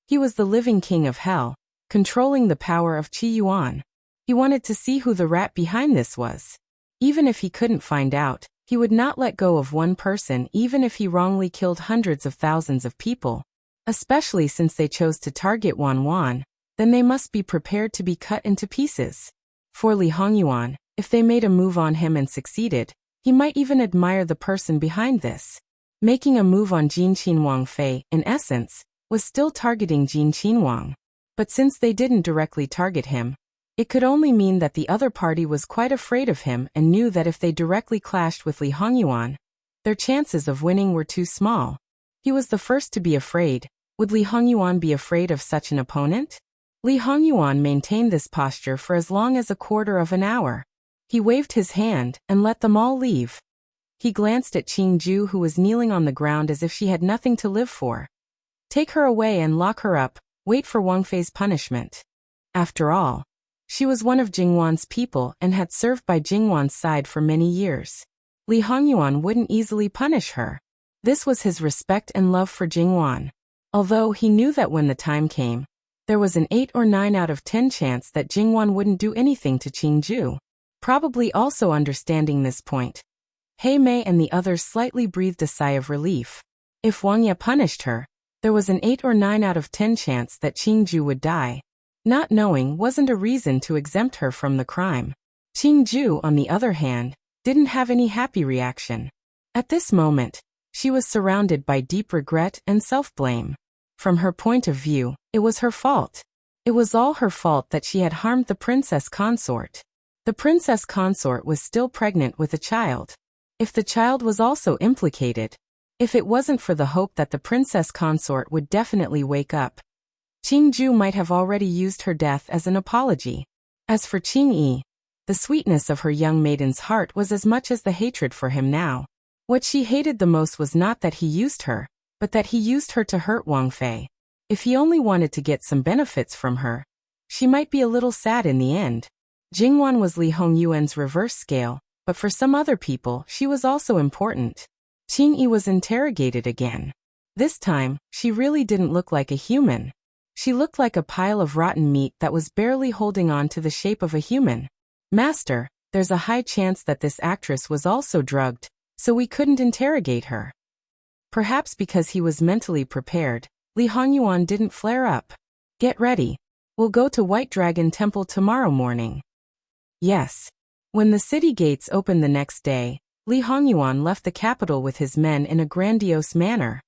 A: He was the living king of hell, controlling the power of Qi Yuan. He wanted to see who the rat behind this was. Even if he couldn't find out, he would not let go of one person even if he wrongly killed hundreds of thousands of people. Especially since they chose to target Wan Wan, then they must be prepared to be cut into pieces. For Li Hongyuan, if they made a move on him and succeeded, he might even admire the person behind this. Making a move on Jin Qinhuang Fei, in essence, was still targeting Jin Qinhuang. But since they didn't directly target him, it could only mean that the other party was quite afraid of him and knew that if they directly clashed with Li Hongyuan, their chances of winning were too small. He was the first to be afraid. Would Li Hongyuan be afraid of such an opponent? Li Hongyuan maintained this posture for as long as a quarter of an hour. He waved his hand and let them all leave. He glanced at Qingju, who was kneeling on the ground as if she had nothing to live for. Take her away and lock her up. Wait for Wang Fei's punishment. After all, she was one of Jingwan's people and had served by Jingwan's side for many years. Li Hongyuan wouldn't easily punish her. This was his respect and love for Jingwan. Although he knew that when the time came, there was an 8 or 9 out of 10 chance that Jingwan wouldn't do anything to Qingju. Probably also understanding this point, He Mei and the others slightly breathed a sigh of relief. If Wang Ye punished her, there was an 8 or 9 out of 10 chance that Qingju would die. Not knowing wasn't a reason to exempt her from the crime. Qingju, on the other hand, didn't have any happy reaction. At this moment, she was surrounded by deep regret and self-blame. From her point of view, it was her fault. It was all her fault that she had harmed the princess consort. The princess consort was still pregnant with a child. If the child was also implicated, if it wasn't for the hope that the princess consort would definitely wake up, Qingju might have already used her death as an apology. As for Qingyi, the sweetness of her young maiden's heart was as much as the hatred for him now. What she hated the most was not that he used her, but that he used her to hurt Wang Fei. If he only wanted to get some benefits from her, she might be a little sad in the end. Jingwan was Li Hongyuan's reverse scale, but for some other people she was also important. Qingyi was interrogated again. This time, she really didn't look like a human. She looked like a pile of rotten meat that was barely holding on to the shape of a human. Master, there's a high chance that this actress was also drugged, so we couldn't interrogate her. Perhaps because he was mentally prepared, Li Hongyuan didn't flare up. Get ready. We'll go to White Dragon Temple tomorrow morning. Yes. When the city gates opened the next day, Li Hongyuan left the capital with his men in a grandiose manner.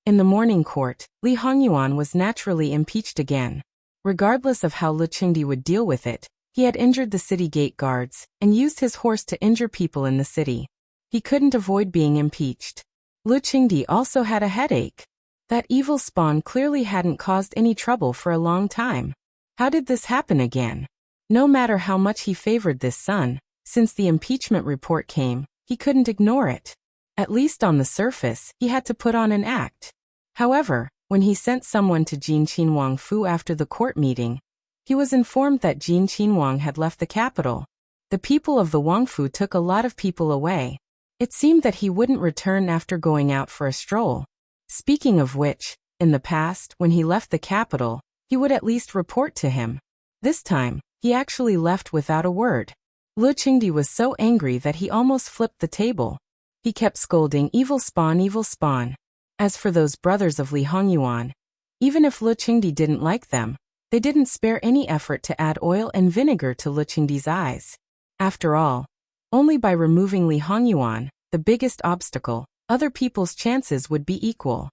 A: In the morning court, Li Hongyuan was naturally impeached again. Regardless of how Lu Qingdi would deal with it, he had injured the city gate guards and used his horse to injure people in the city. He couldn't avoid being impeached. Lu Qingdi also had a headache. That evil spawn clearly hadn't caused any trouble for a long time. How did this happen again? No matter how much he favored this son, since the impeachment report came, he couldn't ignore it. At least on the surface, he had to put on an act. However, when he sent someone to Jin Qinhuang Fu after the court meeting, he was informed that Jin Qinhuang had left the capital. The people of the Wangfu took a lot of people away. It seemed that he wouldn't return after going out for a stroll. Speaking of which, in the past, when he left the capital, he would at least report to him. This time, he actually left without a word. Lu Qingdi was so angry that he almost flipped the table. He kept scolding, evil spawn, evil spawn. As for those brothers of Li Hongyuan, even if Lu Qingdi didn't like them, they didn't spare any effort to add oil and vinegar to Lu Qingdi's eyes. After all, only by removing Li Hongyuan, the biggest obstacle, other people's chances would be equal.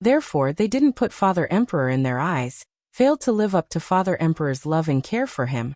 A: Therefore, they didn't put Father Emperor in their eyes, failed to live up to Father Emperor's love and care for him,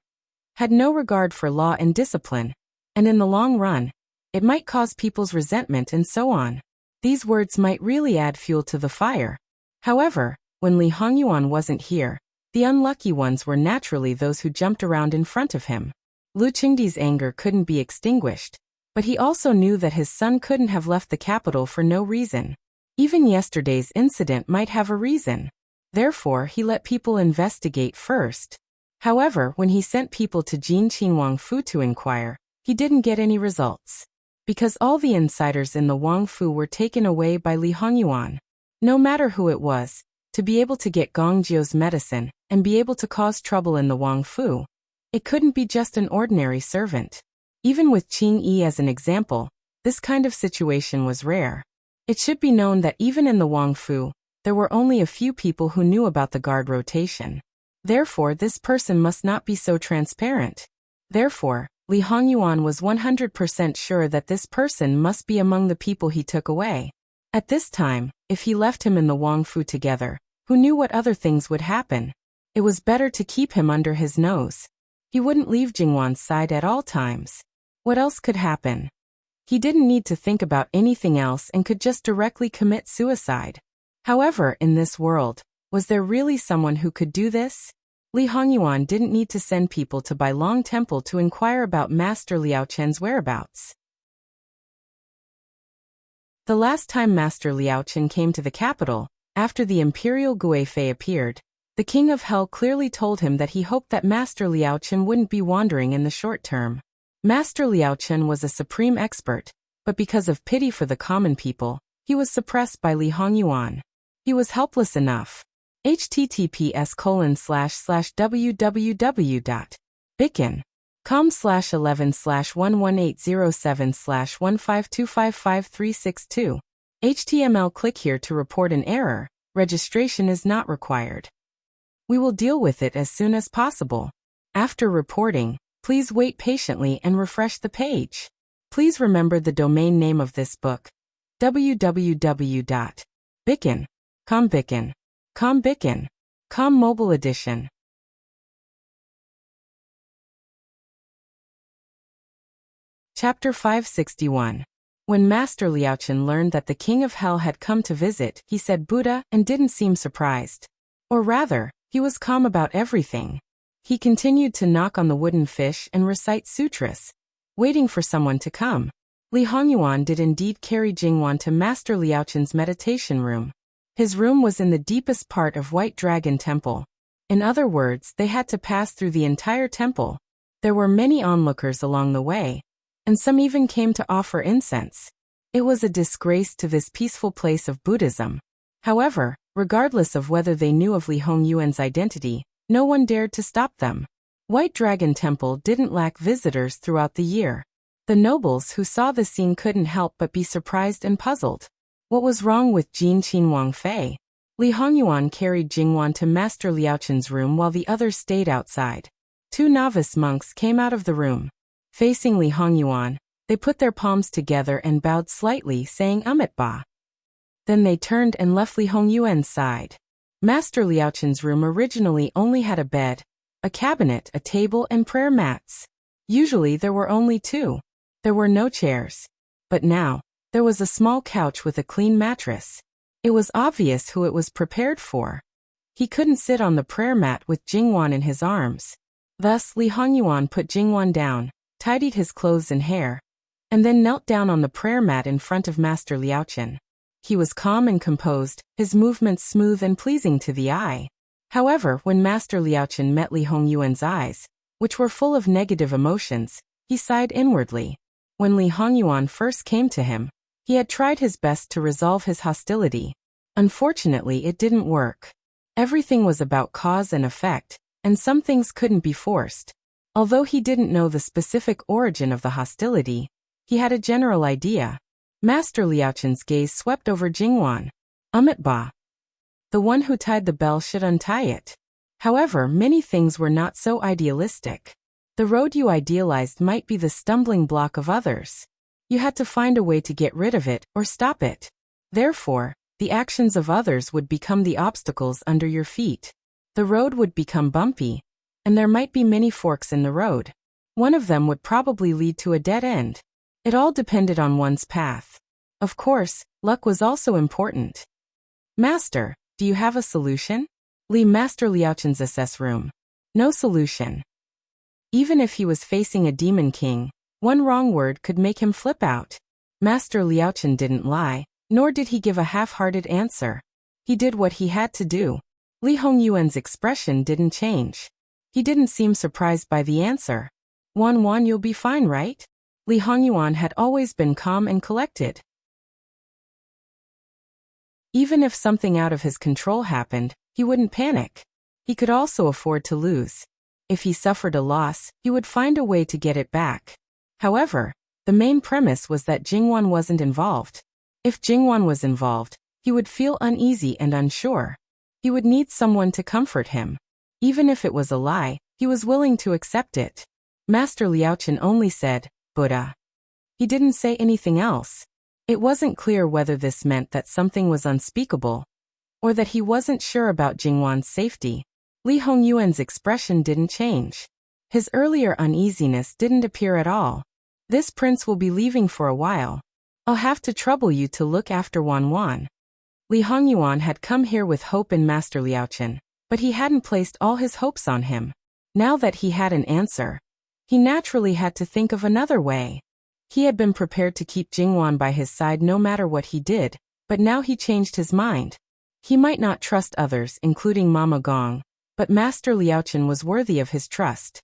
A: had no regard for law and discipline, and in the long run, it might cause people's resentment and so on. These words might really add fuel to the fire. However, when Li Hongyuan wasn't here, the unlucky ones were naturally those who jumped around in front of him. Lu Qingdi's anger couldn't be extinguished, but he also knew that his son couldn't have left the capital for no reason. Even yesterday's incident might have a reason. Therefore, he let people investigate first. However, when he sent people to Jin Qinhuang Fu to inquire, he didn't get any results. Because all the insiders in the Wangfu were taken away by Li Hongyuan. No matter who it was, to be able to get Gong Jiu's medicine and be able to cause trouble in the Wangfu, it couldn't be just an ordinary servant. Even with Qing Yi as an example, this kind of situation was rare. It should be known that even in the Wangfu, there were only a few people who knew about the guard rotation. Therefore, this person must not be so transparent. Therefore, Li Hongyuan was 100% sure that this person must be among the people he took away. At this time, if he left him in the Wangfu together, who knew what other things would happen? It was better to keep him under his nose. He wouldn't leave Jingwan's side at all times. What else could happen? He didn't need to think about anything else and could just directly commit suicide. However, in this world, was there really someone who could do this? Li Hongyuan didn't need to send people to Bailong Temple to inquire about Master Liao Chen's whereabouts. The last time Master Liao Chen came to the capital, after the imperial Guifei appeared, the King of Hell clearly told him that he hoped that Master Liao Chen wouldn't be wandering in the short term. Master Liao Chen was a supreme expert, but because of pity for the common people, he was suppressed by Li Hongyuan. He was helpless enough. https://www.bicken.com/11/11807/152555362. HTML. Click here to report an error. Registration is not required. We will deal with it as soon as possible. After reporting, please wait patiently and refresh the page. Please remember the domain name of this book: www.bicken.com mobile edition. Chapter 561. When Master Liao Chen learned that the King of Hell had come to visit, he said Buddha and didn't seem surprised. Or rather, he was calm about everything. He continued to knock on the wooden fish and recite sutras, waiting for someone to come. Li Hongyuan did indeed carry Jingwan to Master Liao Chen's meditation room. His room was in the deepest part of White Dragon Temple. In other words, they had to pass through the entire temple. There were many onlookers along the way, and some even came to offer incense. It was a disgrace to this peaceful place of Buddhism. However, regardless of whether they knew of Li Hongyuan's identity, no one dared to stop them. White Dragon Temple didn't lack visitors throughout the year. The nobles who saw the scene couldn't help but be surprised and puzzled. What was wrong with Jin Qin Wangfei? Li Hongyuan carried Jingwan to Master Liaochun's room while the others stayed outside. 2 novice monks came out of the room. Facing Li Hongyuan, they put their palms together and bowed slightly, saying Ba. Then they turned and left Li Hongyuan's side. Master Liaochun's room originally only had a bed, a cabinet, a table, and prayer mats. Usually there were only 2. There were no chairs. But now, there was a small couch with a clean mattress. It was obvious who it was prepared for. He couldn't sit on the prayer mat with Jingwan in his arms. Thus, Li Hongyuan put Jingwan down, tidied his clothes and hair, and then knelt down on the prayer mat in front of Master Liaochun. He was calm and composed, his movements smooth and pleasing to the eye. However, when Master Liaochun met Li Hongyuan's eyes, which were full of negative emotions, he sighed inwardly. When Li Hongyuan first came to him, he had tried his best to resolve his hostility. Unfortunately, it didn't work. Everything was about cause and effect, and some things couldn't be forced. Although he didn't know the specific origin of the hostility, he had a general idea. Master Liaochun's gaze swept over Jingwan. Ba. The one who tied the bell should untie it. However, many things were not so idealistic. The road you idealized might be the stumbling block of others. You had to find a way to get rid of it or stop it. Therefore, the actions of others would become the obstacles under your feet. The road would become bumpy, and there might be many forks in the road. One of them would probably lead to a dead end. It all depended on one's path. Of course, luck was also important. Master, do you have a solution? Master Liaochun's assess room. No solution. Even if he was facing a demon king, one wrong word could make him flip out. Master Liaochun didn't lie, nor did he give a half-hearted answer. He did what he had to do. Li Hongyuan's expression didn't change. He didn't seem surprised by the answer. Wan, you'll be fine, right? Li Hongyuan had always been calm and collected. Even if something out of his control happened, he wouldn't panic. He could also afford to lose. If he suffered a loss, he would find a way to get it back. However, the main premise was that Jingwan wasn't involved. If Jingwan was involved, he would feel uneasy and unsure. He would need someone to comfort him. Even if it was a lie, he was willing to accept it. Master Liaochun only said, Buddha. He didn't say anything else. It wasn't clear whether this meant that something was unspeakable, or that he wasn't sure about Jingwan's safety. Li Hongyuan's expression didn't change. His earlier uneasiness didn't appear at all. This prince will be leaving for a while. I'll have to trouble you to look after Wan. Li Hongyuan had come here with hope in Master Liaochun, but he hadn't placed all his hopes on him. Now that he had an answer, he naturally had to think of another way. He had been prepared to keep Jingwan by his side no matter what he did, but now he changed his mind. He might not trust others, including Mama Gong, but Master Liaochun was worthy of his trust.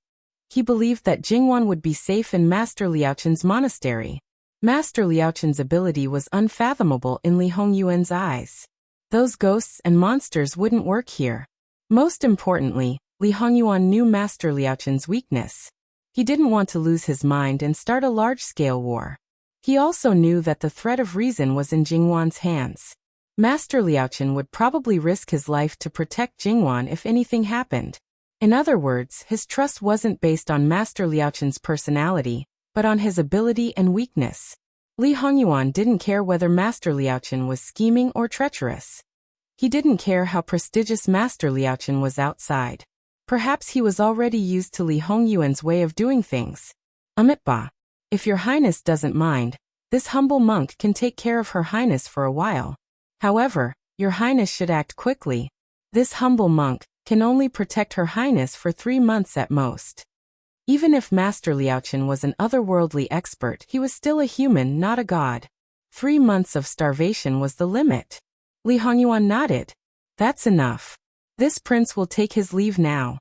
A: He believed that Jingwan would be safe in Master Liaochun's monastery. Master Liaochun's ability was unfathomable in Li Hongyuan's eyes. Those ghosts and monsters wouldn't work here. Most importantly, Li Hongyuan knew Master Liaochun's weakness. He didn't want to lose his mind and start a large-scale war. He also knew that the thread of reason was in Jingwan's hands. Master Liaochun would probably risk his life to protect Jingwan if anything happened. In other words, his trust wasn't based on Master Liaochun's personality, but on his ability and weakness. Li Hongyuan didn't care whether Master Liaochun was scheming or treacherous. He didn't care how prestigious Master Liaochun was outside. Perhaps he was already used to Li Hongyuan's way of doing things. Ba. If your highness doesn't mind, this humble monk can take care of her highness for a while. However, your highness should act quickly. This humble monk can only protect her highness for 3 months at most. Even if Master Liaochun was an otherworldly expert, he was still a human, not a god. 3 months of starvation was the limit. Li Hongyuan nodded. That's enough. This prince will take his leave now.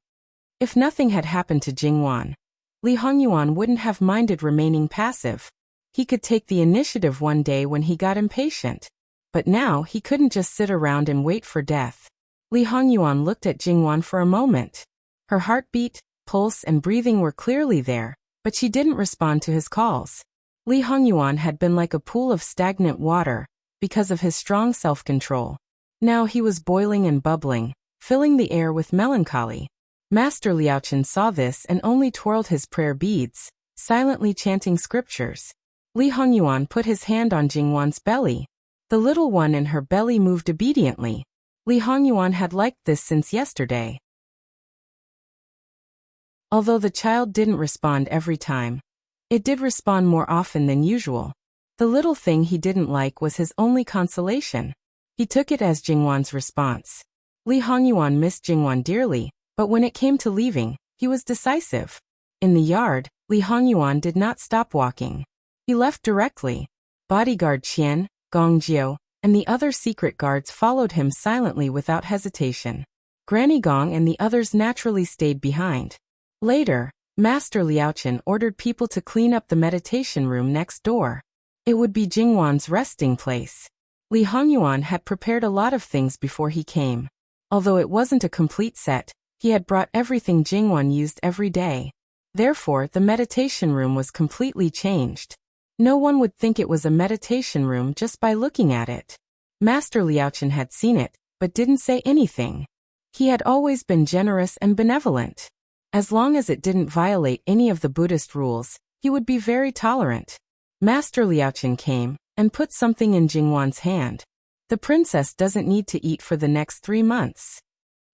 A: If nothing had happened to Jingwan, Li Hongyuan wouldn't have minded remaining passive. He could take the initiative one day when he got impatient. But now he couldn't just sit around and wait for death. Li Hongyuan looked at Jingwan for a moment. Her heart beat, pulse and breathing were clearly there, but she didn't respond to his calls. Li Hongyuan had been like a pool of stagnant water because of his strong self-control. Now he was boiling and bubbling, filling the air with melancholy. Master Liaochen saw this and only twirled his prayer beads, silently chanting scriptures. Li Hongyuan put his hand on Jingwan's belly. The little one in her belly moved obediently. Li Hongyuan had liked this since yesterday. Although the child didn't respond every time, it did respond more often than usual. The little thing he didn't like was his only consolation. He took it as Jingwan's response. Li Hongyuan missed Jingwan dearly, but when it came to leaving, he was decisive. In the yard, Li Hongyuan did not stop walking. He left directly. Bodyguard Qian, Gongjiu, and the other secret guards followed him silently without hesitation. Granny Gong and the others naturally stayed behind. Later, Master Liaochen ordered people to clean up the meditation room next door. It would be Jingwan's resting place. Li Hongyuan had prepared a lot of things before he came. Although it wasn't a complete set, he had brought everything Jingwan used every day. Therefore, the meditation room was completely changed. No one would think it was a meditation room just by looking at it. Master Liaochen had seen it, but didn't say anything. He had always been generous and benevolent. As long as it didn't violate any of the Buddhist rules, he would be very tolerant. Master Liaochen came and put something in Jingwan's hand. The princess doesn't need to eat for the next 3 months.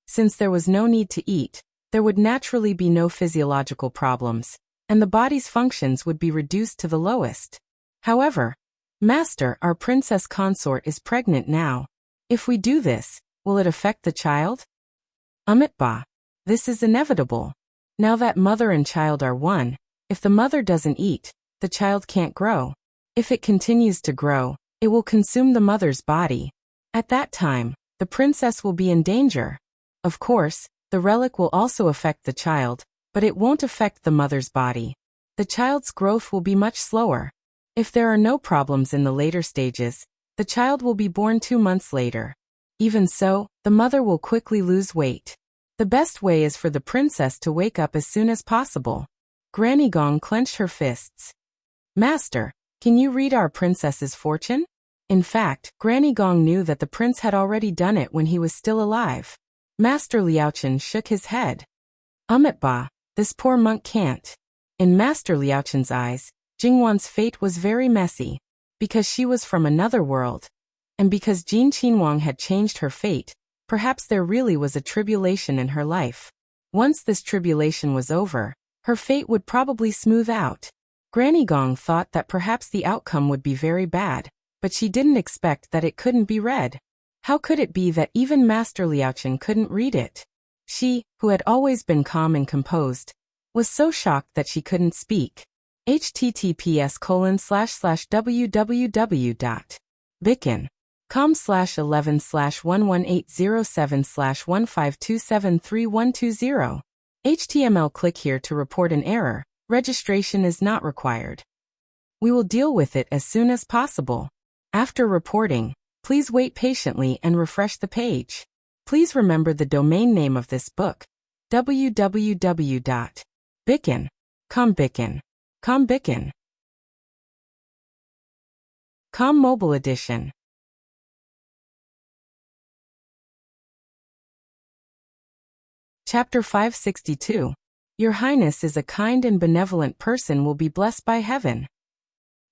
A: Since there was no need to eat, there would naturally be no physiological problems, and the body's functions would be reduced to the lowest. However, Master, our princess consort is pregnant now. If we do this, will it affect the child? Ba. This is inevitable. Now that mother and child are one, if the mother doesn't eat, the child can't grow. If it continues to grow, it will consume the mother's body. At that time, the princess will be in danger. Of course, the relic will also affect the child, but it won't affect the mother's body. The child's growth will be much slower. If there are no problems in the later stages, the child will be born 2 months later. Even so, the mother will quickly lose weight. The best way is for the princess to wake up as soon as possible. Granny Gong clenched her fists. Master, can you read our princess's fortune? In fact, Granny Gong knew that the prince had already done it when he was still alive. Master Liaochen shook his head. Ba, this poor monk can't. In Master Liaochen's eyes, Jingwan's fate was very messy, because she was from another world. And because Jin Qinhuang had changed her fate, perhaps there really was a tribulation in her life. Once this tribulation was over, her fate would probably smooth out. Granny Gong thought that perhaps the outcome would be very bad, but she didn't expect that it couldn't be read. How could it be that even Master Liaochen couldn't read it? She, who had always been calm and composed, was so shocked that she couldn't speak. https://www.bikin.com/11/11807/15273120. HTML. Click here to report an error. Registration is not required. We will deal with it as soon as possible. After reporting, please wait patiently and refresh the page. Please remember the domain name of this book: www.bikin.com. Com Mobile Edition. Chapter 562. Your Highness is a kind and benevolent person, will be blessed by heaven.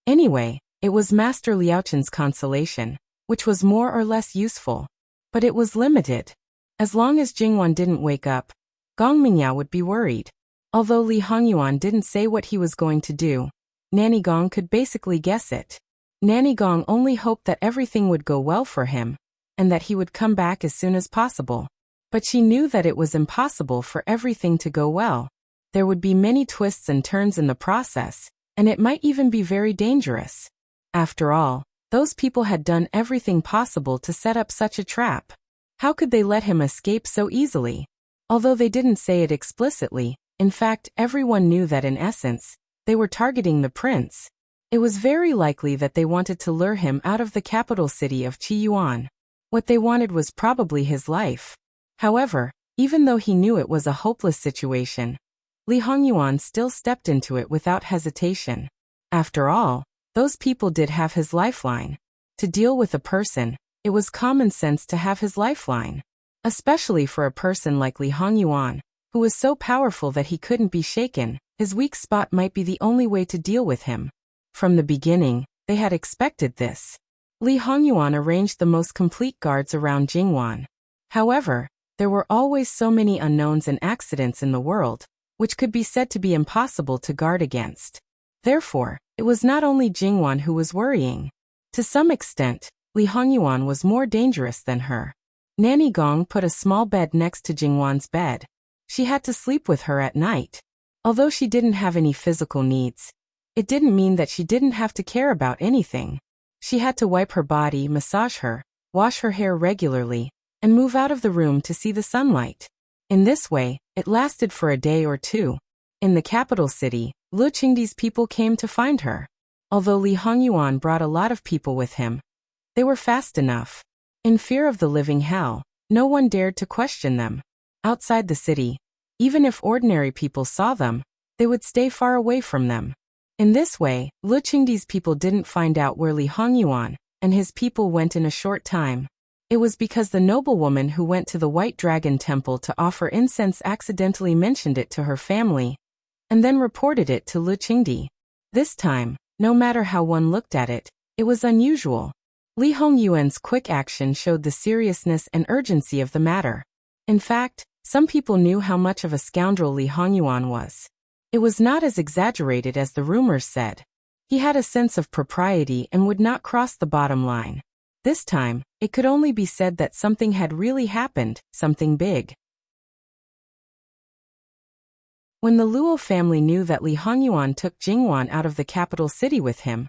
A: Anyway, it was Master Liaochen's consolation, which was more or less useful. But it was limited. As long as Jingwan didn't wake up, Gong Mingyao would be worried. Although Li Hongyuan didn't say what he was going to do, Nanny Gong could basically guess it. Nanny Gong only hoped that everything would go well for him, and that he would come back as soon as possible. But she knew that it was impossible for everything to go well. There would be many twists and turns in the process, and it might even be very dangerous. After all, those people had done everything possible to set up such a trap. How could they let him escape so easily? Although they didn't say it explicitly, in fact, everyone knew that in essence, they were targeting the prince. It was very likely that they wanted to lure him out of the capital city of Qiyuan. What they wanted was probably his life. However, even though he knew it was a hopeless situation, Li Hongyuan still stepped into it without hesitation. After all, those people did have his lifeline. To deal with a person, it was common sense to have his lifeline. Especially for a person like Li Hongyuan, who was so powerful that he couldn't be shaken, his weak spot might be the only way to deal with him. From the beginning, they had expected this. Li Hongyuan arranged the most complete guards around Jingwan. However, there were always so many unknowns and accidents in the world, which could be said to be impossible to guard against. Therefore, it was not only Jingwan who was worrying. To some extent, Li Hongyuan was more dangerous than her. Nanny Gong put a small bed next to Jingwan's bed. She had to sleep with her at night. Although she didn't have any physical needs, it didn't mean that she didn't have to care about anything. She had to wipe her body, massage her, wash her hair regularly, and move out of the room to see the sunlight. In this way, it lasted for a day or two. In the capital city, Lu Qingdi's people came to find her. Although Li Hongyuan brought a lot of people with him, they were fast enough. In fear of the living hell, no one dared to question them. Outside the city, even if ordinary people saw them, they would stay far away from them. In this way, Lu Qingdi's people didn't find out where Li Hongyuan and his people went in a short time. It was because the noblewoman who went to the White Dragon Temple to offer incense accidentally mentioned it to her family, and then reported it to Lu Qingdi. This time, no matter how one looked at it, it was unusual. Li Hongyuan's quick action showed the seriousness and urgency of the matter. In fact, some people knew how much of a scoundrel Li Hongyuan was. It was not as exaggerated as the rumors said. He had a sense of propriety and would not cross the bottom line. This time, it could only be said that something had really happened, something big. When the Luo family knew that Li Hongyuan took Jingwan out of the capital city with him,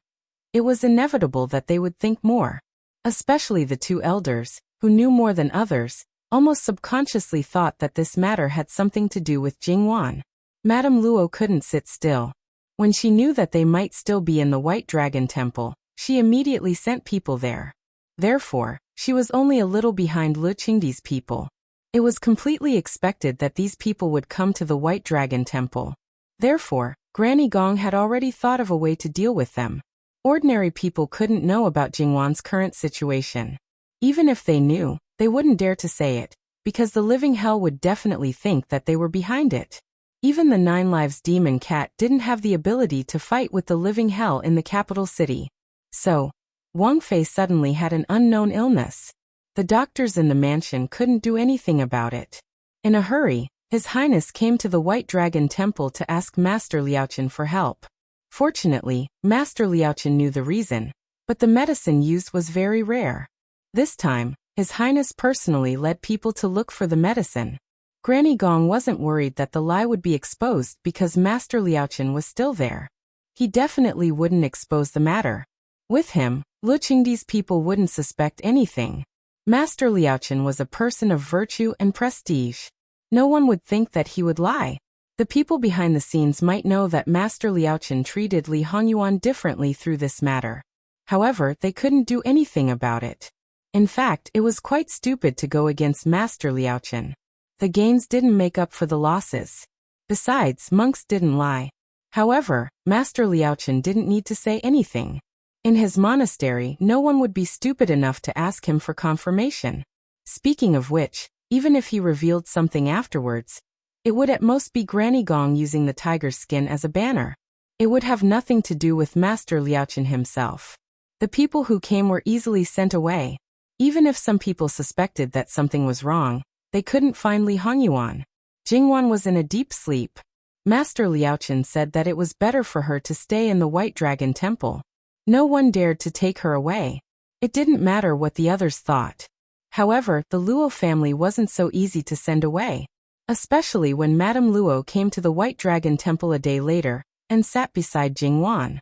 A: it was inevitable that they would think more. Especially the two elders, who knew more than others, almost subconsciously thought that this matter had something to do with Jingwan. Madame Luo couldn't sit still. When she knew that they might still be in the White Dragon Temple, she immediately sent people there. Therefore, she was only a little behind Lu Qingdi's people. It was completely expected that these people would come to the White Dragon Temple. Therefore, Granny Gong had already thought of a way to deal with them. Ordinary people couldn't know about Jingwan's current situation. Even if they knew, they wouldn't dare to say it, because the living hell would definitely think that they were behind it. Even the Nine Lives demon cat didn't have the ability to fight with the living hell in the capital city. So, Wang Fei suddenly had an unknown illness. The doctors in the mansion couldn't do anything about it. In a hurry, His Highness came to the White Dragon Temple to ask Master Liaochen for help. Fortunately, Master Liaochen knew the reason, but the medicine used was very rare. This time, His Highness personally led people to look for the medicine. Granny Gong wasn't worried that the lie would be exposed because Master Liaochen was still there. He definitely wouldn't expose the matter. With him, Lu Qingdi's people wouldn't suspect anything. Master Liaochen was a person of virtue and prestige. No one would think that he would lie. The people behind the scenes might know that Master Liaochen treated Li Hongyuan differently through this matter. However, they couldn't do anything about it. In fact, it was quite stupid to go against Master Liaochen. The gains didn't make up for the losses. Besides, monks didn't lie. However, Master Liaochen didn't need to say anything. In his monastery, no one would be stupid enough to ask him for confirmation. Speaking of which, even if he revealed something afterwards, it would at most be Granny Gong using the tiger's skin as a banner. It would have nothing to do with Master Liaochen himself. The people who came were easily sent away. Even if some people suspected that something was wrong, they couldn't find Li Hongyuan. Jingwan was in a deep sleep. Master Liaochen said that it was better for her to stay in the White Dragon Temple. No one dared to take her away. It didn't matter what the others thought. However, the Luo family wasn't so easy to send away. Especially when Madame Luo came to the White Dragon Temple a day later, and sat beside Jingwan.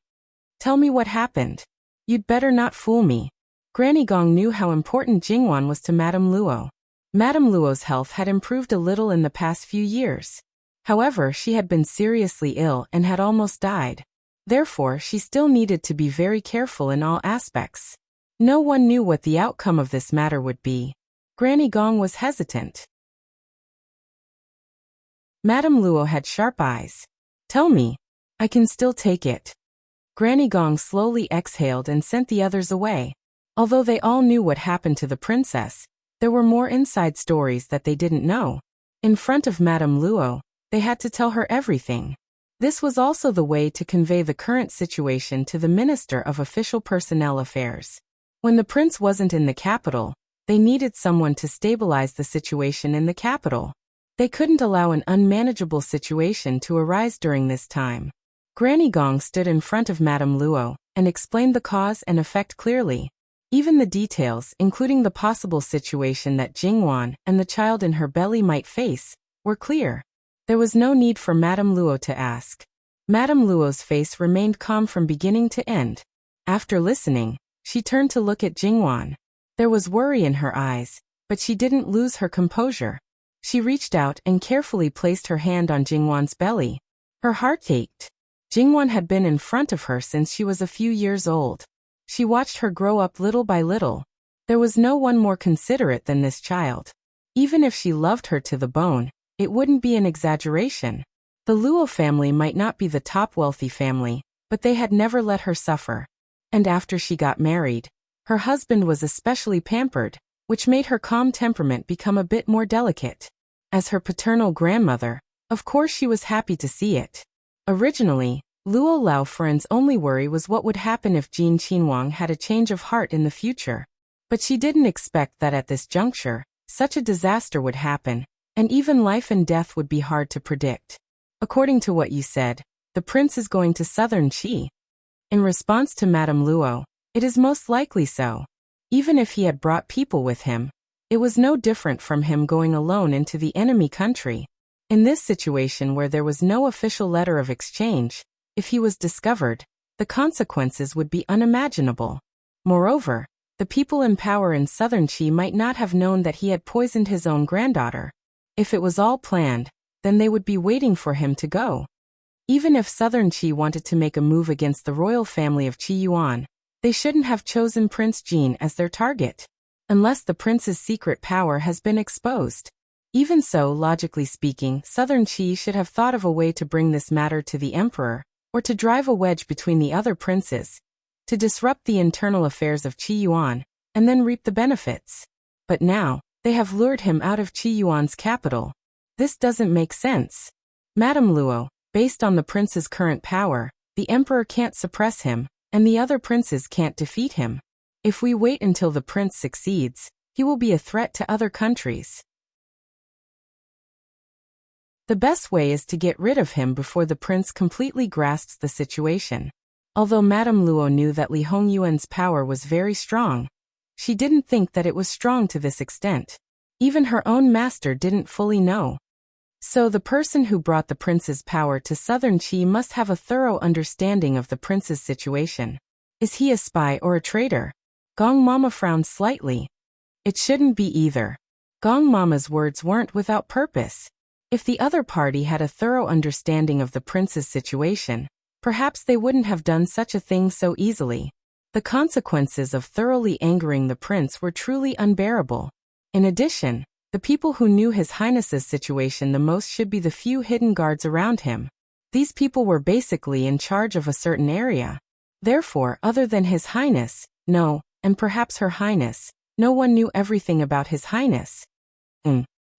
A: "Tell me what happened. You'd better not fool me." Granny Gong knew how important Jingwan was to Madame Luo. Madame Luo's health had improved a little in the past few years. However, she had been seriously ill and had almost died. Therefore, she still needed to be very careful in all aspects. No one knew what the outcome of this matter would be. Granny Gong was hesitant. Madame Luo had sharp eyes. Tell me. I can still take it. Granny Gong slowly exhaled and sent the others away. Although they all knew what happened to the princess, there were more inside stories that they didn't know. In front of Madame Luo, they had to tell her everything. This was also the way to convey the current situation to the Minister of Official Personnel Affairs. When the prince wasn't in the capital, they needed someone to stabilize the situation in the capital. They couldn't allow an unmanageable situation to arise during this time. Granny Gong stood in front of Madame Luo and explained the cause and effect clearly. Even the details, including the possible situation that Jingwan and the child in her belly might face, were clear. There was no need for Madame Luo to ask. Madame Luo's face remained calm from beginning to end. After listening, she turned to look at Jingwan. There was worry in her eyes, but she didn't lose her composure. She reached out and carefully placed her hand on Jingwan's belly. Her heart ached. Jingwan had been in front of her since she was a few years old. She watched her grow up little by little. There was no one more considerate than this child. Even if she loved her to the bone, it wouldn't be an exaggeration. The Luo family might not be the top wealthy family, but they had never let her suffer. And after she got married, her husband was especially pampered, which made her calm temperament become a bit more delicate. As her paternal grandmother, of course she was happy to see it. Originally, Luo Laofren's only worry was what would happen if Jin Qinhuang had a change of heart in the future. But she didn't expect that at this juncture, such a disaster would happen, and even life and death would be hard to predict. According to what you said, the prince is going to southern Qi. In response to Madame Luo, it is most likely so. Even if he had brought people with him, it was no different from him going alone into the enemy country. In this situation where there was no official letter of exchange, if he was discovered, the consequences would be unimaginable. Moreover, the people in power in southern Qi might not have known that he had poisoned his own granddaughter. If it was all planned, then they would be waiting for him to go. Even if southern Qi wanted to make a move against the royal family of Qi Yuan, they shouldn't have chosen Prince Jin as their target, unless the prince's secret power has been exposed. Even so, logically speaking, southern Qi should have thought of a way to bring this matter to the emperor, or to drive a wedge between the other princes, to disrupt the internal affairs of Qi Yuan, and then reap the benefits. But now, they have lured him out of Qi Yuan's capital. This doesn't make sense. Madame Luo, based on the prince's current power, the emperor can't suppress him, and the other princes can't defeat him. If we wait until the prince succeeds, he will be a threat to other countries. The best way is to get rid of him before the prince completely grasps the situation. Although Madame Luo knew that Li Hongyuan's power was very strong, she didn't think that it was strong to this extent. Even her own master didn't fully know. So the person who brought the prince's power to southern Qi must have a thorough understanding of the prince's situation. Is he a spy or a traitor? Gong Mama frowned slightly. It shouldn't be either. Gong Mama's words weren't without purpose. If the other party had a thorough understanding of the prince's situation, perhaps they wouldn't have done such a thing so easily. The consequences of thoroughly angering the prince were truly unbearable. In addition, the people who knew His Highness's situation the most should be the few hidden guards around him. These people were basically in charge of a certain area. Therefore, other than His Highness, no, and perhaps Her Highness, no one knew everything about His Highness.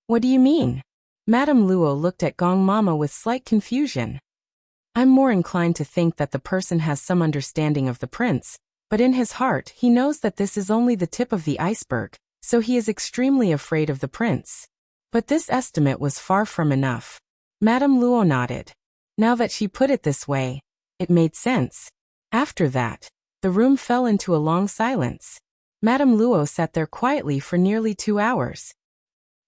A: What do you mean? Madame Luo looked at Gong Mama with slight confusion. I'm more inclined to think that the person has some understanding of the prince, but in his heart he knows that this is only the tip of the iceberg, so he is extremely afraid of the prince. But this estimate was far from enough. Madame Luo nodded. Now that she put it this way, it made sense. After that, the room fell into a long silence. Madame Luo sat there quietly for nearly 2 hours.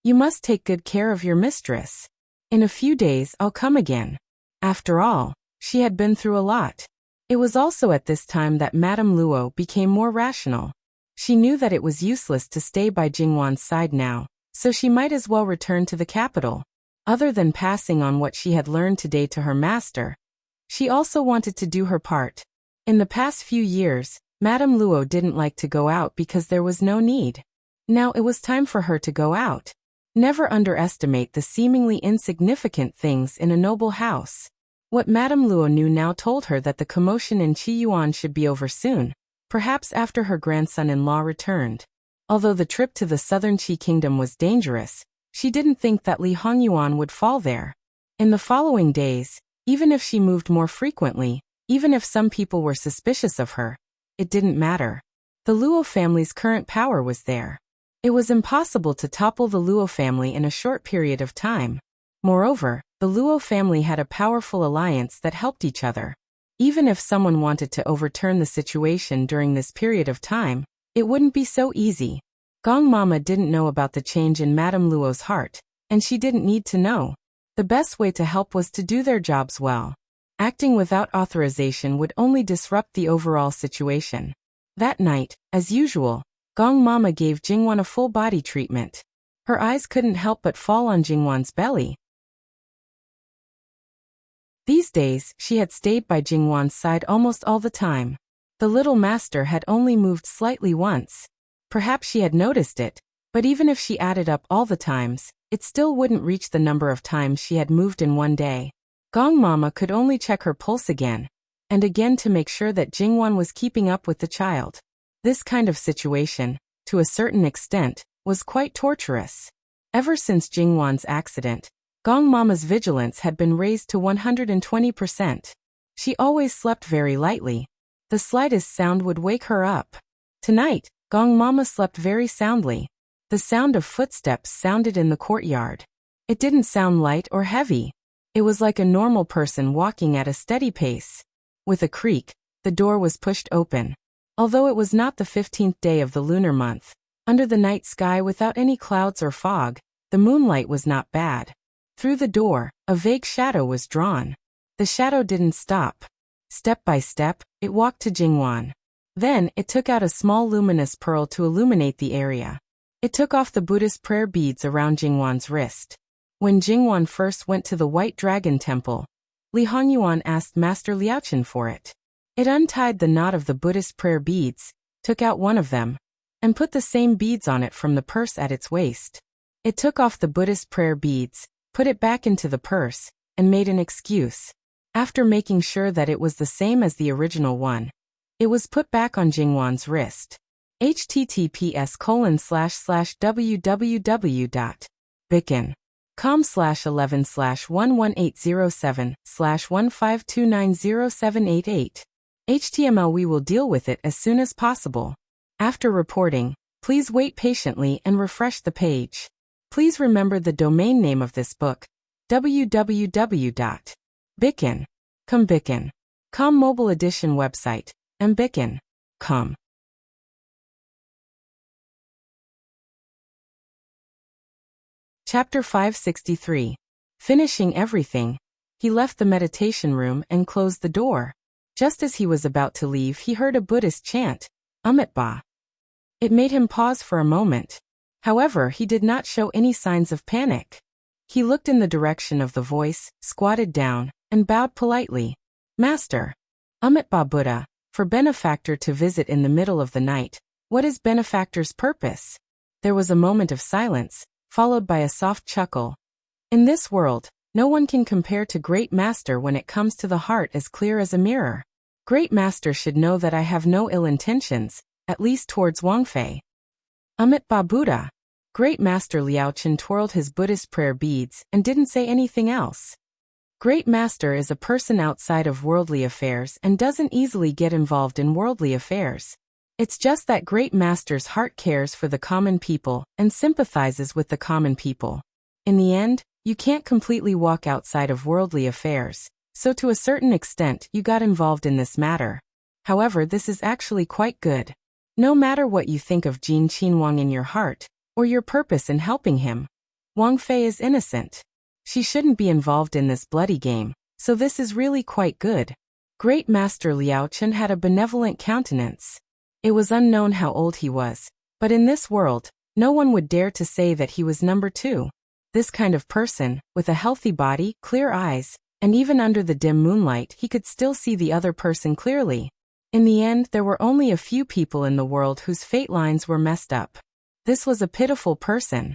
A: You must take good care of your mistress. In a few days I'll come again. After all, she had been through a lot. It was also at this time that Madame Luo became more rational. She knew that it was useless to stay by Jingwan's side now, so she might as well return to the capital. Other than passing on what she had learned today to her master, she also wanted to do her part. In the past few years, Madame Luo didn't like to go out because there was no need. Now it was time for her to go out. Never underestimate the seemingly insignificant things in a noble house. What Madame Luo knew now told her that the commotion in Qiyuan should be over soon, perhaps after her grandson-in-law returned. Although the trip to the southern Qi kingdom was dangerous, she didn't think that Li Hongyuan would fall there. In the following days, even if she moved more frequently, even if some people were suspicious of her, it didn't matter. The Luo family's current power was there. It was impossible to topple the Luo family in a short period of time. Moreover, the Luo family had a powerful alliance that helped each other. Even if someone wanted to overturn the situation during this period of time, it wouldn't be so easy. Gong Mama didn't know about the change in Madame Luo's heart, and she didn't need to know. The best way to help was to do their jobs well. Acting without authorization would only disrupt the overall situation. That night, as usual, Gong Mama gave Jingwan a full body treatment. Her eyes couldn't help but fall on Jingwan's belly. These days, she had stayed by Jingwan's side almost all the time. The little master had only moved slightly once. Perhaps she had noticed it, but even if she added up all the times, it still wouldn't reach the number of times she had moved in one day. Gong Mama could only check her pulse again and again to make sure that Jingwan was keeping up with the child. This kind of situation, to a certain extent, was quite torturous. Ever since Jingwan's accident, Gong Mama's vigilance had been raised to 120%. She always slept very lightly. The slightest sound would wake her up. Tonight, Gong Mama slept very soundly. The sound of footsteps sounded in the courtyard. It didn't sound light or heavy. It was like a normal person walking at a steady pace. With a creak, the door was pushed open. Although it was not the 15th day of the lunar month, under the night sky without any clouds or fog, the moonlight was not bad. Through the door, a vague shadow was drawn. The shadow didn't stop. Step by step, it walked to Jingwan. Then, it took out a small luminous pearl to illuminate the area. It took off the Buddhist prayer beads around Jingwan's wrist. When Jingwan first went to the White Dragon Temple, Li Hongyuan asked Master Liaochen for it. It untied the knot of the Buddhist prayer beads, took out one of them, and put the same beads on it from the purse at its waist. It took off the Buddhist prayer beads, put it back into the purse, and made an excuse. After making sure that it was the same as the original one, it was put back on Jingwan's wrist. https://www.bicken.com/11/11807/152907888. HTML. We will deal with it as soon as possible. After reporting, please wait patiently and refresh the page. Please remember the domain name of this book, www.bicken.com. Bicken.com mobile edition website, and Bicken.com. Chapter 563. Finishing everything, he left the meditation room and closed the door. Just as he was about to leave, he heard a Buddhist chant, Amitabha. It made him pause for a moment. However, he did not show any signs of panic. He looked in the direction of the voice, squatted down, and bowed politely. Master. Amitabha Buddha, for benefactor to visit in the middle of the night, what is benefactor's purpose? There was a moment of silence, followed by a soft chuckle. In this world, no one can compare to Great Master when it comes to the heart as clear as a mirror. Great Master should know that I have no ill intentions, at least towards Wang Fei. Amitabha Buddha. Great Master Liaochen twirled his Buddhist prayer beads and didn't say anything else. Great Master is a person outside of worldly affairs and doesn't easily get involved in worldly affairs. It's just that Great Master's heart cares for the common people and sympathizes with the common people. In the end, you can't completely walk outside of worldly affairs, so to a certain extent you got involved in this matter. However, this is actually quite good. No matter what you think of Jin Qinwang in your heart, or your purpose in helping him, Wang Fei is innocent. She shouldn't be involved in this bloody game, so this is really quite good. Great Master Liaochen had a benevolent countenance. It was unknown how old he was, but in this world, no one would dare to say that he was number 2. This kind of person, with a healthy body, clear eyes, and even under the dim moonlight he could still see the other person clearly. In the end, there were only a few people in the world whose fate lines were messed up. This was a pitiful person.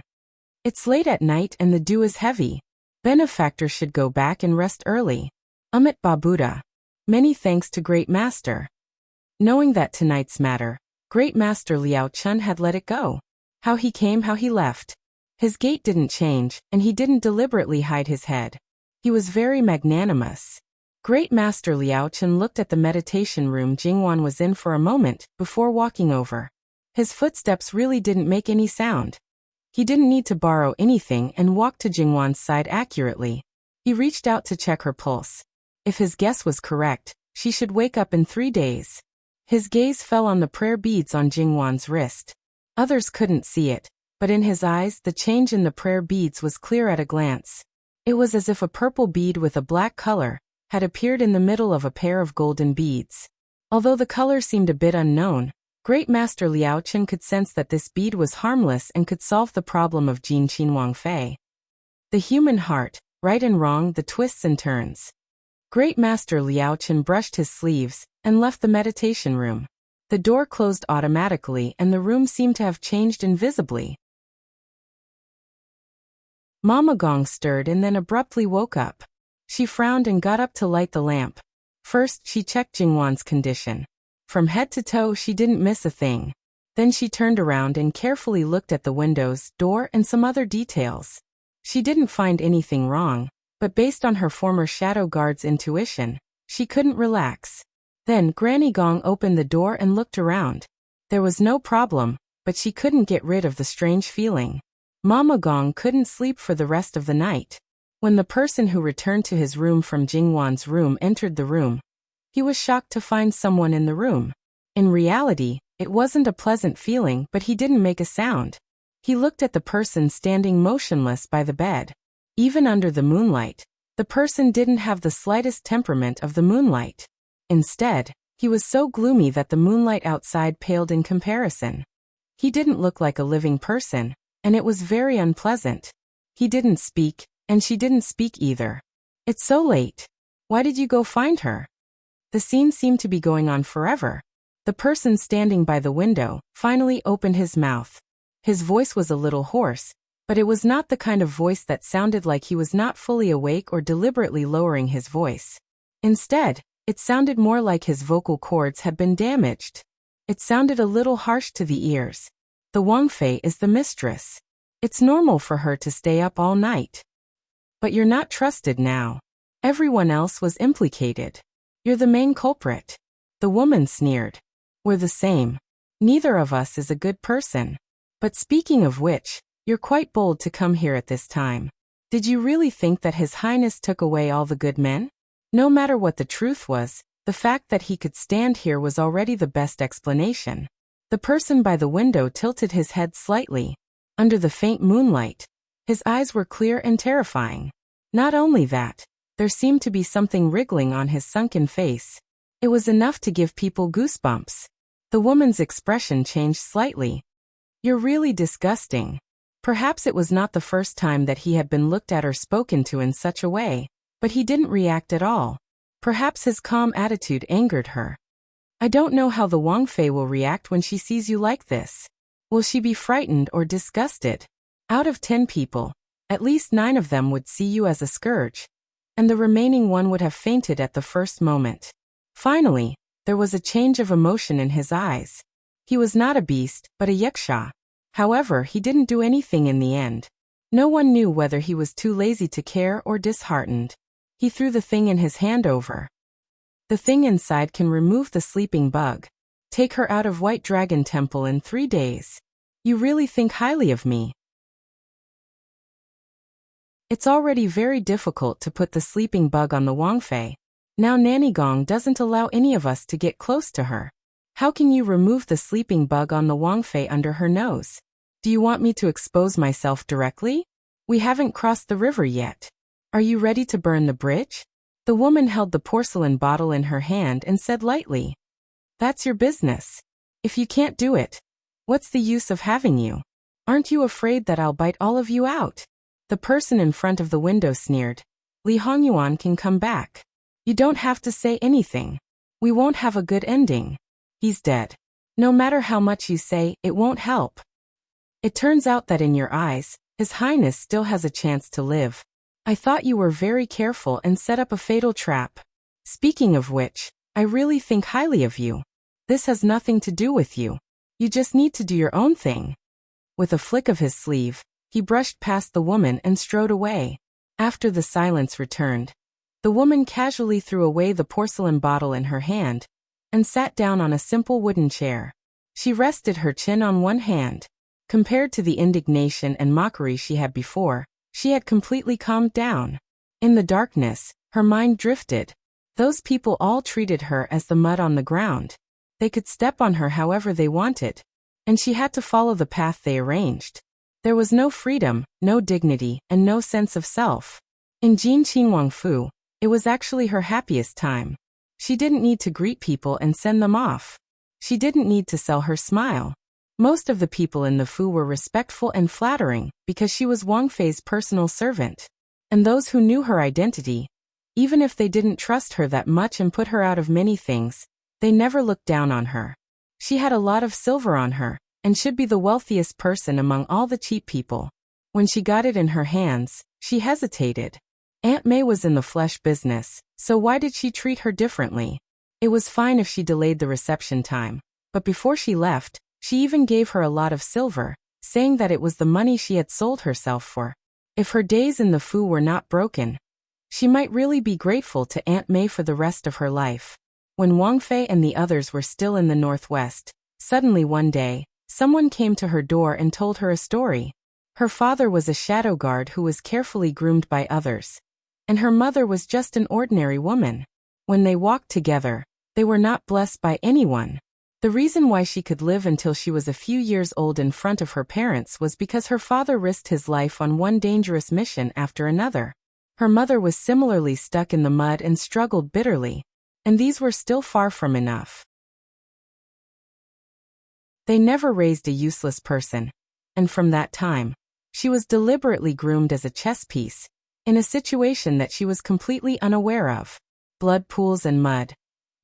A: It's late at night and the dew is heavy. Benefactor should go back and rest early. Amit Babuda. Many thanks to Great Master. Knowing that tonight's matter, Great Master Liao Chun had let it go. How he came, how he left. His gait didn't change, and he didn't deliberately hide his head. He was very magnanimous. Great Master Liao Chun looked at the meditation room Jingwan was in for a moment before walking over. His footsteps really didn't make any sound. He didn't need to borrow anything and walked to Jingwan's side accurately. He reached out to check her pulse. If his guess was correct, she should wake up in 3 days. His gaze fell on the prayer beads on Jingwan's wrist. Others couldn't see it, but in his eyes the change in the prayer beads was clear at a glance. It was as if a purple bead with a black color had appeared in the middle of a pair of golden beads. Although the color seemed a bit unknown, Great Master Liao Chun could sense that this bead was harmless and could solve the problem of Jin Qin Wang Fei. The human heart, right and wrong, the twists and turns. Great Master Liao Chun brushed his sleeves and left the meditation room. The door closed automatically and the room seemed to have changed invisibly. Mama Gong stirred and then abruptly woke up. She frowned and got up to light the lamp. First, she checked Jingwan's condition. From head to toe, she didn't miss a thing. Then she turned around and carefully looked at the windows, door, and some other details. She didn't find anything wrong, but based on her former shadow guard's intuition, she couldn't relax. Then Granny Gong opened the door and looked around. There was no problem, but she couldn't get rid of the strange feeling. Mama Gong couldn't sleep for the rest of the night. When the person who returned to his room from Jingwan's room entered the room, he was shocked to find someone in the room. In reality, it wasn't a pleasant feeling, but he didn't make a sound. He looked at the person standing motionless by the bed. Even under the moonlight, the person didn't have the slightest temperament of the moonlight. Instead, he was so gloomy that the moonlight outside paled in comparison. He didn't look like a living person, and it was very unpleasant. He didn't speak, and she didn't speak either. It's so late. Why did you go find her? The scene seemed to be going on forever. The person standing by the window finally opened his mouth. His voice was a little hoarse, but it was not the kind of voice that sounded like he was not fully awake or deliberately lowering his voice. Instead, it sounded more like his vocal cords had been damaged. It sounded a little harsh to the ears. The Wang Fei is the mistress. It's normal for her to stay up all night. But you're not trusted now. Everyone else was implicated. You're the main culprit. The woman sneered. We're the same. Neither of us is a good person. But speaking of which, you're quite bold to come here at this time. Did you really think that His Highness took away all the good men? No matter what the truth was, the fact that he could stand here was already the best explanation. The person by the window tilted his head slightly. Under the faint moonlight, his eyes were clear and terrifying. Not only that, there seemed to be something wriggling on his sunken face. It was enough to give people goosebumps. The woman's expression changed slightly. You're really disgusting. Perhaps it was not the first time that he had been looked at or spoken to in such a way, but he didn't react at all. Perhaps his calm attitude angered her. I don't know how the Wang Fei will react when she sees you like this. Will she be frightened or disgusted? Out of 10 people, at least 9 of them would see you as a scourge, and the remaining 1 would have fainted at the first moment. Finally, there was a change of emotion in his eyes. He was not a beast, but a yaksha. However, he didn't do anything in the end. No one knew whether he was too lazy to care or disheartened. He threw the thing in his hand over. The thing inside can remove the sleeping bug. Take her out of White Dragon Temple in 3 days. You really think highly of me. It's already very difficult to put the sleeping bug on the Wang Fei. Now Nanny Gong doesn't allow any of us to get close to her. How can you remove the sleeping bug on the Wang Fei under her nose? Do you want me to expose myself directly? We haven't crossed the river yet. Are you ready to burn the bridge? The woman held the porcelain bottle in her hand and said lightly, That's your business. If you can't do it, what's the use of having you? Aren't you afraid that I'll bite all of you out? The person in front of the window sneered. Li Hongyuan can come back. You don't have to say anything. We won't have a good ending. He's dead. No matter how much you say, it won't help. It turns out that in your eyes, His Highness still has a chance to live. I thought you were very careful and set up a fatal trap. Speaking of which, I really think highly of you. This has nothing to do with you. You just need to do your own thing." With a flick of his sleeve, he brushed past the woman and strode away. After the silence returned, the woman casually threw away the porcelain bottle in her hand and sat down on a simple wooden chair. She rested her chin on one hand. Compared to the indignation and mockery she had before, she had completely calmed down. In the darkness, her mind drifted. Those people all treated her as the mud on the ground. They could step on her however they wanted, and she had to follow the path they arranged. There was no freedom, no dignity, and no sense of self. In Jin Qinhuang Fu, it was actually her happiest time. She didn't need to greet people and send them off. She didn't need to sell her smile. Most of the people in the Fu were respectful and flattering because she was Wang Fei's personal servant. And those who knew her identity, even if they didn't trust her that much and put her out of many things, they never looked down on her. She had a lot of silver on her, and should be the wealthiest person among all the cheap people. When she got it in her hands, she hesitated. Aunt May was in the flesh business, so why did she treat her differently? It was fine if she delayed the reception time, but before she left, she even gave her a lot of silver, saying that it was the money she had sold herself for. If her days in the Fu were not broken, she might really be grateful to Aunt May for the rest of her life. When Wang Fei and the others were still in the northwest, suddenly one day, someone came to her door and told her a story. Her father was a shadow guard who was carefully groomed by others, and her mother was just an ordinary woman. When they walked together, they were not blessed by anyone. The reason why she could live until she was a few years old in front of her parents was because her father risked his life on one dangerous mission after another. Her mother was similarly stuck in the mud and struggled bitterly, and these were still far from enough. They never raised a useless person, and from that time, she was deliberately groomed as a chess piece, in a situation that she was completely unaware of. Blood pools and mud,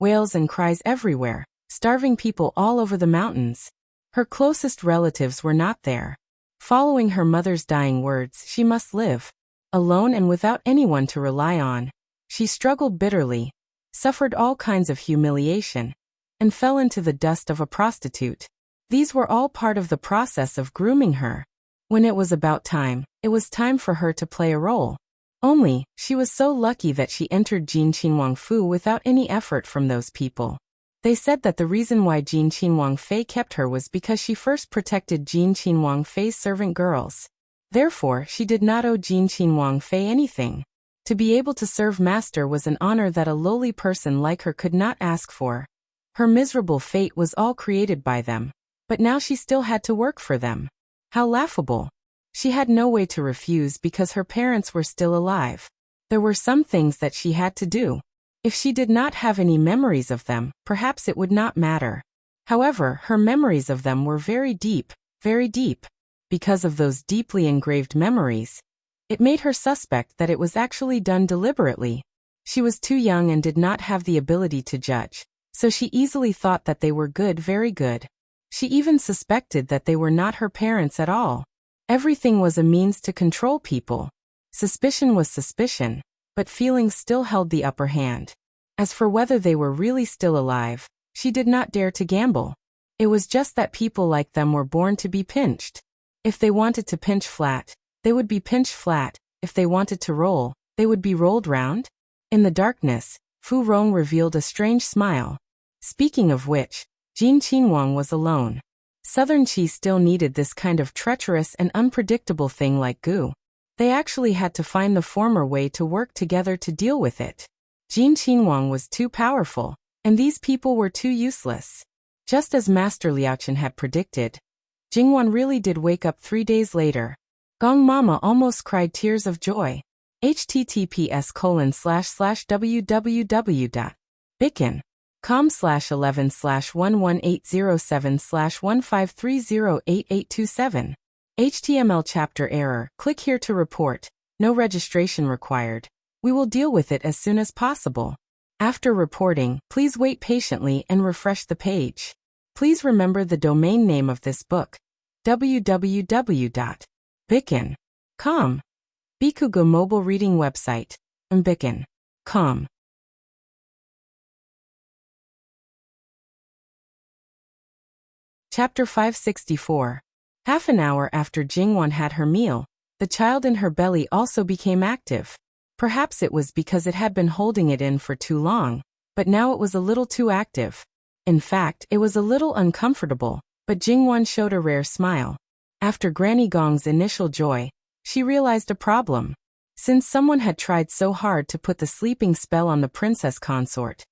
A: wails and cries everywhere, starving people all over the mountains. Her closest relatives were not there. Following her mother's dying words, she must live, alone and without anyone to rely on. She struggled bitterly, suffered all kinds of humiliation, and fell into the dust of a prostitute. These were all part of the process of grooming her. When it was about time, it was time for her to play a role. Only, she was so lucky that she entered Jin Qinhuang Fu without any effort from those people. They said that the reason why Jin Qinhuang Fei kept her was because she first protected Jin Qinhuang Fei's servant girls. Therefore, she did not owe Jin Qinhuang Fei anything. To be able to serve master was an honor that a lowly person like her could not ask for. Her miserable fate was all created by them, but now she still had to work for them. How laughable. She had no way to refuse because her parents were still alive. There were some things that she had to do. If she did not have any memories of them, perhaps it would not matter. However, her memories of them were very deep, very deep. Because of those deeply engraved memories, it made her suspect that it was actually done deliberately. She was too young and did not have the ability to judge, so she easily thought that they were good, very good. She even suspected that they were not her parents at all. Everything was a means to control people. Suspicion was suspicion, but feelings still held the upper hand. As for whether they were really still alive, she did not dare to gamble. It was just that people like them were born to be pinched. If they wanted to pinch flat, they would be pinched flat. If they wanted to roll, they would be rolled round. In the darkness, Fu Rong revealed a strange smile. Speaking of which, Jin Qinhuang was alone. Southern Qi still needed this kind of treacherous and unpredictable thing like goo. They actually had to find the former way to work together to deal with it. Jin Qinhuang was too powerful, and these people were too useless. Just as Master Liaochen had predicted, Jingwan really did wake up 3 days later. Gong Mama almost cried tears of joy. https://www.bicken.com/11/11807/15308827. HTML chapter error. Click here to report. No registration required. We will deal with it as soon as possible. After reporting, please wait patiently and refresh the page. Please remember the domain name of this book: www.bicken.com. Com. Bikugo mobile reading website. Mbikin. Com. Chapter 564. Half an hour after Jingwon had her meal, the child in her belly also became active. Perhaps it was because it had been holding it in for too long, but now it was a little too active. In fact, it was a little uncomfortable, but Jingwon showed a rare smile. After Granny Gong's initial joy, she realized a problem. Since someone had tried so hard to put the sleeping spell on the princess consort,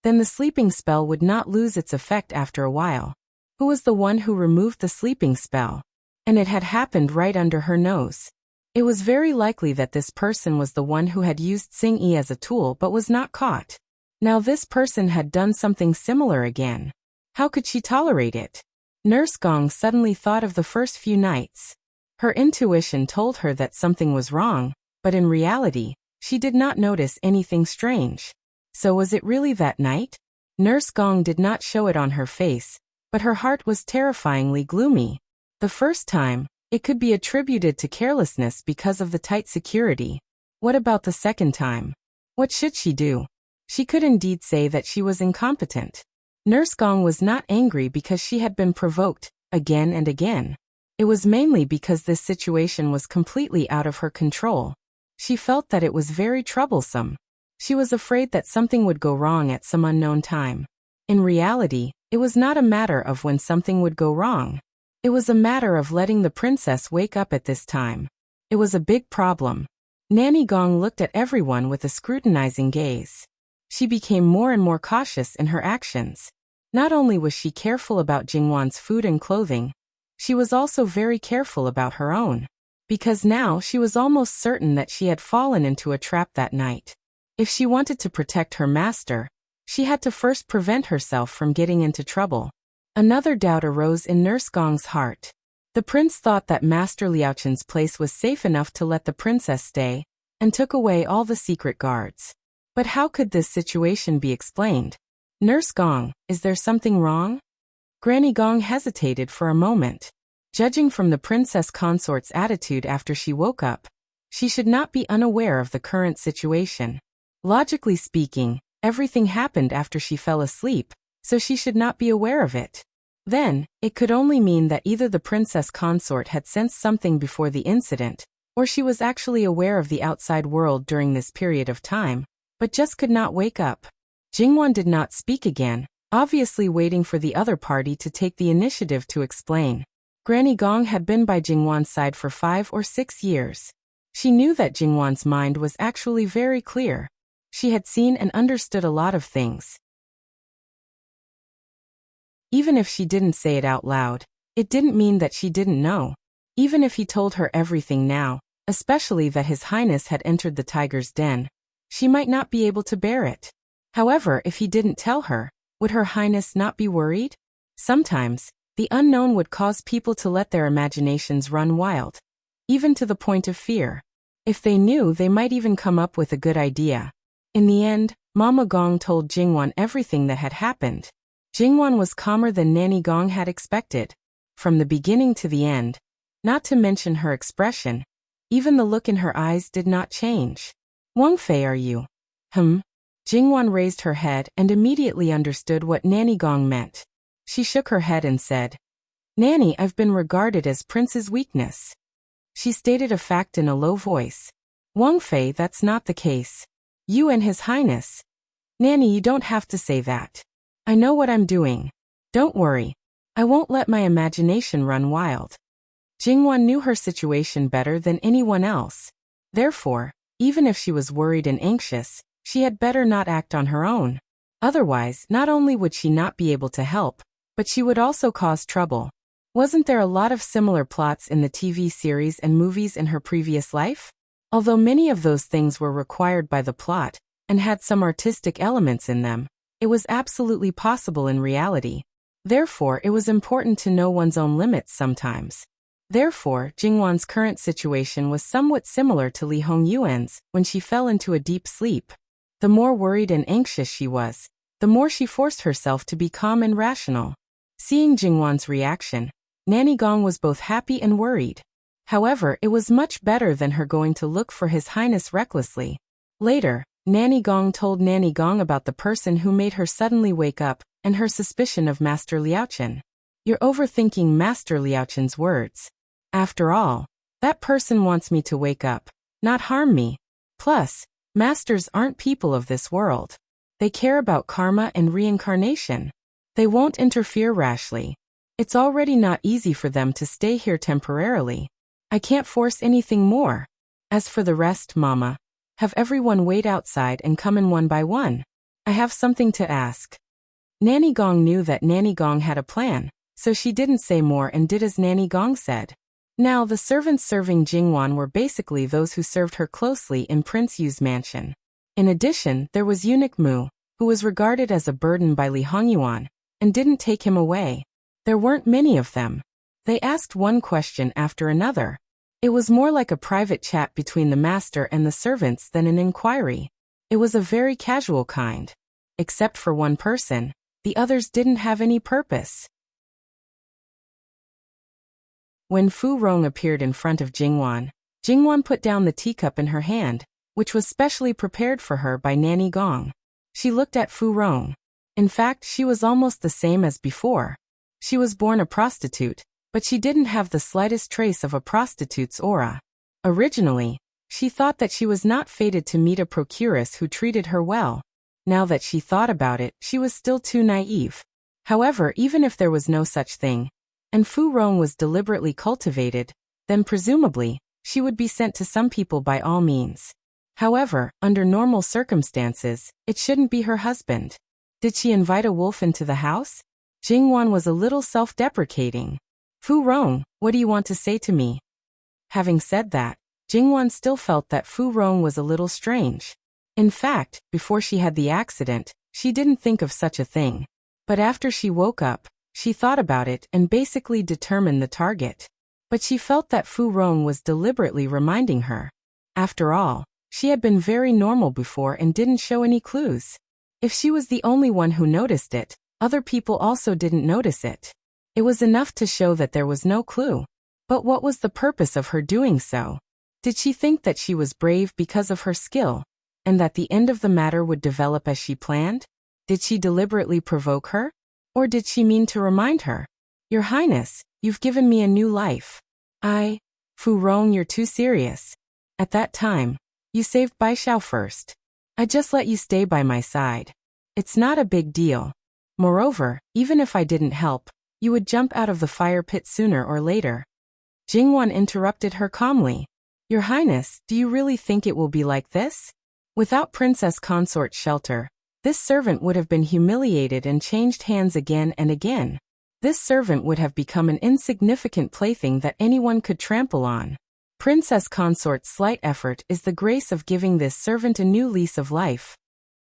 A: then the sleeping spell would not lose its effect after a while. Who was the one who removed the sleeping spell? And it had happened right under her nose. It was very likely that this person was the one who had used Xing-Yi as a tool but was not caught. Now this person had done something similar again. How could she tolerate it? Nurse Gong suddenly thought of the first few nights. Her intuition told her that something was wrong, but in reality, she did not notice anything strange. So was it really that night? Nurse Gong did not show it on her face, but her heart was terrifyingly gloomy. The first time, it could be attributed to carelessness because of the tight security. What about the second time? What should she do? She could indeed say that she was incompetent. Nurse Gong was not angry because she had been provoked, again and again. It was mainly because this situation was completely out of her control. She felt that it was very troublesome. She was afraid that something would go wrong at some unknown time. In reality, it was not a matter of when something would go wrong. It was a matter of letting the princess wake up at this time. It was a big problem. Nanny Gong looked at everyone with a scrutinizing gaze. She became more and more cautious in her actions. Not only was she careful about Jingwon's food and clothing, she was also very careful about her own. Because now she was almost certain that she had fallen into a trap that night. If she wanted to protect her master, she had to first prevent herself from getting into trouble. Another doubt arose in Nurse Gong's heart. The prince thought that Master Liaochen's place was safe enough to let the princess stay, and took away all the secret guards. But how could this situation be explained? Nurse Gong, is there something wrong? Granny Gong hesitated for a moment. Judging from the princess consort's attitude after she woke up, she should not be unaware of the current situation. Logically speaking, everything happened after she fell asleep, so she should not be aware of it. Then, it could only mean that either the princess consort had sensed something before the incident, or she was actually aware of the outside world during this period of time, but just could not wake up. Jingwon did not speak again, obviously waiting for the other party to take the initiative to explain. Granny Gong had been by Jingwon's side for 5 or 6 years. She knew that Jingwon's mind was actually very clear. She had seen and understood a lot of things. Even if she didn't say it out loud, it didn't mean that she didn't know. Even if he told her everything now, especially that His Highness had entered the tiger's den, she might not be able to bear it. However, if he didn't tell her, would Her Highness not be worried? Sometimes, the unknown would cause people to let their imaginations run wild, even to the point of fear. If they knew, they might even come up with a good idea. In the end, Mama Gong told Jingwon everything that had happened. Jingwon was calmer than Nanny Gong had expected. From the beginning to the end, not to mention her expression, even the look in her eyes did not change. Wang Fei, are you? Jingwon raised her head and immediately understood what Nanny Gong meant. She shook her head and said, Nanny, I've been regarded as Prince's weakness. She stated a fact in a low voice. Wang Fei, that's not the case. You and His Highness. Nanny, you don't have to say that. I know what I'm doing. Don't worry. I won't let my imagination run wild. Jingwon knew her situation better than anyone else. Therefore, even if she was worried and anxious, she had better not act on her own. Otherwise, not only would she not be able to help, but she would also cause trouble. Wasn't there a lot of similar plots in the TV series and movies in her previous life? Although many of those things were required by the plot, and had some artistic elements in them, it was absolutely possible in reality. Therefore, it was important to know one's own limits sometimes. Therefore, Jingwon's current situation was somewhat similar to Li Hongyuan's when she fell into a deep sleep. The more worried and anxious she was, the more she forced herself to be calm and rational. Seeing Jingwon's reaction, Nanny Gong was both happy and worried. However, it was much better than her going to look for His Highness recklessly. Later, Nanny Gong told Nanny Gong about the person who made her suddenly wake up, and her suspicion of Master Liaochen. You're overthinking Master Liaochen's words. After all, that person wants me to wake up, not harm me. Plus, masters aren't people of this world. They care about karma and reincarnation. They won't interfere rashly. It's already not easy for them to stay here temporarily. I can't force anything more. As for the rest, Mama, have everyone wait outside and come in one by one. I have something to ask. Nanny Gong knew that Nanny Gong had a plan, so she didn't say more and did as Nanny Gong said. Now the servants serving Jingwan were basically those who served her closely in Prince Yu's mansion. In addition, there was Eunuch Mu, who was regarded as a burden by Li Hongyuan, and didn't take him away. There weren't many of them. They asked one question after another. It was more like a private chat between the master and the servants than an inquiry. It was a very casual kind. Except for one person, the others didn't have any purpose. When Fu Rong appeared in front of Jingwan, Jingwan put down the teacup in her hand, which was specially prepared for her by Nanny Gong. She looked at Fu Rong. In fact, she was almost the same as before. She was born a prostitute, but she didn't have the slightest trace of a prostitute's aura. Originally, she thought that she was not fated to meet a procuress who treated her well. Now that she thought about it, she was still too naive. However, even if there was no such thing, and Fu Rong was deliberately cultivated, then presumably, she would be sent to some people by all means. However, under normal circumstances, it shouldn't be her husband. Did she invite a wolf into the house? Jingwan was a little self-deprecating. Fu Rong, what do you want to say to me? Having said that, Jingwan still felt that Fu Rong was a little strange. In fact, before she had the accident, she didn't think of such a thing. But after she woke up, she thought about it and basically determined the target. But she felt that Fu Rong was deliberately reminding her. After all, she had been very normal before and didn't show any clues. If she was the only one who noticed it, other people also didn't notice it. It was enough to show that there was no clue. But what was the purpose of her doing so? Did she think that she was brave because of her skill, and that the end of the matter would develop as she planned? Did she deliberately provoke her? Or did she mean to remind her? Your Highness, you've given me a new life. Fu Rong, you're too serious. At that time, you saved Bai Xiao first. I just let you stay by my side. It's not a big deal. Moreover, even if I didn't help, you would jump out of the fire pit sooner or later. Jingwan interrupted her calmly. Your Highness, do you really think it will be like this? Without Princess Consort's shelter, this servant would have been humiliated and changed hands again and again. This servant would have become an insignificant plaything that anyone could trample on. Princess Consort's slight effort is the grace of giving this servant a new lease of life.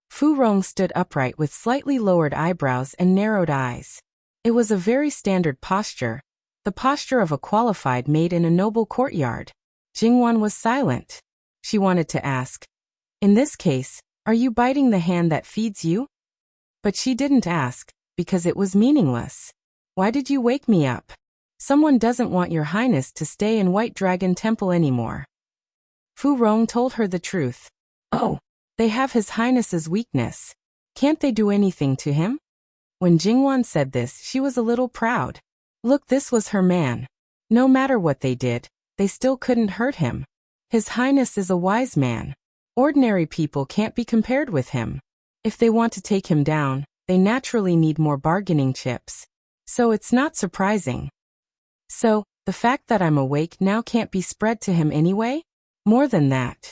A: Fu Rong stood upright with slightly lowered eyebrows and narrowed eyes. It was a very standard posture, the posture of a qualified maid in a noble courtyard. Jingwan was silent. She wanted to ask, in this case, are you biting the hand that feeds you? But she didn't ask, because it was meaningless. Why did you wake me up? Someone doesn't want your Highness to stay in White Dragon Temple anymore. Fu Rong told her the truth. Oh, they have His Highness's weakness. Can't they do anything to him? When Jingwan said this, she was a little proud. Look, this was her man. No matter what they did, they still couldn't hurt him. His Highness is a wise man. Ordinary people can't be compared with him. If they want to take him down, they naturally need more bargaining chips. So it's not surprising. So, the fact that I'm awake now can't be spread to him anyway? More than that.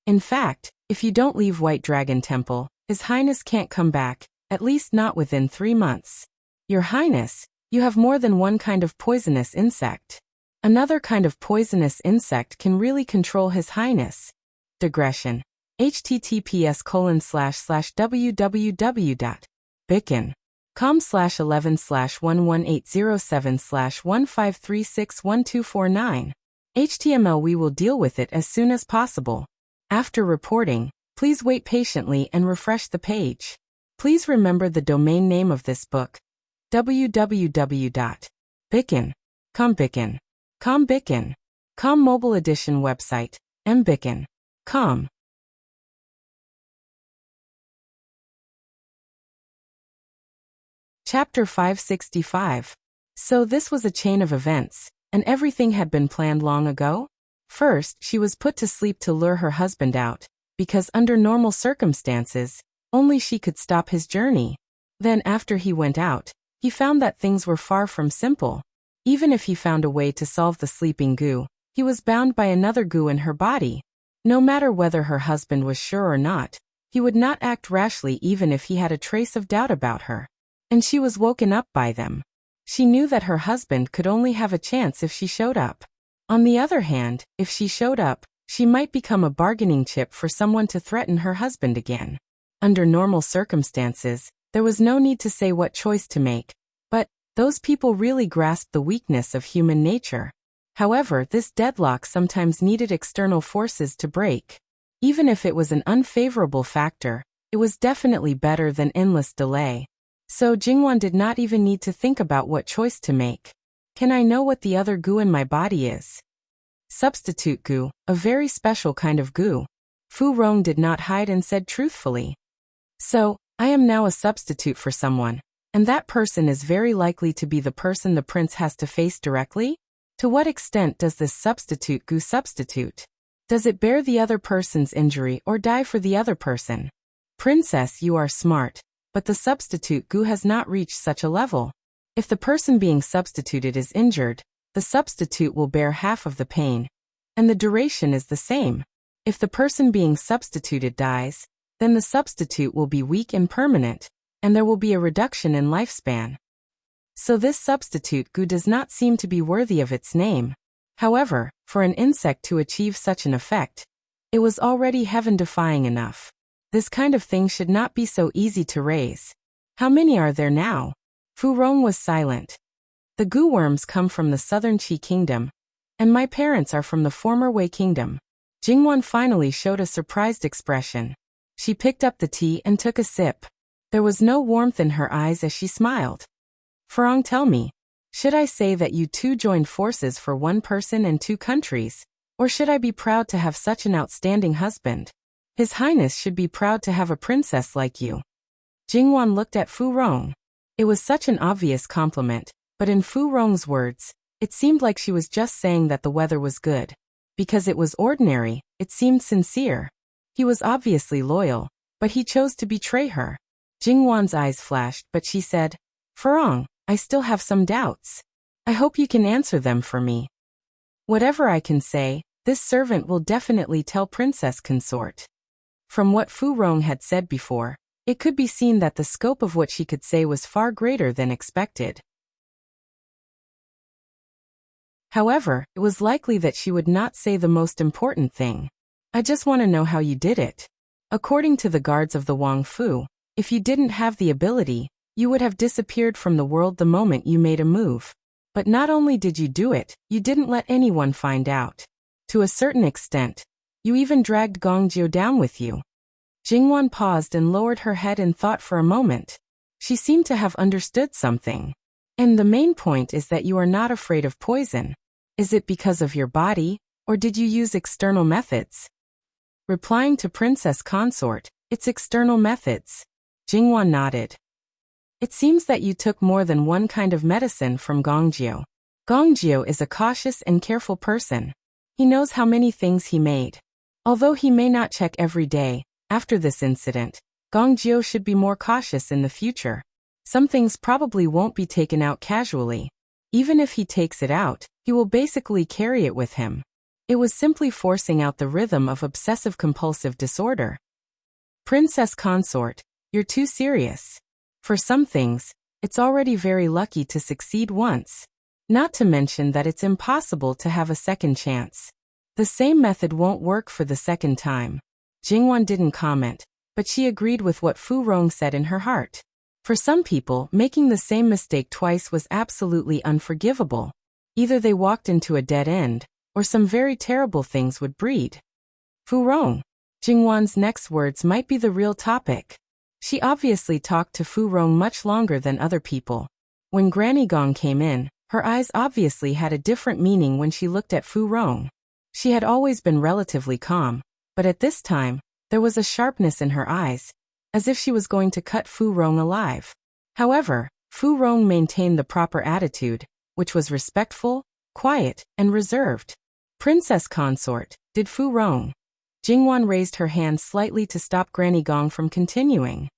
A: In fact, if you don't leave White Dragon Temple, His Highness can't come back, at least not within 3 months. Your Highness, you have more than one kind of poisonous insect. Another kind of poisonous insect can really control His Highness. Digression. https://www.bicken.com/11/11807/15361249. HTML. We will deal with it as soon as possible. After reporting, please wait patiently and refresh the page. Please remember the domain name of this book, www.bicken.com. Combican. Combican. Com mobile edition website. Mbican. Com. Chapter 565. So this was a chain of events, and everything had been planned long ago? First, she was put to sleep to lure her husband out, because under normal circumstances, only she could stop his journey. Then after he went out, he found that things were far from simple. Even if he found a way to solve the sleeping goo, he was bound by another goo in her body. No matter whether her husband was sure or not, he would not act rashly even if he had a trace of doubt about her. And she was woken up by them. She knew that her husband could only have a chance if she showed up. On the other hand, if she showed up, she might become a bargaining chip for someone to threaten her husband again. Under normal circumstances, there was no need to say what choice to make, but those people really grasped the weakness of human nature. However, this deadlock sometimes needed external forces to break. Even if it was an unfavorable factor, it was definitely better than endless delay. So Jingwan did not even need to think about what choice to make. Can I know what the other goo in my body is? Substitute goo, a very special kind of goo. Fu Rong did not hide and said truthfully. So, I am now a substitute for someone, and that person is very likely to be the person the prince has to face directly? To what extent does this substitute goo substitute? Does it bear the other person's injury or die for the other person? Princess, you are smart, but the substitute goo has not reached such a level. If the person being substituted is injured, the substitute will bear half of the pain, and the duration is the same. If the person being substituted dies, then the substitute will be weak and permanent, and there will be a reduction in lifespan. So this substitute goo does not seem to be worthy of its name. However, for an insect to achieve such an effect, it was already heaven-defying enough. This kind of thing should not be so easy to raise. How many are there now? Fu Rong was silent. The goo worms come from the southern Qi kingdom, and my parents are from the former Wei kingdom. Jingwan finally showed a surprised expression. She picked up the tea and took a sip. There was no warmth in her eyes as she smiled. Farong, tell me, should I say that you two joined forces for one person and two countries, or should I be proud to have such an outstanding husband? His Highness should be proud to have a princess like you. Jingwan looked at Fu Rong. It was such an obvious compliment, but in Fu Rong's words, it seemed like she was just saying that the weather was good. Because it was ordinary, it seemed sincere. He was obviously loyal, but he chose to betray her. Jingwan's eyes flashed, but she said, Farong, I still have some doubts. I hope you can answer them for me. Whatever I can say, this servant will definitely tell Princess Consort. From what Fu Rong had said before, it could be seen that the scope of what she could say was far greater than expected. However, it was likely that she would not say the most important thing. I just want to know how you did it. According to the guards of the Wang Fu, if you didn't have the ability, you would have disappeared from the world the moment you made a move. But not only did you do it, you didn't let anyone find out. To a certain extent, you even dragged Gongjiu down with you. Jingwan paused and lowered her head in thought for a moment. She seemed to have understood something. And the main point is that you are not afraid of poison. Is it because of your body, or did you use external methods? Replying to Princess Consort, it's external methods. Jingwan nodded. It seems that you took more than one kind of medicine from Gongjiu. Gongjiu is a cautious and careful person. He knows how many things he made. Although he may not check every day, after this incident, Gongjiu should be more cautious in the future. Some things probably won't be taken out casually. Even if he takes it out, he will basically carry it with him. It was simply forcing out the rhythm of obsessive-compulsive disorder. Princess Consort, you're too serious. For some things, it's already very lucky to succeed once. Not to mention that it's impossible to have a second chance. The same method won't work for the second time. Jingwan didn't comment, but she agreed with what Fu Rong said in her heart. For some people, making the same mistake twice was absolutely unforgivable. Either they walked into a dead end, or some very terrible things would breed. Fu Rong. Jingwan's next words might be the real topic. She obviously talked to Fu Rong much longer than other people. When Granny Gong came in, Her eyes obviously had a different meaning when she looked at Fu Rong. She had always been relatively calm, but at this time, there was a sharpness in her eyes, as if she was going to cut Fu Rong alive. However, Fu Rong maintained the proper attitude, which was respectful, quiet, and reserved. Princess consort, did Fu Rong? Jingwan raised her hand slightly to stop Granny Gong from continuing.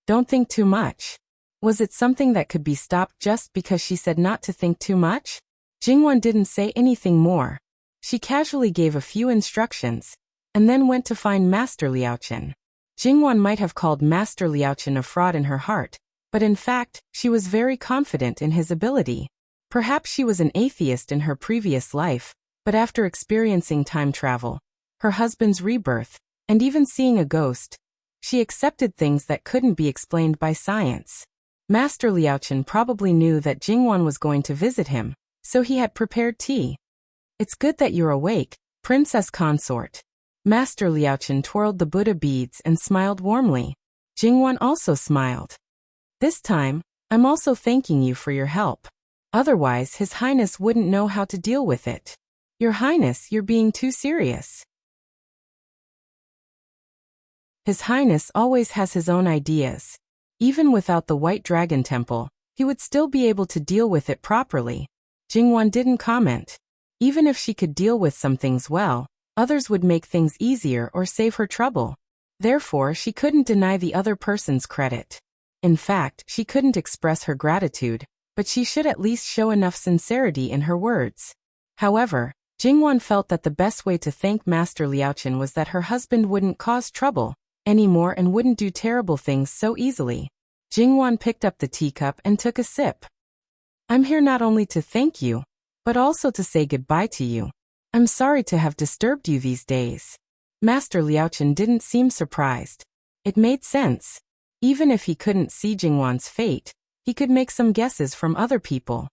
A: Don't think too much. Was it something that could be stopped just because she said not to think too much? Jingwan didn't say anything more. She casually gave a few instructions, and then went to find Master Liaochen. Jingwan might have called Master Liaochen a fraud in her heart, but in fact, she was very confident in his ability. Perhaps she was an atheist in her previous life, but after experiencing time travel, her husband's rebirth, and even seeing a ghost, she accepted things that couldn't be explained by science. Master Liaochen probably knew that Jingwan was going to visit him, so he had prepared tea. It's good that you're awake, princess consort. Master Liaochen twirled the Buddha beads and smiled warmly. Jingwan also smiled. This time, I'm also thanking you for your help. Otherwise, His Highness wouldn't know how to deal with it. Your Highness, you're being too serious. His Highness always has his own ideas. Even without the White Dragon Temple, he would still be able to deal with it properly. Jingwan didn't comment. Even if she could deal with some things well, others would make things easier or save her trouble. Therefore, she couldn't deny the other person's credit. In fact, she couldn't express her gratitude, but she should at least show enough sincerity in her words. However, Jingwan felt that the best way to thank Master Liaochen was that her husband wouldn't cause trouble anymore and wouldn't do terrible things so easily. Jingwan picked up the teacup and took a sip. I'm here not only to thank you, but also to say goodbye to you. I'm sorry to have disturbed you these days. Master Liaochen didn't seem surprised. It made sense. Even if he couldn't see Jingwan's fate, he could make some guesses from other people.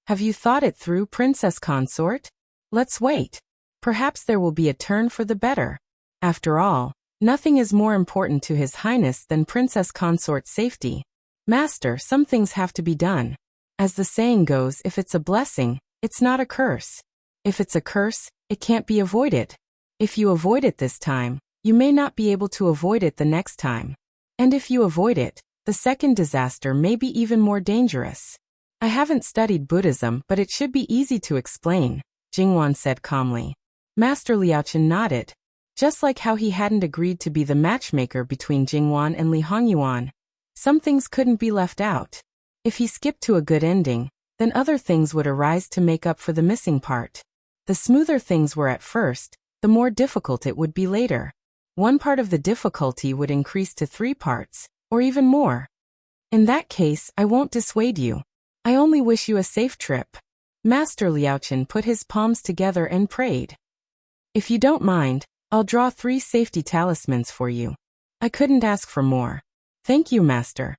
A: Have you thought it through, princess consort? Let's wait. Perhaps there will be a turn for the better. After all, nothing is more important to His Highness than princess consort's safety. Master, some things have to be done. As the saying goes, if it's a blessing, it's not a curse. If it's a curse, it can't be avoided. If you avoid it this time, you may not be able to avoid it the next time. And if you avoid it, the second disaster may be even more dangerous. I haven't studied Buddhism, but it should be easy to explain, Jingwan said calmly. Master Liaochen nodded. Just like how he hadn't agreed to be the matchmaker between Jingwan and Li Hongyuan, some things couldn't be left out. If he skipped to a good ending, then other things would arise to make up for the missing part. The smoother things were at first, the more difficult it would be later. One part of the difficulty would increase to 3 parts, or even more. In that case, I won't dissuade you. I only wish you a safe trip. Master Liaochen put his palms together and prayed. If you don't mind, I'll draw 3 safety talismans for you. I couldn't ask for more. Thank you, Master.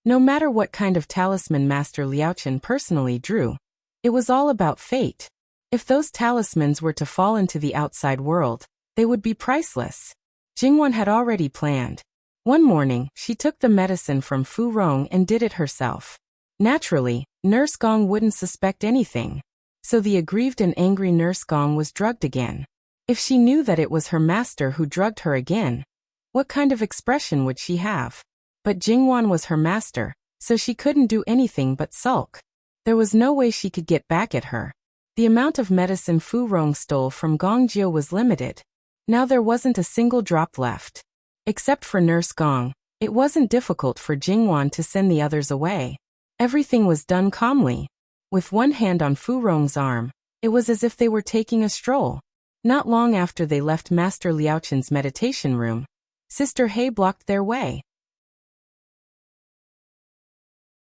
A: No matter what kind of talisman Master Liaochen personally drew, it was all about fate. If those talismans were to fall into the outside world, they would be priceless. Jingwan had already planned. One morning, she took the medicine from Fu Rong and did it herself. Naturally, Nurse Gong wouldn't suspect anything. So the aggrieved and angry Nurse Gong was drugged again. If she knew that it was her master who drugged her again, what kind of expression would she have? But Jingwan was her master, so she couldn't do anything but sulk. There was no way she could get back at her. The amount of medicine Fu Rong stole from Gong Jiu was limited. Now there wasn't a single drop left. Except for Nurse Gong, it wasn't difficult for Jingwan to send the others away. Everything was done calmly. With one hand on Fu Rong's arm, it was as if they were taking a stroll. Not long after they left Master Liaochen's meditation room, Sister He blocked their way.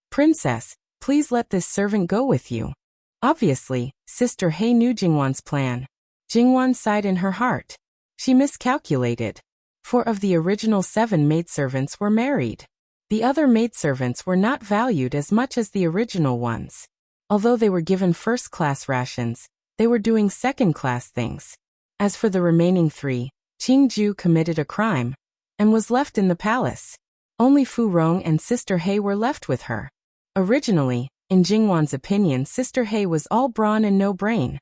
A: Princess, please let this servant go with you. Obviously, Sister He knew Jingwan's plan. Jingwan sighed in her heart. She miscalculated. 4 of the original 7 maidservants were married. The other maidservants were not valued as much as the original ones. Although they were given first-class rations, they were doing second-class things. As for the remaining 3, Qingju committed a crime and was left in the palace. Only Fu Rong and Sister He were left with her. Originally, In Jingwan's opinion, Sister Hei was all brawn and no brain.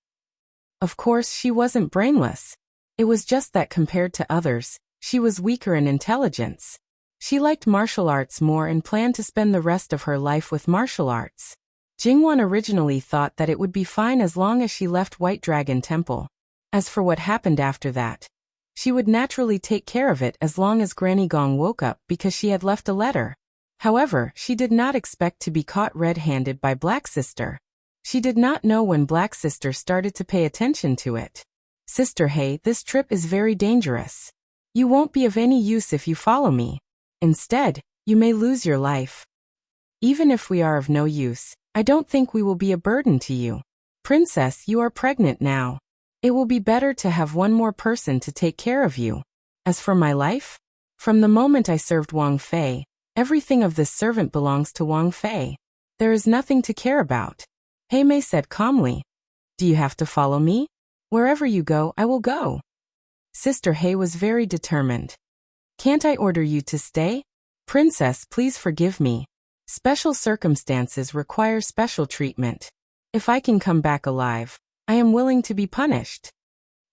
A: Of course, she wasn't brainless. It was just that compared to others, she was weaker in intelligence. She liked martial arts more and planned to spend the rest of her life with martial arts. Jingwan originally thought that it would be fine as long as she left White Dragon Temple. As for what happened after that, she would naturally take care of it as long as Granny Gong woke up because she had left a letter. However, she did not expect to be caught red-handed by Black Sister. She did not know when Black Sister started to pay attention to it. Sister Hei, this trip is very dangerous. You won't be of any use if you follow me. Instead, you may lose your life. Even if we are of no use, I don't think we will be a burden to you. Princess, you are pregnant now. It will be better to have one more person to take care of you. As for my life, from the moment I served Wang Fei, everything of this servant belongs to Wang Fei. There is nothing to care about. Hei Mei said calmly. Do you have to follow me? Wherever you go, I will go. Sister Hei was very determined. Can't I order you to stay? Princess, please forgive me. Special circumstances require special treatment. If I can come back alive, I am willing to be punished.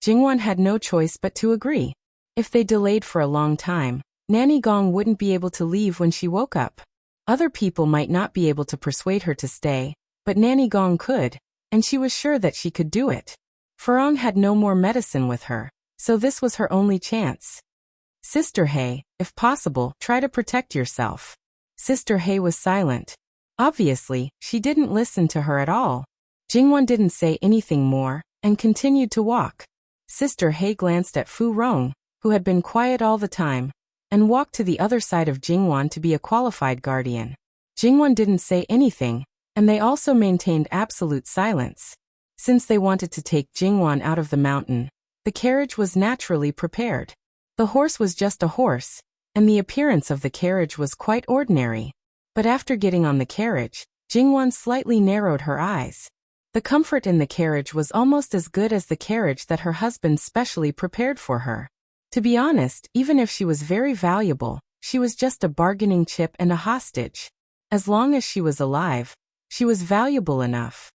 A: Jingwan had no choice but to agree. If they delayed for a long time, Nanny Gong wouldn't be able to leave when she woke up. Other people might not be able to persuade her to stay, but Nanny Gong could, and she was sure that she could do it. Farong had no more medicine with her, so this was her only chance. Sister Hei, if possible, try to protect yourself. Sister Hei was silent. Obviously, she didn't listen to her at all. Jingwan didn't say anything more, and continued to walk. Sister Hei glanced at Fu Rong, who had been quiet all the time, and walked to the other side of Jingwan to be a qualified guardian. Jingwan didn't say anything, and they also maintained absolute silence. Since they wanted to take Jingwan out of the mountain, the carriage was naturally prepared. The horse was just a horse, and the appearance of the carriage was quite ordinary. But after getting on the carriage, Jingwan slightly narrowed her eyes. The comfort in the carriage was almost as good as the carriage that her husband specially prepared for her. To be honest, even if she was very valuable, she was just a bargaining chip and a hostage. As long as she was alive, she was valuable enough.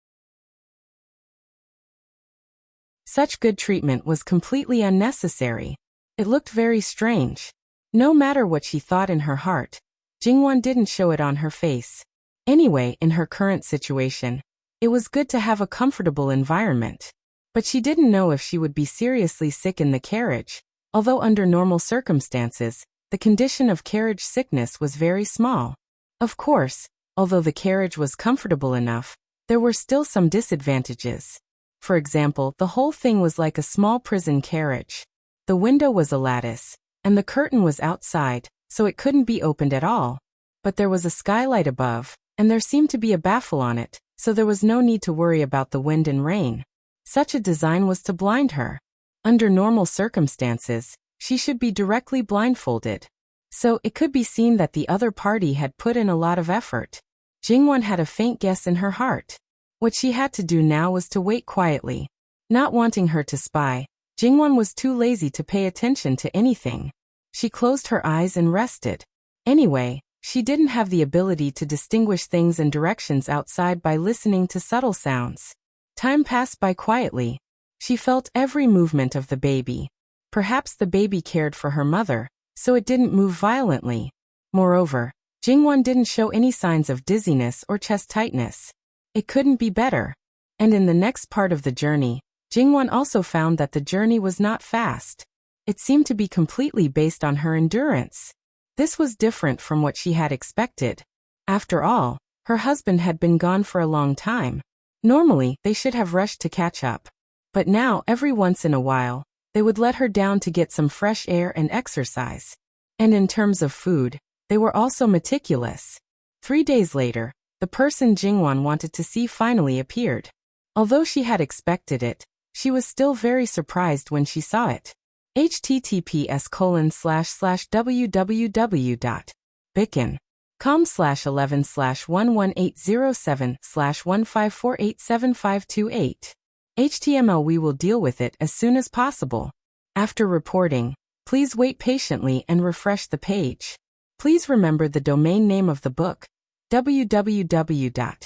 A: Such good treatment was completely unnecessary. It looked very strange. No matter what she thought in her heart, Jingwan didn't show it on her face. Anyway, in her current situation, it was good to have a comfortable environment. But she didn't know if she would be seriously sick in the carriage, although under normal circumstances, the condition of carriage sickness was very small. Of course, although the carriage was comfortable enough, there were still some disadvantages. For example, the whole thing was like a small prison carriage. The window was a lattice, and the curtain was outside, so it couldn't be opened at all. But there was a skylight above, and there seemed to be a baffle on it, so there was no need to worry about the wind and rain. Such a design was to blind her. Under normal circumstances, she should be directly blindfolded. So it could be seen that the other party had put in a lot of effort. Jingwan had a faint guess in her heart. What she had to do now was to wait quietly. Not wanting her to spy, Jingwan was too lazy to pay attention to anything. She closed her eyes and rested. Anyway, she didn't have the ability to distinguish things and directions outside by listening to subtle sounds. Time passed by quietly. She felt every movement of the baby. Perhaps the baby cared for her mother, so it didn't move violently. Moreover, Jingwan didn't show any signs of dizziness or chest tightness. It couldn't be better. And in the next part of the journey, Jingwan also found that the journey was not fast. It seemed to be completely based on her endurance. This was different from what she had expected. After all, her husband had been gone for a long time. Normally, they should have rushed to catch up. But now, every once in a while, they would let her down to get some fresh air and exercise. And in terms of food, they were also meticulous. 3 days later, the person Jingwan wanted to see finally appeared. Although she had expected it, she was still very surprised when she saw it. https://www.bicken.com/11/11807/154875828. HTML. We will deal with it as soon as possible. After reporting, please wait patiently and refresh the page. Please remember the domain name of the book, www.bicken.com.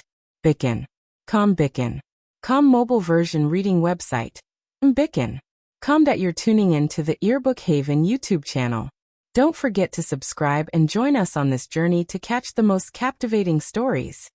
A: Bicken. Bicken. Mobile version reading website. Bicken. That you're tuning in to the Earbook Haven YouTube channel. Don't forget to subscribe and join us on this journey to catch the most captivating stories.